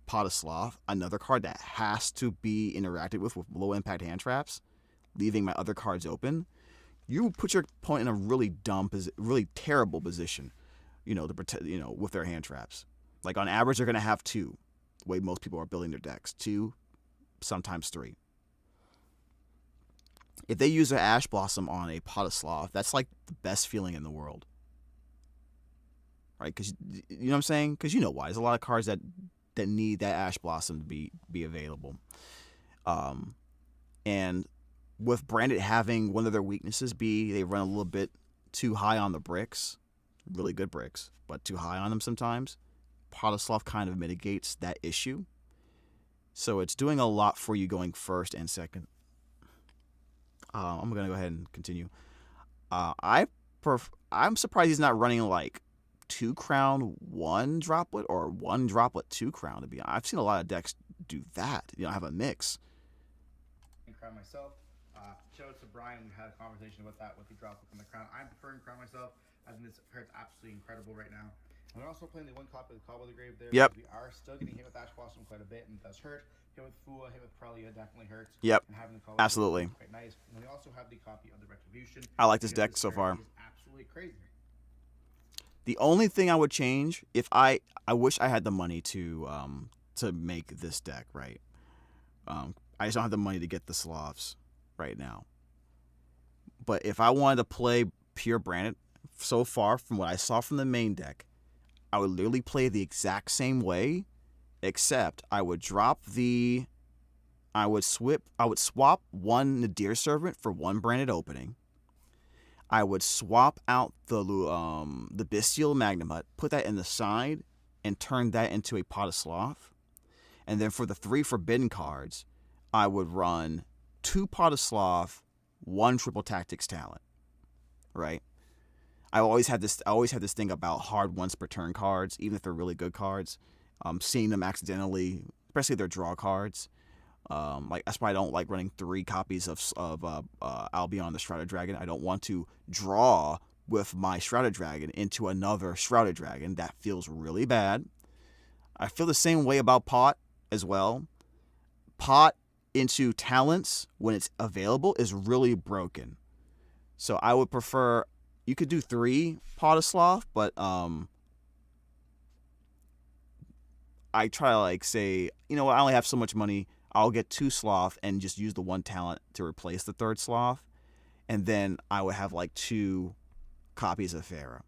Pot of Sloth, another card that has to be interacted with low-impact hand traps, leaving my other cards open. You put your opponent in a really really terrible position, to protect, with their hand traps. Like on average, they're going to have 2, the way most people are building their decks. 2, sometimes 3. If they use an Ash Blossom on a Pot of Sloth, that's like the best feeling in the world. Right? Because, you know what I'm saying? Because you know why. There's a lot of cards that need that Ash Blossom to be available. And with Branded having one of their weaknesses be they run a little bit too high on the bricks, really good bricks, but too high on them sometimes, Pot of Sloth kind of mitigates that issue. So it's doing a lot for you going first and second. I'm going to go ahead and continue. I'm surprised he's not running like 2 crown, 1 droplet, or 1 droplet, 2 crown, to be honest. I've seen a lot of decks do that. Have a mix. Crown myself. Shout out to Brian. We had a conversation about that with the drop on the crown. I'm preferring crown myself. I think this card's absolutely incredible right now. And we're also playing the one copy of the Cobble of the Grave there. Yep. We are still getting hit with Ash Blossom quite a bit, and it does hurt. Hit with Fua, hit with Prelia definitely hurts. Yep. And having the Cobble Absolutely. is quite nice. And we also have the copy of the Retribution. I like this because deck so card far. is absolutely crazy. The only thing I would change, if I wish I had the money to make this deck, right? I just don't have the money to get the Slavs right now. But if I wanted to play pure Branded, so far from what I saw from the main deck, I would literally play the exact same way, except I would swap one Nadir Servant for one Branded Opening. I would swap out the Bystial Magnamut, put that in the side, and turn that into a Pot of Sloth. And then for the 3 forbidden cards, I would run 2 Pot of Sloth, 1 Triple Tactics Talent. Right? I always had this thing about hard once per turn cards, even if they're really good cards. Seeing them accidentally, especially their draw cards. That's why I don't like running 3 copies of Albion the Shrouded Dragon. I don't want to draw with my Shrouded Dragon into another Shrouded Dragon. That feels really bad. I feel the same way about Pot as well. Pot into talents when it's available is really broken. So I would prefer, you could do 3 Pot of Sloth, but I try to say, I only have so much money. I'll get 2 Sloth and just use the 1 talent to replace the 3rd Sloth. And then I would have 2 copies of Farah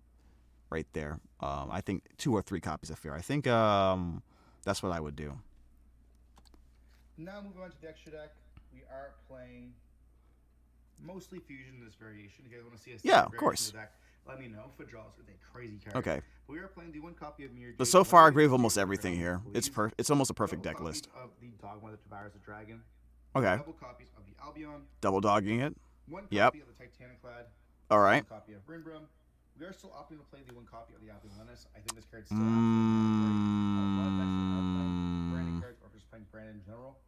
right there. I think 2 or 3 copies of Farah. I think that's what I would do. Now moving on to the extra deck, we are playing mostly Fusion in this variation. If you guys want to see us of course. Deck, let me know. Fidrals is a crazy card. Okay. We are playing the 1 copy of Mirrorjade. But so far, I agree with almost everything here. It's almost a perfect deck list. Of the Dogma that devours the dragon. Okay. Double copies of the Albion. Double dogging it. 1 copy of the Titaniclad. All right. 1 copy of Brim. We are still opting to play the 1 copy of the Albion Lennis. I think this card's still Branded cards or just playing Branded in general.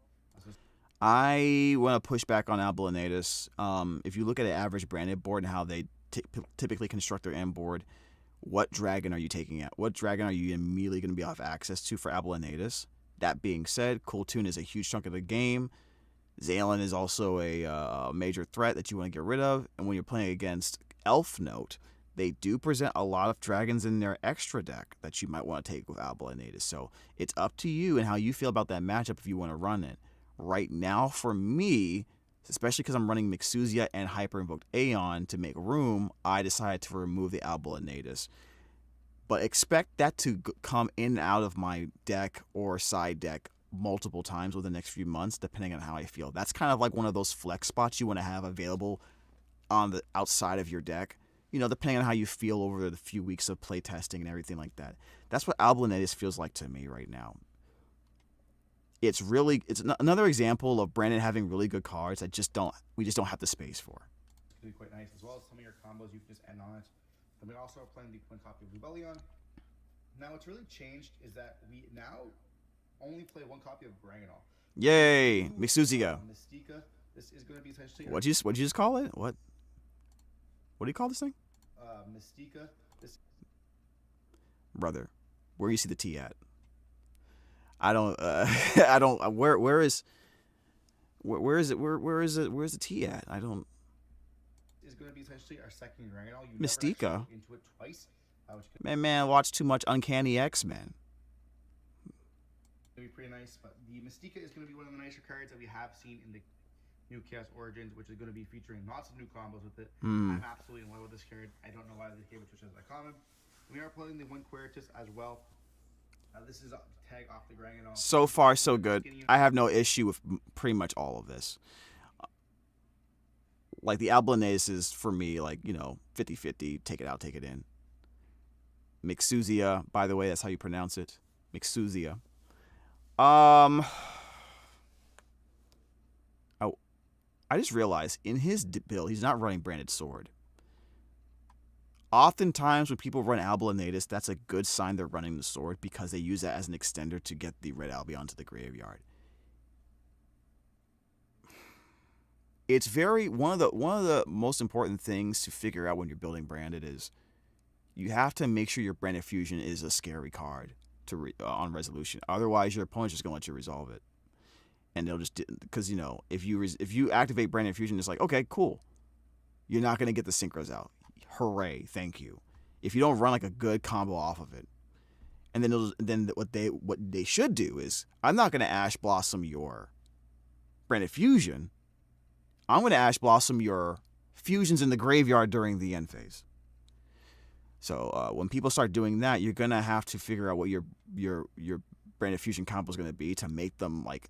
I want to push back on Albinatus. If you look at an average Branded board and how they typically construct their end board, what dragon are you taking out? What dragon are you immediately going to be off access to for Albinatus? That being said, Kultun is a huge chunk of the game. Zalen is also a major threat that you want to get rid of. And when you're playing against Elf Note, they do present a lot of dragons in their extra deck that you might want to take with Albinatus. So it's up to you and how you feel about that matchup if you want to run it. Right now, for me, especially because I'm running Mixuzia and Hyper Invoked Aeon to make room, I decided to remove the Albinatus. But expect that to come in and out of my deck or side deck multiple times within the next few months, depending on how I feel. That's kind of like one of those flex spots you want to have available on the outside of your deck. Depending on how you feel over the few weeks of play testing and everything like that. That's what Albinatus feels like to me right now. It's another example of Brandon having really good cards that we just don't have the space for. It's going to be quite nice, as well as some of your combos you can just end on it. Then we also are playing the 1 copy of Lubellion. Now what's really changed is that we now only play 1 copy of Branganol. Yay! Mixuzia. Mystica. This is going to be essentially... What'd you just call it? What do you call this thing? Mystica. Brother, where you see the T at? I don't. I don't. Where is it? Where's the T at? I don't. Is going to be essentially our second Dragonol. Mystica. Into it twice. Man, watch too much Uncanny X-Men. It'll be pretty nice, but the Mystica is going to be one of the nicer cards that we have seen in the new Chaos Origins, which is going to be featuring lots of new combos with it. I'm absolutely in love with this card. I don't know why they gave it to us as a common. We are playing the 1 Queritus as well. This is a tag off the Dragonol. So far, so good. I have no issue with pretty much all of this. Like the Albinatus is for me, 50-50. Take it out, take it in. Mixuzia, by the way, that's how you pronounce it. Mixuzia. I just realized in his build, he's not running Branded Sword. Oftentimes when people run Albinatus, that's a good sign they're running the sword because they use that as an extender to get the red Albion to the graveyard. it's very one of the most important things to figure out when you're building branded is you have to make sure your branded fusion is a scary card to on resolution. Otherwise, your opponent's just gonna let you resolve it, and they'll just because if you activate branded fusion, it's like okay, cool, you're not gonna get the synchros out. Hooray, thank you. If you don't run like a good combo off of it, and then what they should do is I'm not gonna Ash Blossom your branded fusion. I'm gonna Ash Blossom your fusions in the graveyard during the end phase. So when people start doing that, you're gonna have to figure out what your branded fusion combo is gonna be to make them like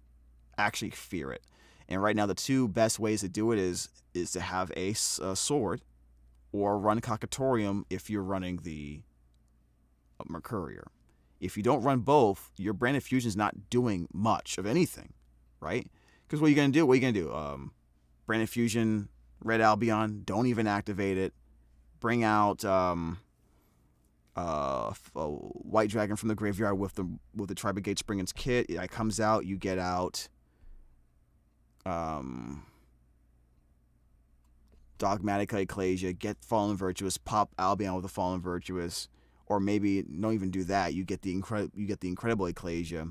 actually fear it. And right now, the two best ways to do it is to have a sword, or run Cocktatorium if you're running the Mercurier. If you don't run both, your branded fusion is not doing much of anything, right? Because what are you gonna do? Branded fusion, red Albion, don't even activate it. Bring out White Dragon from the graveyard with the Tri-Brigade Springen's kit. It comes out, you get out Dogmatica Ecclesia, get Fallen Virtuous, pop Albion with the Fallen Virtuous, or maybe don't even do that. You get the Incredible Ecclesia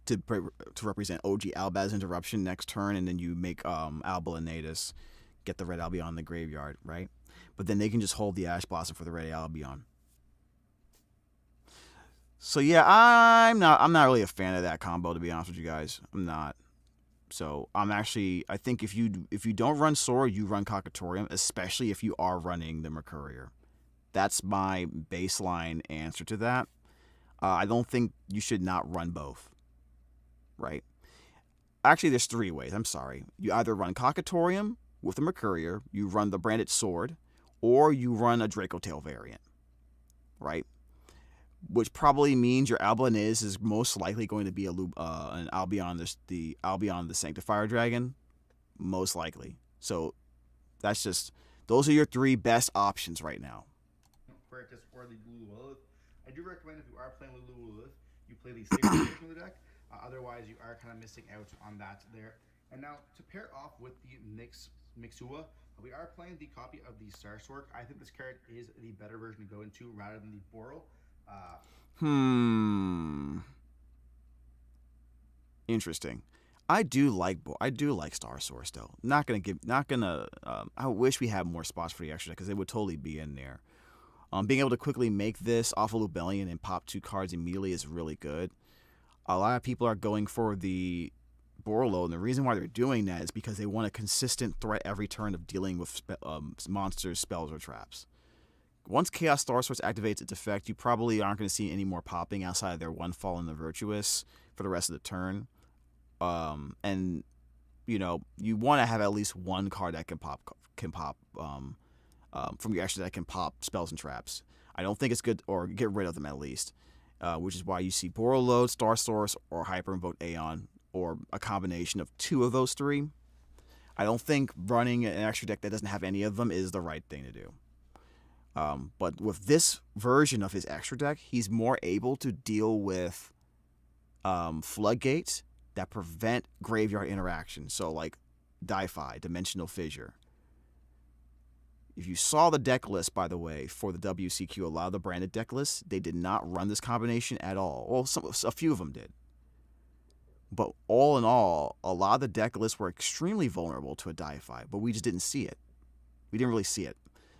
to represent OG Albaz Interruption next turn, and then you make Albalanetus, get the red Albion in the graveyard, right? But then they can just hold the Ash Blossom for the red Albion. So yeah, I'm not really a fan of that combo, to be honest with you guys. I'm not. So I think if you don't run Sword, you run Cocktatorium, especially if you are running the Mercurier. That's my baseline answer to that. I don't think you should not run both. Right? Actually, there's three ways. I'm sorry. You either run Cocktatorium with the Mercurier, you run the Branded Sword, or you run a Dracotail variant. Right? Which probably means your Albion is most likely going to be an Albion, the Albion the Sanctifier Dragon, most likely. So that's just those are your three best options right now. Quertus or the Lulu. I do recommend if you are playing Lulu, you play the Sacred version of the deck. Otherwise, you are kind of missing out on that there. And now to pair off with the Mixua, we are playing the copy of the Star Sword. I think this card is the better version to go into rather than the Boral. Interesting. I do like Star Source though. I wish we had more spots for the extra deck because it would totally be in there. Being able to quickly make this off of Lubellion and pop 2 cards immediately is really good. A lot of people are going for the Borlo, and the reason why they're doing that is because they want a consistent threat every turn of dealing with monsters, spells, or traps. Once Chaos Star Source activates its effect, you probably aren't going to see any more popping outside of their one Fallen the Virtuous for the rest of the turn. And you want to have at least one card that can pop from your extra that can pop spells and traps. I don't think it's good, or get rid of them at least, which is why you see Borreload, Star Source, or Hyper Invoke Aeon, or a combination of 2 of those 3. I don't think running an extra deck that doesn't have any of them is the right thing to do. But with this version of his extra deck, he's more able to deal with floodgates that prevent graveyard interaction. So like Di-Fi, Dimensional Fissure. If you saw the deck list, by the way, for the WCQ, a lot of the branded deck lists, they did not run this combination at all. Well, a few of them did. But all in all, a lot of the deck lists were extremely vulnerable to a Di-Fi, but we just didn't see it. We didn't really see it.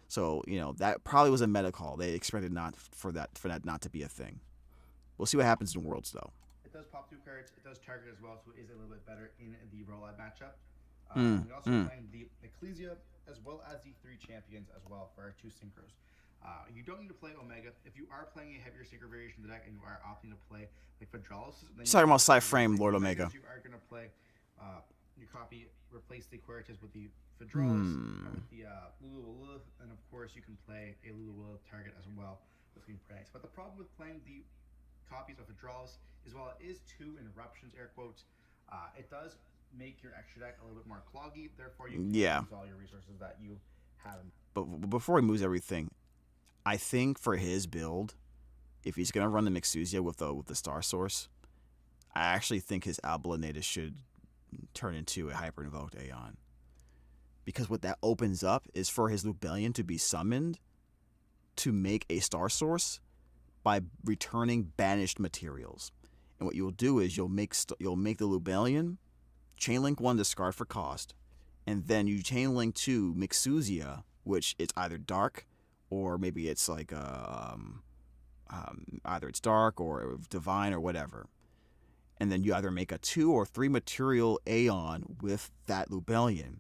So, that probably was a meta call. They expected for that not to be a thing. We'll see what happens in Worlds, though. It does pop 2 cards. It does target as well, so it is a little bit better in the roll-out matchup. We also playing the Ecclesia as well as the 3 champions as well for our 2 synchros. You don't need to play Omega. If you are playing a heavier synchro variation of the deck and you are opting to play like Federalis, then talking about side frame Lord Omega. You are going to play your copy, replace the Quertus with the Federalis, with the Lulu, and of course you can play a Lulu target as well with Green Pranks. But the problem with playing the copies of Federalis is while it is 2 interruptions, air quotes, it does make your extra deck a little bit more cloggy. Therefore, you can use all your resources that you have. But before he moves everything, I think for his build, if he's gonna run the Mixuzia with the Star Source, I actually think his Albalanetus should turn into a hyper invoked Aeon. Because what that opens up is for his Lubellion to be summoned to make a star source by returning banished materials. And what you'll do is you'll make the Lubellion chainlink 1 discard for cost, and then you chainlink 2 Mixuzia, which it's either dark or maybe it's like either it's dark or divine or whatever. And then you either make a 2 or 3 material Aeon with that Lubellion.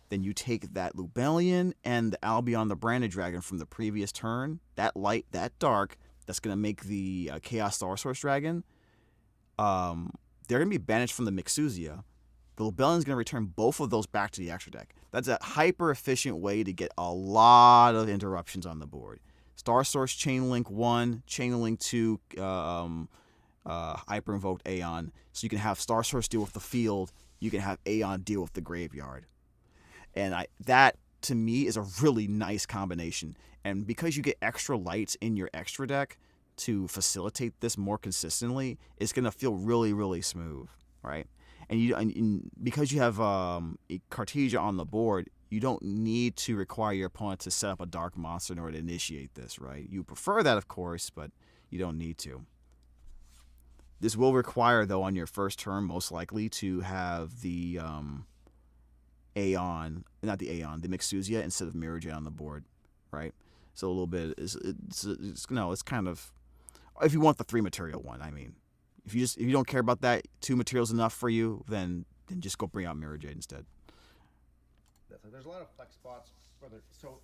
Then you take that Lubellion and the Albion the Branded Dragon from the previous turn, that light, that dark, that's going to make the Chaos Star Source Dragon. They're going to be banished from the Mixuzia. The Lubellion's going to return both of those back to the extra deck. That's a hyper-efficient way to get a lot of interruptions on the board. Star Source Chainlink 1, Chainlink 2, Hyper Invoked Aeon. So you can have Star Source deal with the field. You can have Aeon deal with the graveyard. And that, to me, is a really nice combination. And because you get extra lights in your extra deck to facilitate this more consistently, it's going to feel really, really smooth, right? And because you have Cartesia on the board, you don't need to require your opponent to set up a dark monster in order to initiate this, right? You prefer that, of course, but you don't need to. This will require, though, on your first turn, most likely, to have the the Mixuzia instead of Mirrorjade on the board, right? So a little bit, it's kind of, if you want the 3 material one, I mean. If you don't care about that, 2 materials enough for you, then just go bring out Mirrorjade instead. There's a lot of flex spots,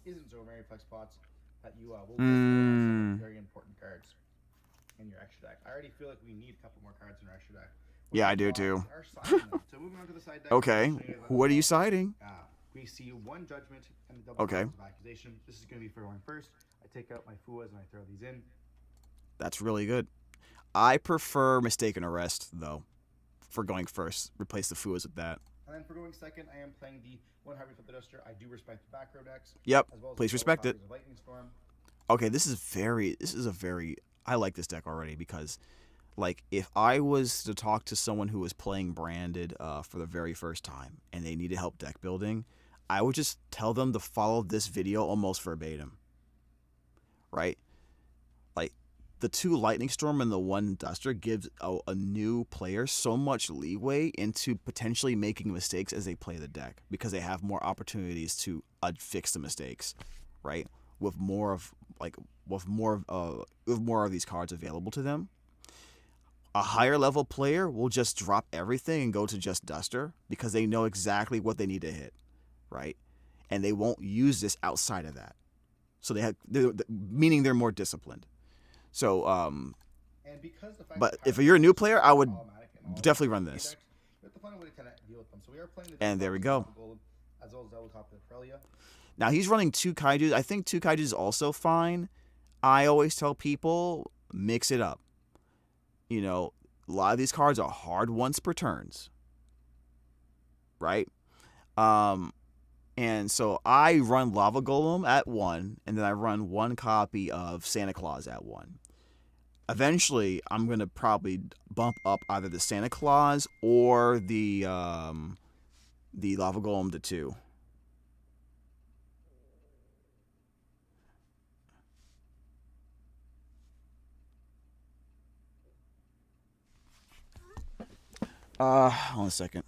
isn't so many flex spots that you will some very important cards in your extra deck. I already feel like we need a couple more cards in our extra deck. Yeah, I do too. So moving on to the side deck. Okay, what are you siding? We see 1 Judgment and the double of accusation. This is going to be for going first. I take out my Fuas and I throw these in. That's really good. I prefer Mistaken Arrest, though, for going first. Replace the Fuas with that. And then for going second, I am playing the 1 Harvey Flip the Duster. I do respect the back row decks. Yep, as well as please respect it. Lightning Storm. Okay, I like this deck already because, like, if I was to talk to someone who was playing Branded for the very first time and they needed help deck building, I would just tell them to follow this video almost verbatim, right? Like, the 2 Lightning Storm and the 1 Duster gives a new player so much leeway into potentially making mistakes as they play the deck because they have more opportunities to fix the mistakes, right? With more of these cards available to them. A higher level player will just drop everything and go to just Duster because they know exactly what they need to hit, right? And they won't use this outside of that. So meaning they're more disciplined. So, and because the fact but if you're a new player, I would definitely run this. You have to find a way to kind of deal with them. So we are playing And there we go. As well as double copy of Prelia. Now he's running 2 Kaijus. I think 2 Kaijus is also fine. I always tell people, mix it up. You know, a lot of these cards are hard once per turns. Right? And so I run Lava Golem at 1, and then I run 1 copy of Santa Claus at 1. Eventually, I'm going to probably bump up either the Santa Claus or the Lava Golem to 2. Hold on a second.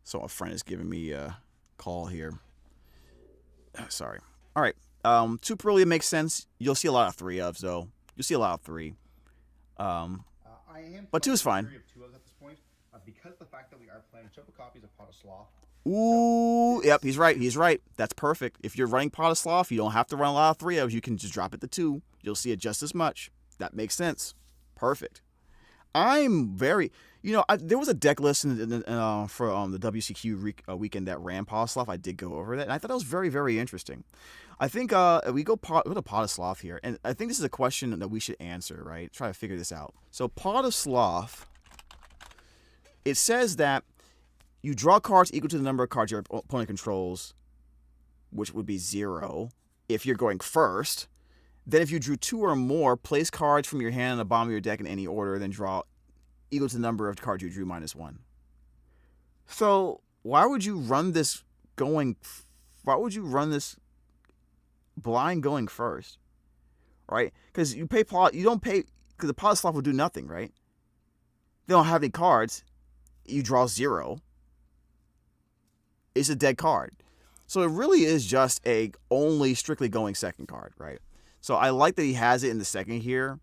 So a friend is giving me a call here. Sorry. All right. 2 Perulia makes sense. You'll see a lot of 3-ofs, though. You'll see a lot of 3. But 2 is fine. 3 of 2-ofs at this point, because the fact that we are playing triple copies of Pot of Sloth. Ooh, yep, he's right. He's right. That's perfect. If you're running Pot of Sloth, you don't have to run a lot of 3-ofs. You can just drop it to 2. You'll see it just as much. That makes sense. Perfect. I'm very... You know, there was a deck list for the WCQ weekend that ran Pot of Sloth. I did go over that, and I thought it was very, very interesting. I think we go to Pot of Sloth here, and I think this is a question that we should answer, right? Try to figure this out. So Pot of Sloth, it says that you draw cards equal to the number of cards your opponent controls, which would be 0 if you're going first. Then if you drew 2 or more, place cards from your hand on the bottom of your deck in any order, then draw equal to the number of cards you drew -1. So why would you run this going? Why would you run this blind going first? Right? Because you don't pay because the pot slot will do nothing, right? They don't have any cards. You draw 0. It's a dead card. So it really is just a only strictly going second card, right? So I like that he has it in the second here.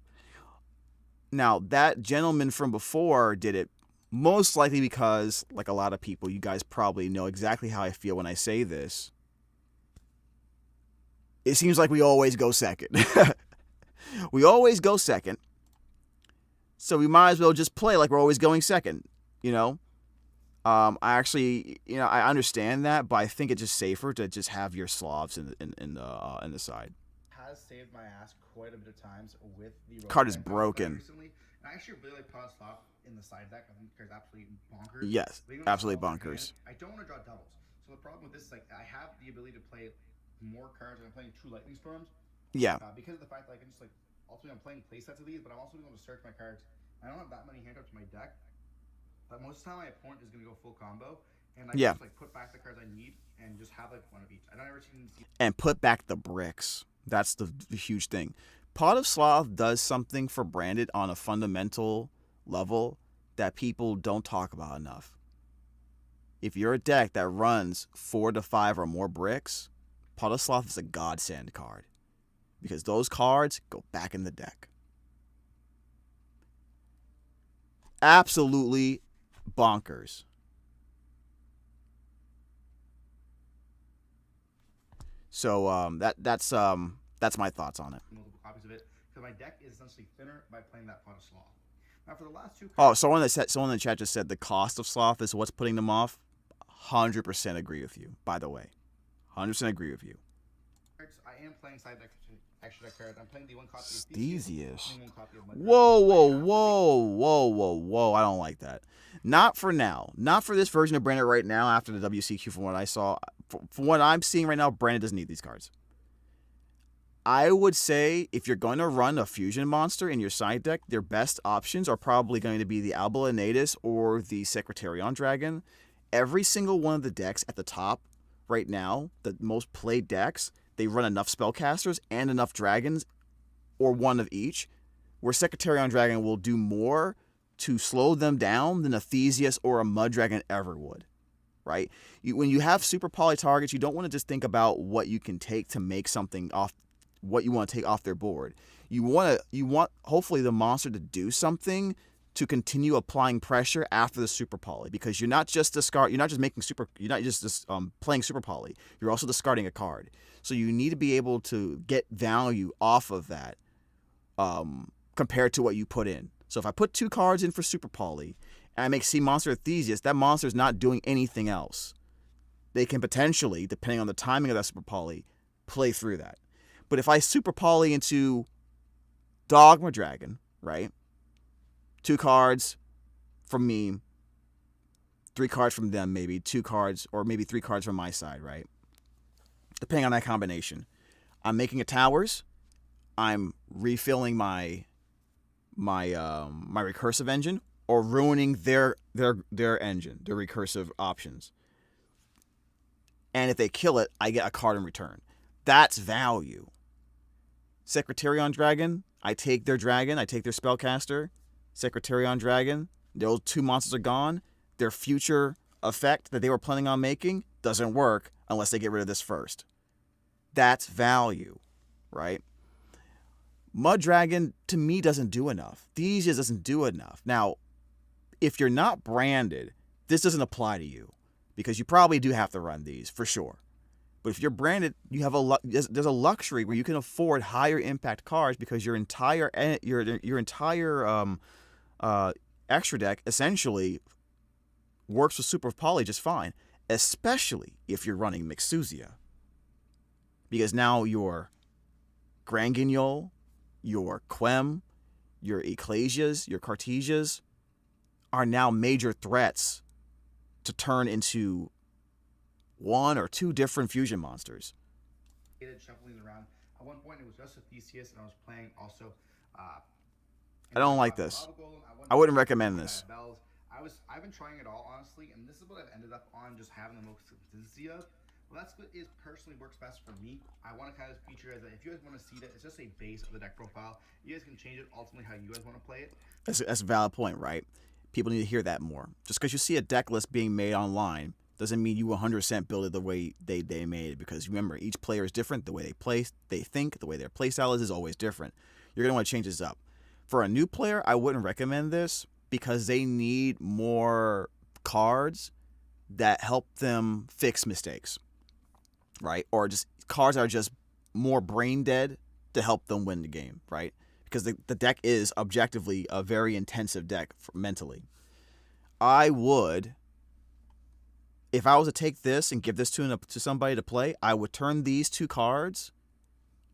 Now, that gentleman from before did it most likely because, like a lot of people, you guys probably know exactly how I feel when I say this. It seems like we always go second. We always go second. So we might as well just play like we're always going second, you know? I actually, I understand that, but I think it's just safer to just have your Slavs in the side. Has saved my ass quite a bit of times with the Card is broken. Recently. And I actually really like Pot Slav in the side deck. I think it's absolutely bonkers. Yes, absolutely bonkers. I don't want to draw doubles. So the problem with this is like I have the ability to play more cards when I'm playing 2 Lightning Storms. Yeah. Because of the fact that I can just ultimately I'm playing play sets of these, but I'm also going to search my cards. I don't have that many hand ups in my deck. But most of the time my opponent is going to go full combo, and I just put back the cards I need and just have one of each. I don't ever see. And put back the bricks. That's the huge thing. Pot of Slav does something for Branded on a fundamental level that people don't talk about enough. If you're a deck that runs 4 to 5 or more bricks, Pot of Slav is a godsend card because those cards go back in the deck. Absolutely bonkers. So that's my thoughts on it. Multiple copies of it because my deck is essentially thinner by playing that Pot of Slav. Now for the last 2 Oh, cards, someone in the chat just said the cost of Sloth is what's putting them off. 100% agree with you. By the way, 100% agree with you. I am playing side deck extra deck cards. I'm playing the 1 copy of Theseus. and 1 copy of Whoa. I don't like that. Not for now. Not for this version of Branded right now after the WCQ from what I saw. From what I'm seeing right now, Branded doesn't need these cards. I would say if you're going to run a fusion monster in your side deck, their best options are probably going to be the Albion or the Secretarion Dragon. Every single one of the decks at the top right now, the most played decks, they run enough spellcasters and enough dragons, or one of each, where Secretarion Dragon will do more to slow them down than a Theseus or a Mud Dragon ever would, right? When you have super poly targets, you don't want to just think about what you can take to make something off, what you want to take off their board. You want hopefully the monster to do something to continue applying pressure after the super poly, because you're not just playing super poly. You're also discarding a card. So you need to be able to get value off of that compared to what you put in. So if I put 2 cards in for super poly and I make Sea Monster or Theseus, that monster is not doing anything else. They can potentially, depending on the timing of that super poly, play through that. But if I super poly into Dogma Dragon, right? 2 cards from me, 3 cards from them, maybe 2 cards, or maybe 3 cards from my side, right? Depending on that combination. I'm making a towers. I'm refilling my recursive engine, or ruining their engine, their recursive options. And if they kill it, I get a card in return. That's value. Secretarion Dragon, I take their dragon, I take their spellcaster. Secretarion Dragon, those 2 monsters are gone. Their future effect that they were planning on making doesn't work unless they get rid of this first. That's value, right? Mud Dragon, to me, doesn't do enough. Theseus doesn't do enough. Now, if you're not branded, this doesn't apply to you, because you probably do have to run these, for sure. But if you're branded, you have there's a luxury where you can afford higher impact cards, because your entire extra deck essentially works with Super Poly just fine, especially if you're running Mixuzia. Because now your Grand Guignol, your Quem, your Ecclesias, your Cartesias are now major threats to turn into 1 or 2 different fusion monsters. Shuffling around. At one point, it was just a Theseus, and I was playing also. I don't like this. I wouldn't recommend this. I've been trying it all honestly, and this is what I've ended up on, just having the most consistency of. Well, that's what is personally works best for me. I want to kind of feature as if you guys want to see that, it's just a base of the deck profile. You guys can change it ultimately how you guys want to play it. That's a valid point, right? People need to hear that more. Just because you see a deck list being made online doesn't mean you 100% build it the way they made it. Because remember, each player is different. The way they play, they think, the way their play style is always different. You're going to want to change this up. For a new player, I wouldn't recommend this because they need more cards that help them fix mistakes, right? Or just cards that are just more brain dead to help them win the game, right? Because the deck is objectively a very intensive deck mentally. I would, if I was to take this and give this to somebody to play, I would turn these 2 cards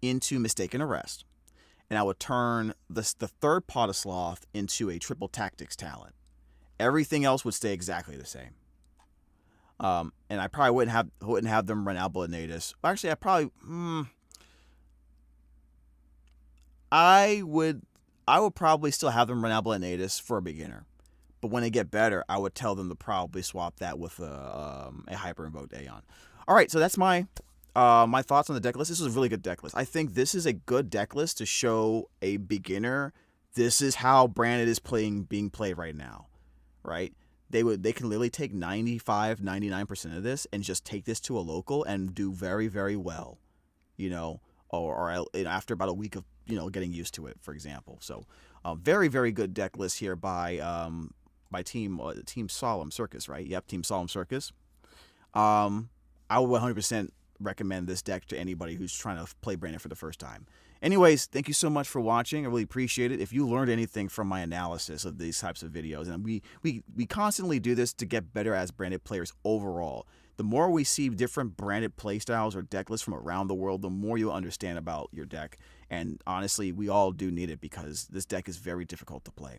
into Mistaken Arrest. And I would turn the third Pot of Sloth into a triple tactics talent. Everything else would stay exactly the same. And I probably wouldn't have them run Albinatus. Actually, I would probably still have them run Albinatus for a beginner. But when they get better, I would tell them to probably swap that with a Hyper Invoked Aeon. All right, so that's my thoughts on the deck list. This is a really good deck list. I think this is a good deck list to show a beginner this is how Branded is being played right now, right? They can literally take 95-99% of this and just take this to a local and do very, very well, or after about a week of getting used to it, for example. So, very, very good deck list here by Team Solemn Circus, right? Yep, Team Solemn Circus. I would 100% recommend this deck to anybody who's trying to play Branded for the first time. Anyways, thank you so much for watching. I really appreciate it. If you learned anything from my analysis of these types of videos, and we constantly do this to get better as Branded players overall. The more we see different Branded playstyles or deck lists from around the world, the more you'll understand about your deck. And honestly, we all do need it because this deck is very difficult to play.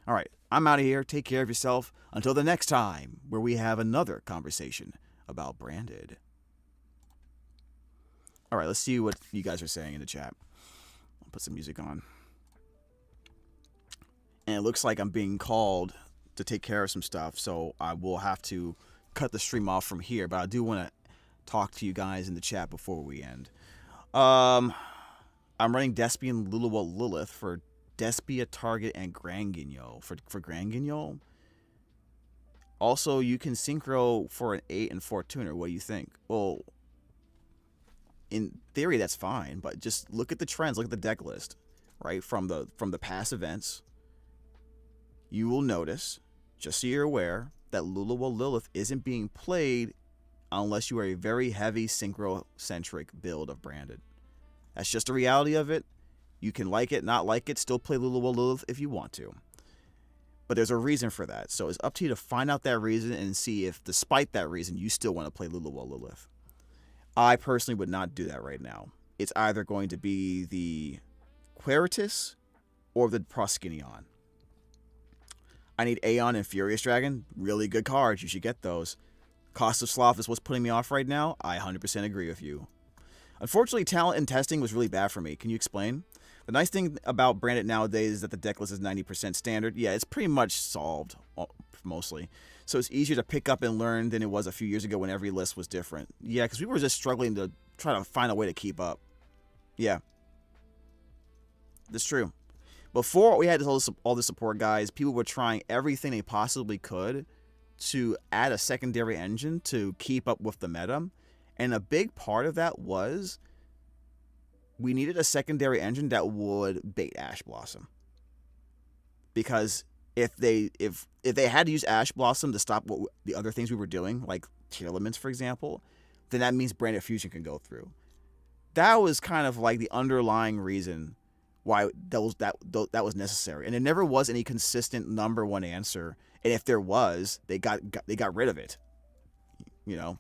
All right, I'm out of here. Take care of yourself. Until the next time, where we have another conversation about Branded. All right, let's see what you guys are saying in the chat. I'll put some music on. And it looks like I'm being called to take care of some stuff, so I will have to cut the stream off from here, but I do want to talk to you guys in the chat before we end. I'm running Despia and Lilith for Despia, Target, and Granguignol. For Granguignol. Also, you can synchro for an 8 and 4 tuner. What do you think? Well, in theory, that's fine, but just look at the trends. Look at the deck list, right? From the past events, you will notice, just so you're aware, that Lilith isn't being played unless you are a very heavy synchro-centric build of Branded. That's just the reality of it. You can like it, not like it, still play Lilith if you want to. But there's a reason for that. So it's up to you to find out that reason and see if, despite that reason, you still want to play Lilith. I personally would not do that right now. It's either going to be the Queritus or the Proskinion. I need Aeon and Furious Dragon. Really good cards. You should get those. Cost of Sloth is what's putting me off right now. I 100% agree with you. Unfortunately, talent and testing was really bad for me. Can you explain? The nice thing about Branded nowadays is that the deck list is 90% standard. Yeah, it's pretty much solved, mostly. So it's easier to pick up and learn than it was a few years ago when every list was different. Yeah, because we were just struggling to try to find a way to keep up. Yeah. That's true. Before we had all the support guys, people were trying everything they possibly could to add a secondary engine to keep up with the meta. And a big part of that was we needed a secondary engine that would bait Ash Blossom. Because if they had to use Ash Blossom to stop the other things we were doing, like Tearlaments, for example, then that means Branded Fusion can go through. That was kind of like the underlying reason why that was necessary. And there never was any consistent number one answer. And if there was, they got rid of it. You know.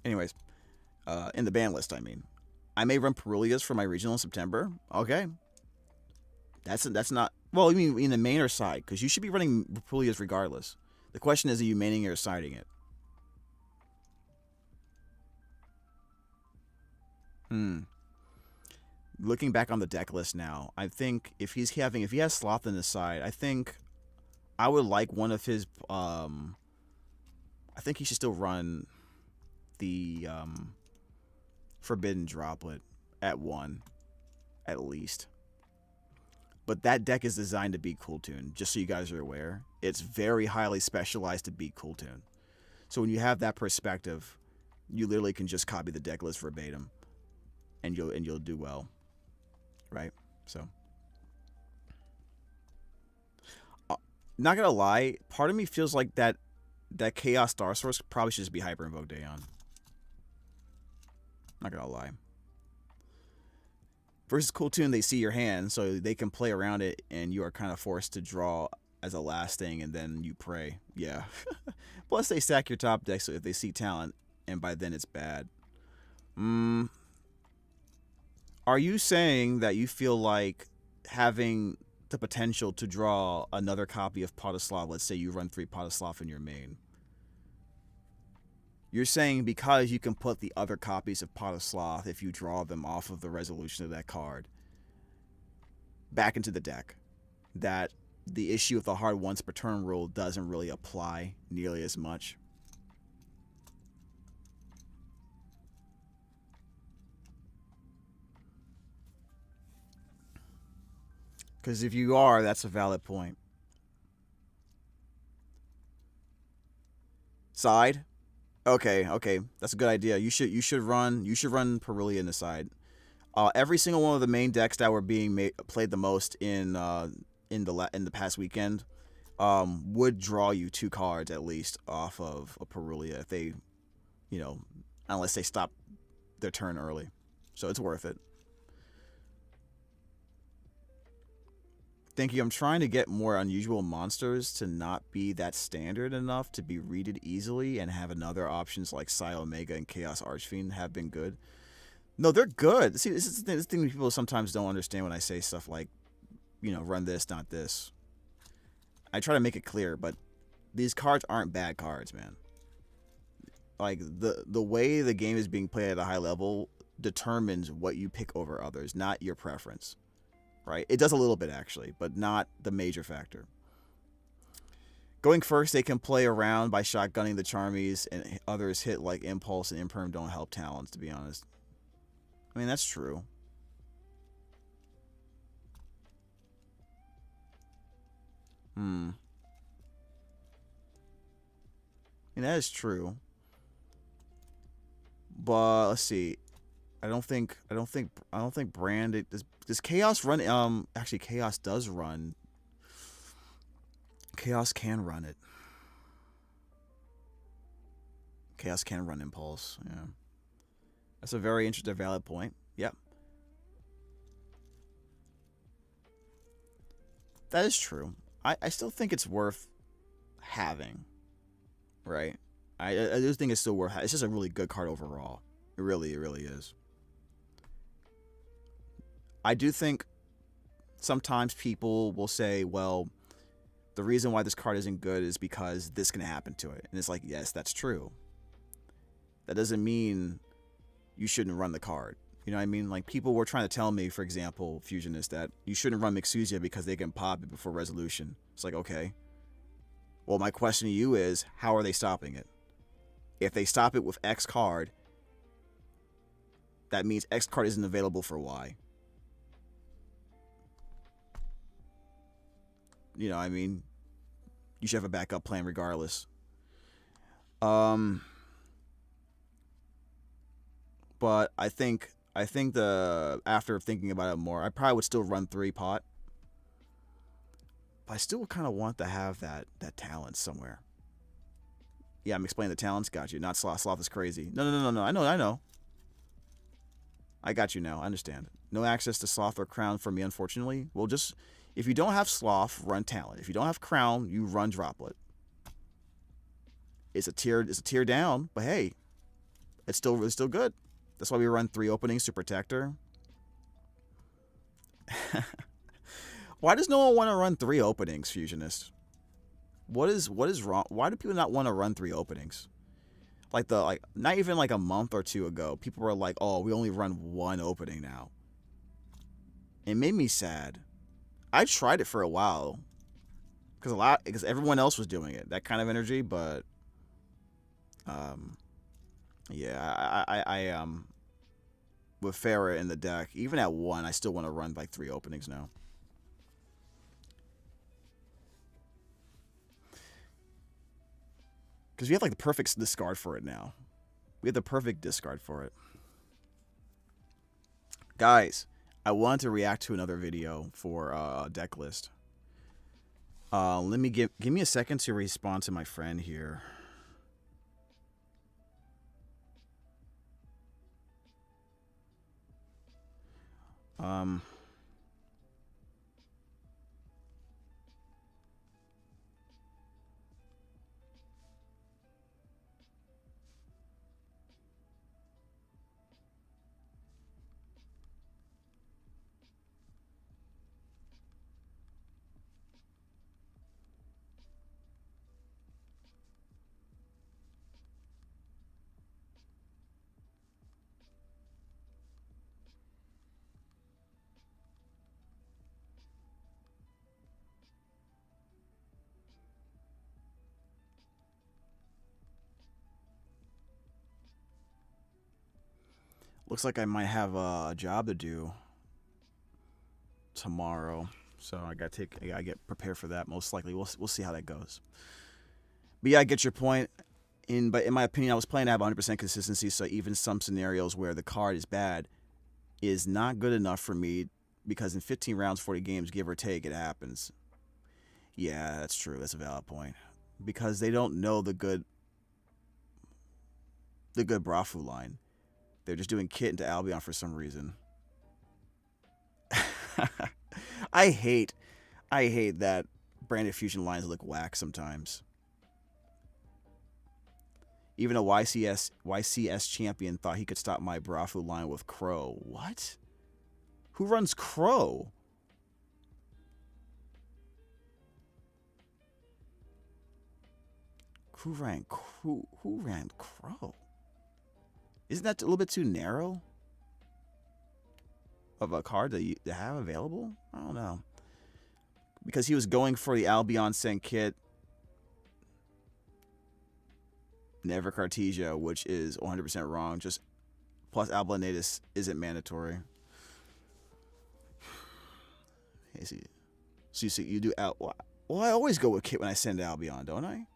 Anyways, in the ban list, I mean, I may run Perulias for my regional in September. Okay, that's not well. You mean in the main or side? Because you should be running Perulias regardless. The question is, are you maining it or siding it? Looking back on the deck list now, I think if he has Sloth in his side, I think I would like one of his. I think he should still run the Forbidden Droplet at 1, at least. But that deck is designed to beat Cool Tune, just so you guys are aware. It's very highly specialized to beat Cool Tune. So when you have that perspective, you literally can just copy the deck list verbatim, and you'll do well, right? So, not gonna lie, part of me feels like that Chaos Star Source probably should just be Hyper Invoke Daeon. Not gonna lie. Versus Cool Tune, they see your hand, so they can play around it, and you are kind of forced to draw as a last thing, and then you pray. Yeah. Plus, they stack your top deck, so if they see talent, and by then it's bad. Are you saying that you feel like having the potential to draw another copy of Pot of Sloth, let's say you run 3 Pot of Sloth in your main, you're saying because you can put the other copies of Pot of Sloth, if you draw them off of the resolution of that card, back into the deck, that the issue of the hard once per turn rule doesn't really apply nearly as much? Because if you are, that's a valid point. Side? Okay, that's a good idea. You should run Perulia in the side. Every single one of the main decks that were being played the most in the past weekend would draw you 2 cards at least off of a Perulia if they, unless they stop their turn early. So it's worth it. Thank you. I'm trying to get more unusual monsters to not be that standard enough to be readed easily and have another options like Psy Omega and Chaos Archfiend have been good. No, they're good. See, this is the thing people sometimes don't understand when I say stuff like, run this, not this. I try to make it clear, but these cards aren't bad cards, man. Like, the way the game is being played at a high level determines what you pick over others, not your preference. Right? It does a little bit, actually, but not the major factor. Going first, they can play around by shotgunning the Charmies, and others hit like Impulse and Imperm don't help Talons, to be honest. I mean, that's true. I mean, that is true. But let's see. I don't think Branded does Chaos run. Actually, Chaos does run. Chaos can run it. Chaos can run Impulse. Yeah, that's a very interesting, valid point. Yep, that is true. I still think it's worth having. Right. I do think it's still worth. It's just a really good card overall. It really is. I do think sometimes people will say, well, the reason why this card isn't good is because this can happen to it. And it's like, yes, that's true. That doesn't mean you shouldn't run the card. You know what I mean? Like, people were trying to tell me, for example, Fusionist, that you shouldn't run Mixusia because they can pop it before resolution. It's like, okay. Well, my question to you is, how are they stopping it? If they stop it with X card, that means X card isn't available for Y. You know, I mean, you should have a backup plan regardless. But I think after thinking about it more, I probably would still run 3 pot. But I still kind of want to have that talent somewhere. Yeah, I'm explaining the talents. Got you. Not Sloth. Sloth is crazy. No. I know. I got you now. I understand. No access to Sloth or Crown for me, unfortunately. Well, just... if you don't have Sloth, run Talent. If you don't have Crown, you run Droplet. It's a tier down, but hey, it's still good. That's why we run 3 openings to Protector. Why does no one want to run 3 openings, Fusionist? What is wrong? Why do people not want to run 3 openings? Like not even like a month or 2 ago, people were like, "Oh, we only run 1 opening now." It made me sad. I tried it for a while because everyone else was doing it, that kind of energy. But yeah, I with Farah in the deck, even at 1, I still want to run like 3 openings now. Because we have like the perfect discard for it now. We have the perfect discard for it. Guys, I wanted to react to another video for deck list. Let me give me a second to respond to my friend here. Looks like I might have a job to do tomorrow, so I gotta get prepared for that. Most likely, we'll see how that goes. But yeah, I get your point. But in my opinion, I was playing to have 100% consistency, so even some scenarios where the card is bad is not good enough for me, because in 15 rounds, 40 games, give or take, it happens. Yeah, that's true. That's a valid point, because they don't know the good Brafu line. They're just doing Kit into Albion for some reason. I hate that branded fusion lines look whack sometimes. Even a YCS champion thought he could stop my Brafu line with Crow. What? Who runs Crow? Who ran Crow? Isn't that a little bit too narrow of a card to have available? I don't know. Because he was going for the Albion sent kit, never Cartesia, which is 100% wrong. Just plus Albinatus isn't mandatory. So you do well, I always go with kit when I send Albion, don't I? I'm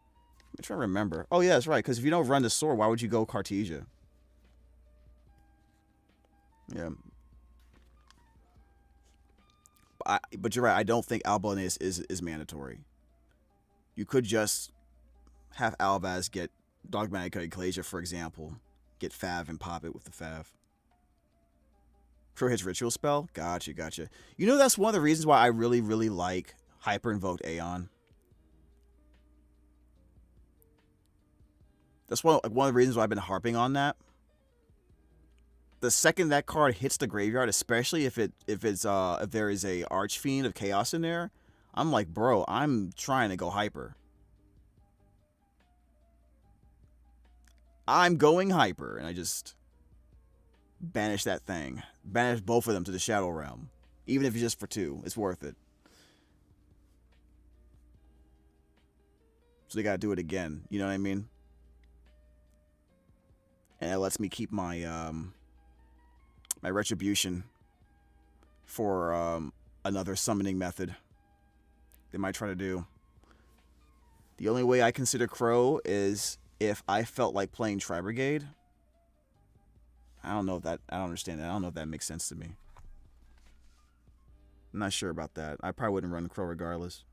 trying to remember. Oh yeah, that's right. Because if you don't run the sword, why would you go Cartesia? Yeah. But you're right. I don't think Albaz is mandatory. You could just have Albaz get Dogmatic Ecclesia, for example. Get Fav and pop it with the Fav. For his ritual spell? Gotcha. You know, that's one of the reasons why I really, really like Hyper Invoked Aeon. That's one of the reasons why I've been harping on that. The second that card hits the graveyard, especially if there is a Archfiend of Chaos in there, I'm like, bro, I'm trying to go hyper. I'm going hyper, and I just banish that thing. Banish both of them to the Shadow Realm. Even if it's just for 2, it's worth it. So they gotta do it again, you know what I mean? And it lets me keep my my retribution for another summoning method they might try to do. The only way I consider Crow is if I felt like playing Tri-Brigade. I don't understand that. I don't know if that makes sense to me. I'm not sure about that. I probably wouldn't run Crow regardless.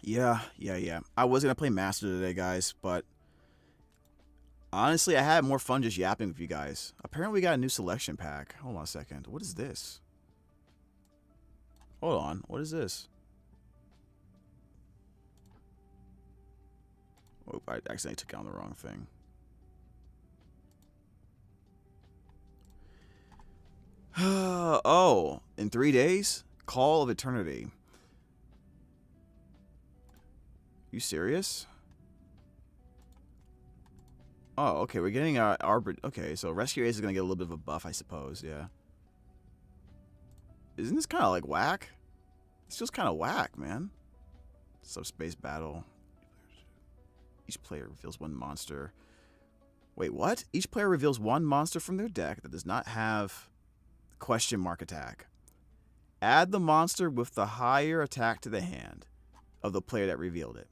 Yeah. I was going to play Master today, guys, but honestly, I had more fun just yapping with you guys. Apparently, we got a new selection pack. Hold on a second. What is this? Hold on. What is this? Oh, I accidentally took down the wrong thing. Oh, in 3 days? Call of Eternity. You serious? Oh, okay, we're getting our okay, so Rescue Ace is gonna get a little bit of a buff, I suppose, yeah. Isn't this kind of like whack? This feels kind of whack, man. Subspace battle. Each player reveals one monster. Wait, what? Each player reveals one monster from their deck that does not have question mark attack. Add the monster with the higher attack to the hand of the player that revealed it.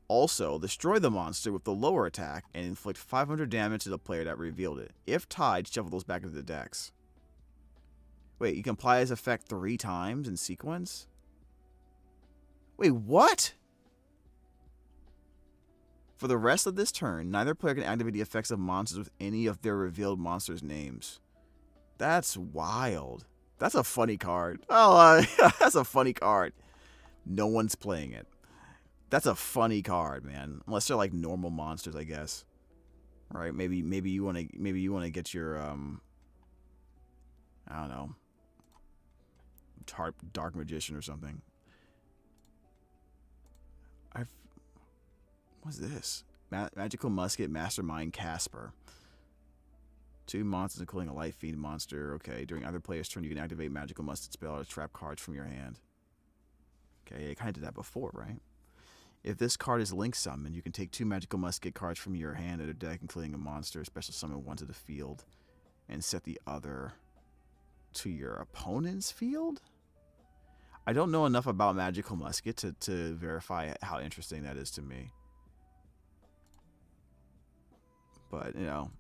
Also, destroy the monster with the lower attack and inflict 500 damage to the player that revealed it. If tied, shuffle those back into the decks. Wait, you can apply this effect 3 times in sequence? Wait, what? For the rest of this turn, neither player can activate the effects of monsters with any of their revealed monsters' names. That's wild. That's a funny card. Oh, that's a funny card. No one's playing it. That's a funny card, man. Unless they're like normal monsters, I guess. Right? Maybe you want to get your I don't know, Dark Magician or something. What's this? Magical Musket, Mastermind, Casper. 2 monsters, including a Light Fiend monster. Okay, during either player's turn, you can activate Magical Musket spell or trap cards from your hand. Okay, I kind of did that before, right? If this card is link summoned, you can take 2 Magical Musket cards from your hand at a deck, including a monster, special summon one to the field, and set the other to your opponent's field? I don't know enough about Magical Musket to verify how interesting that is to me. But, you know,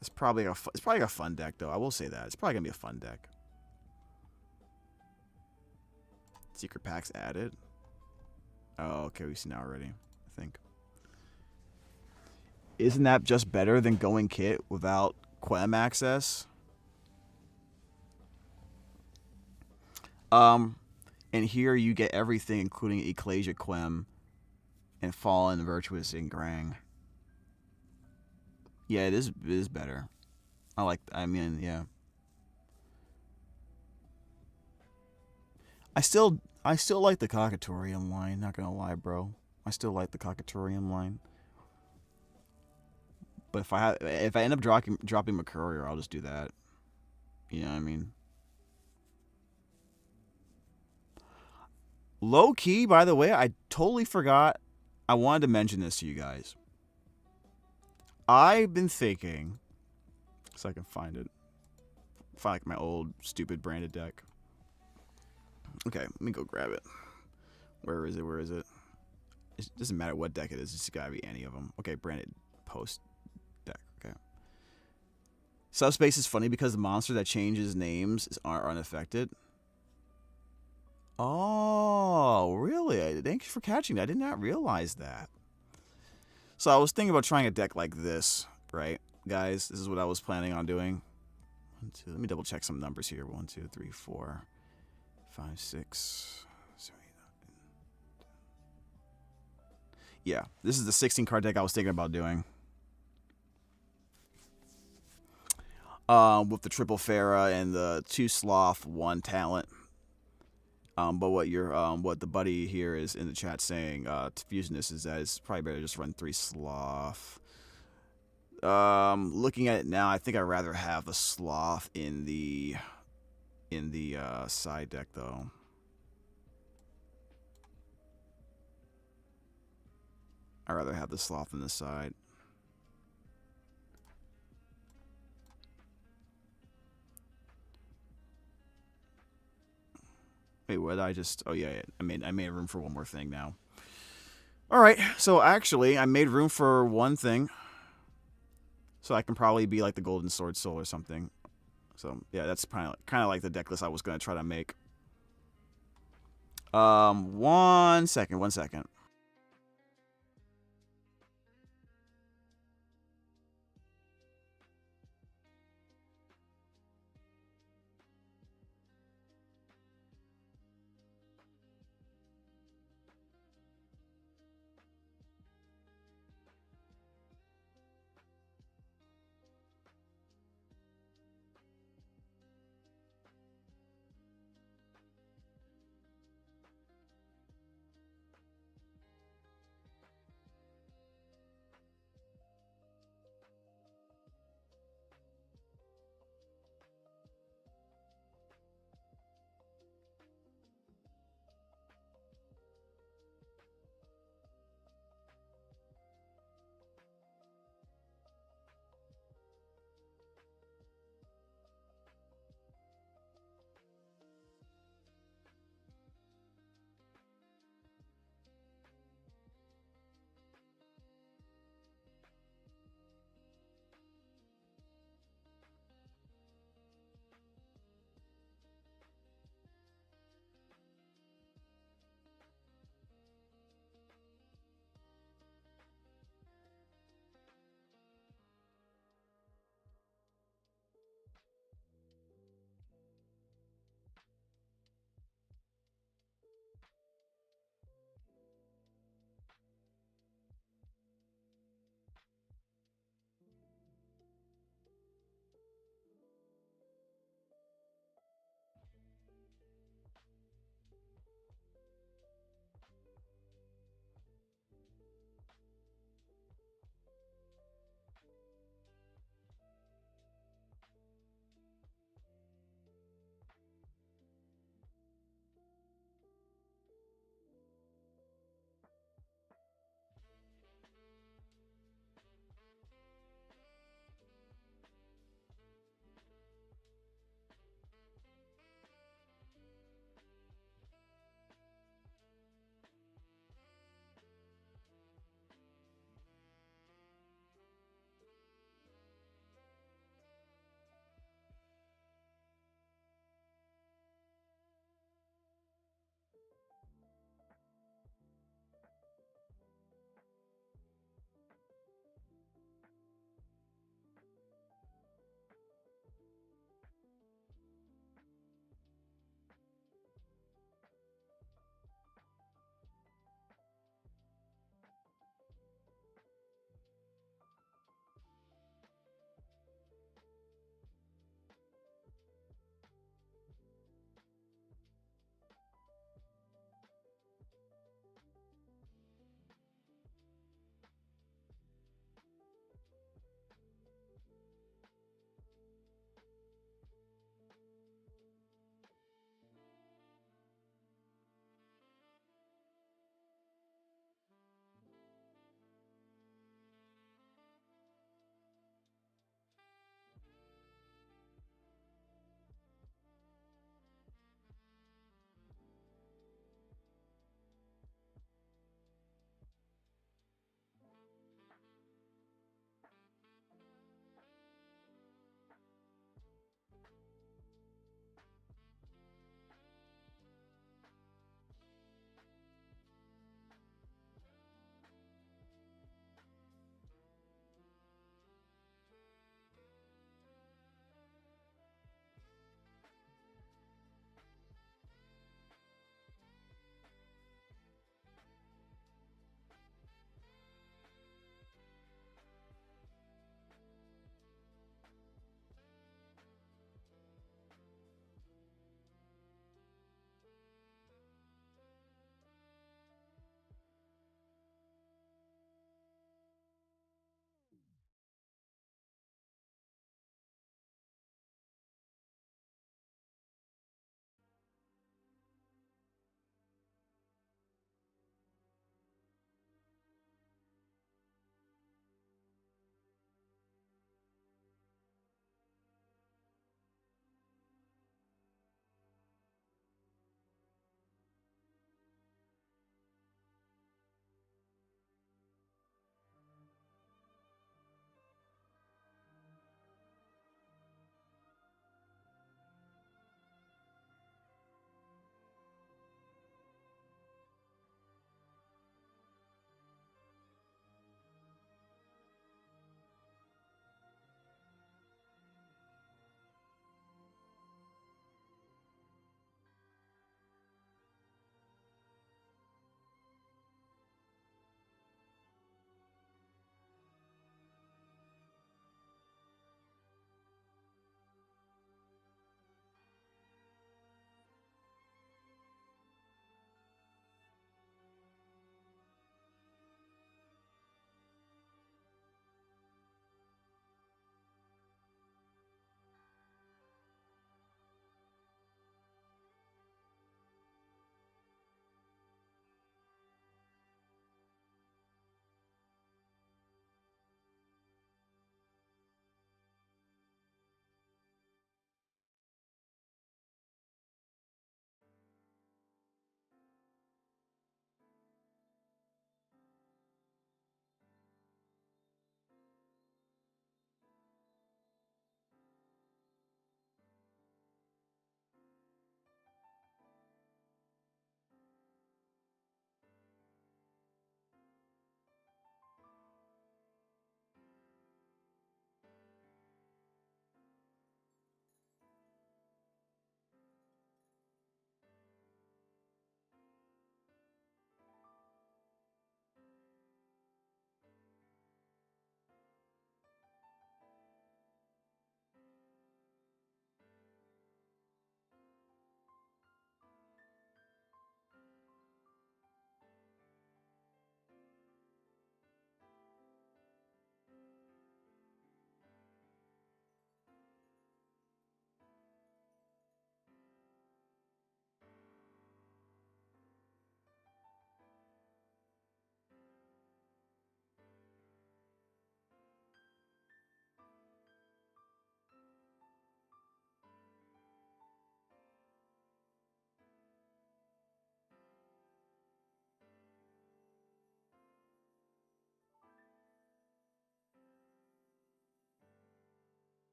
it's probably a fun deck, though. I will say that. It's probably going to be a fun deck. Secret packs added. Oh, okay. We've seen that already, I think. Isn't that just better than going kit without Quem access? And here you get everything, including Ecclesia Quem and Fallen, Virtuous, and Grang. Yeah, it is better. I mean, yeah. I still like the Cockaturium line, not gonna lie, bro. I still like the Cockaturium line. But if I end up dropping McCurrier, I'll just do that. You know what I mean? Low key, by the way, I totally forgot. I wanted to mention this to you guys. I've been thinking, so I can find it. Find like my old stupid branded deck. Okay, let me go grab it. Where is it? Where is it? It doesn't matter what deck it is. It's gotta be any of them. Okay, branded post deck. Okay. Subspace is funny because the monster that changes names are unaffected. Oh, really? Thank you for catching that. I did not realize that. So I was thinking about trying a deck like this, right? Guys, this is what I was planning on doing. 1, 2, let me double check some numbers here. 1, 2, 3, 4, 5, 6, 7, 8, 9, 10. Yeah, this is the 16 card deck I was thinking about doing. With the triple Farah and the 2 Sloth, 1 Talent. But what the buddy here is in the chat saying to Fusionist is that it's probably better to just run 3 Sloth. Looking at it now, I think I'd rather have the Sloth in the side deck though. I'd rather have the Sloth in the side. Wait, what did I just... Oh, yeah, I made room for one more thing now. All right, so actually, I made room for one thing. So I can probably be like the Golden Sword Soul or something. So, yeah, that's kind of like the deck list I was going to try to make. 1 second.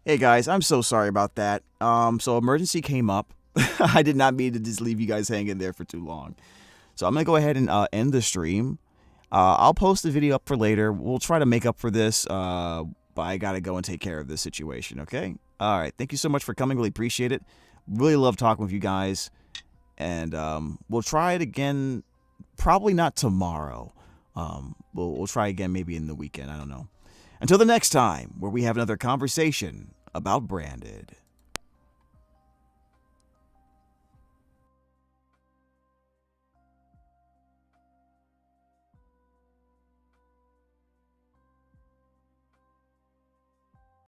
Hey guys, I'm so sorry about that. So emergency came up. I did not mean to just leave you guys hanging there for too long. So I'm gonna go ahead and end the stream. I'll post the video up for later. We'll try to make up for this, but I gotta go and take care of this situation, okay? All right, thank you so much for coming. Really appreciate it. Really love talking with you guys. And we'll try it again, probably not tomorrow. We'll try again maybe in the weekend, I don't know. Until the next time, where we have another conversation about Branded.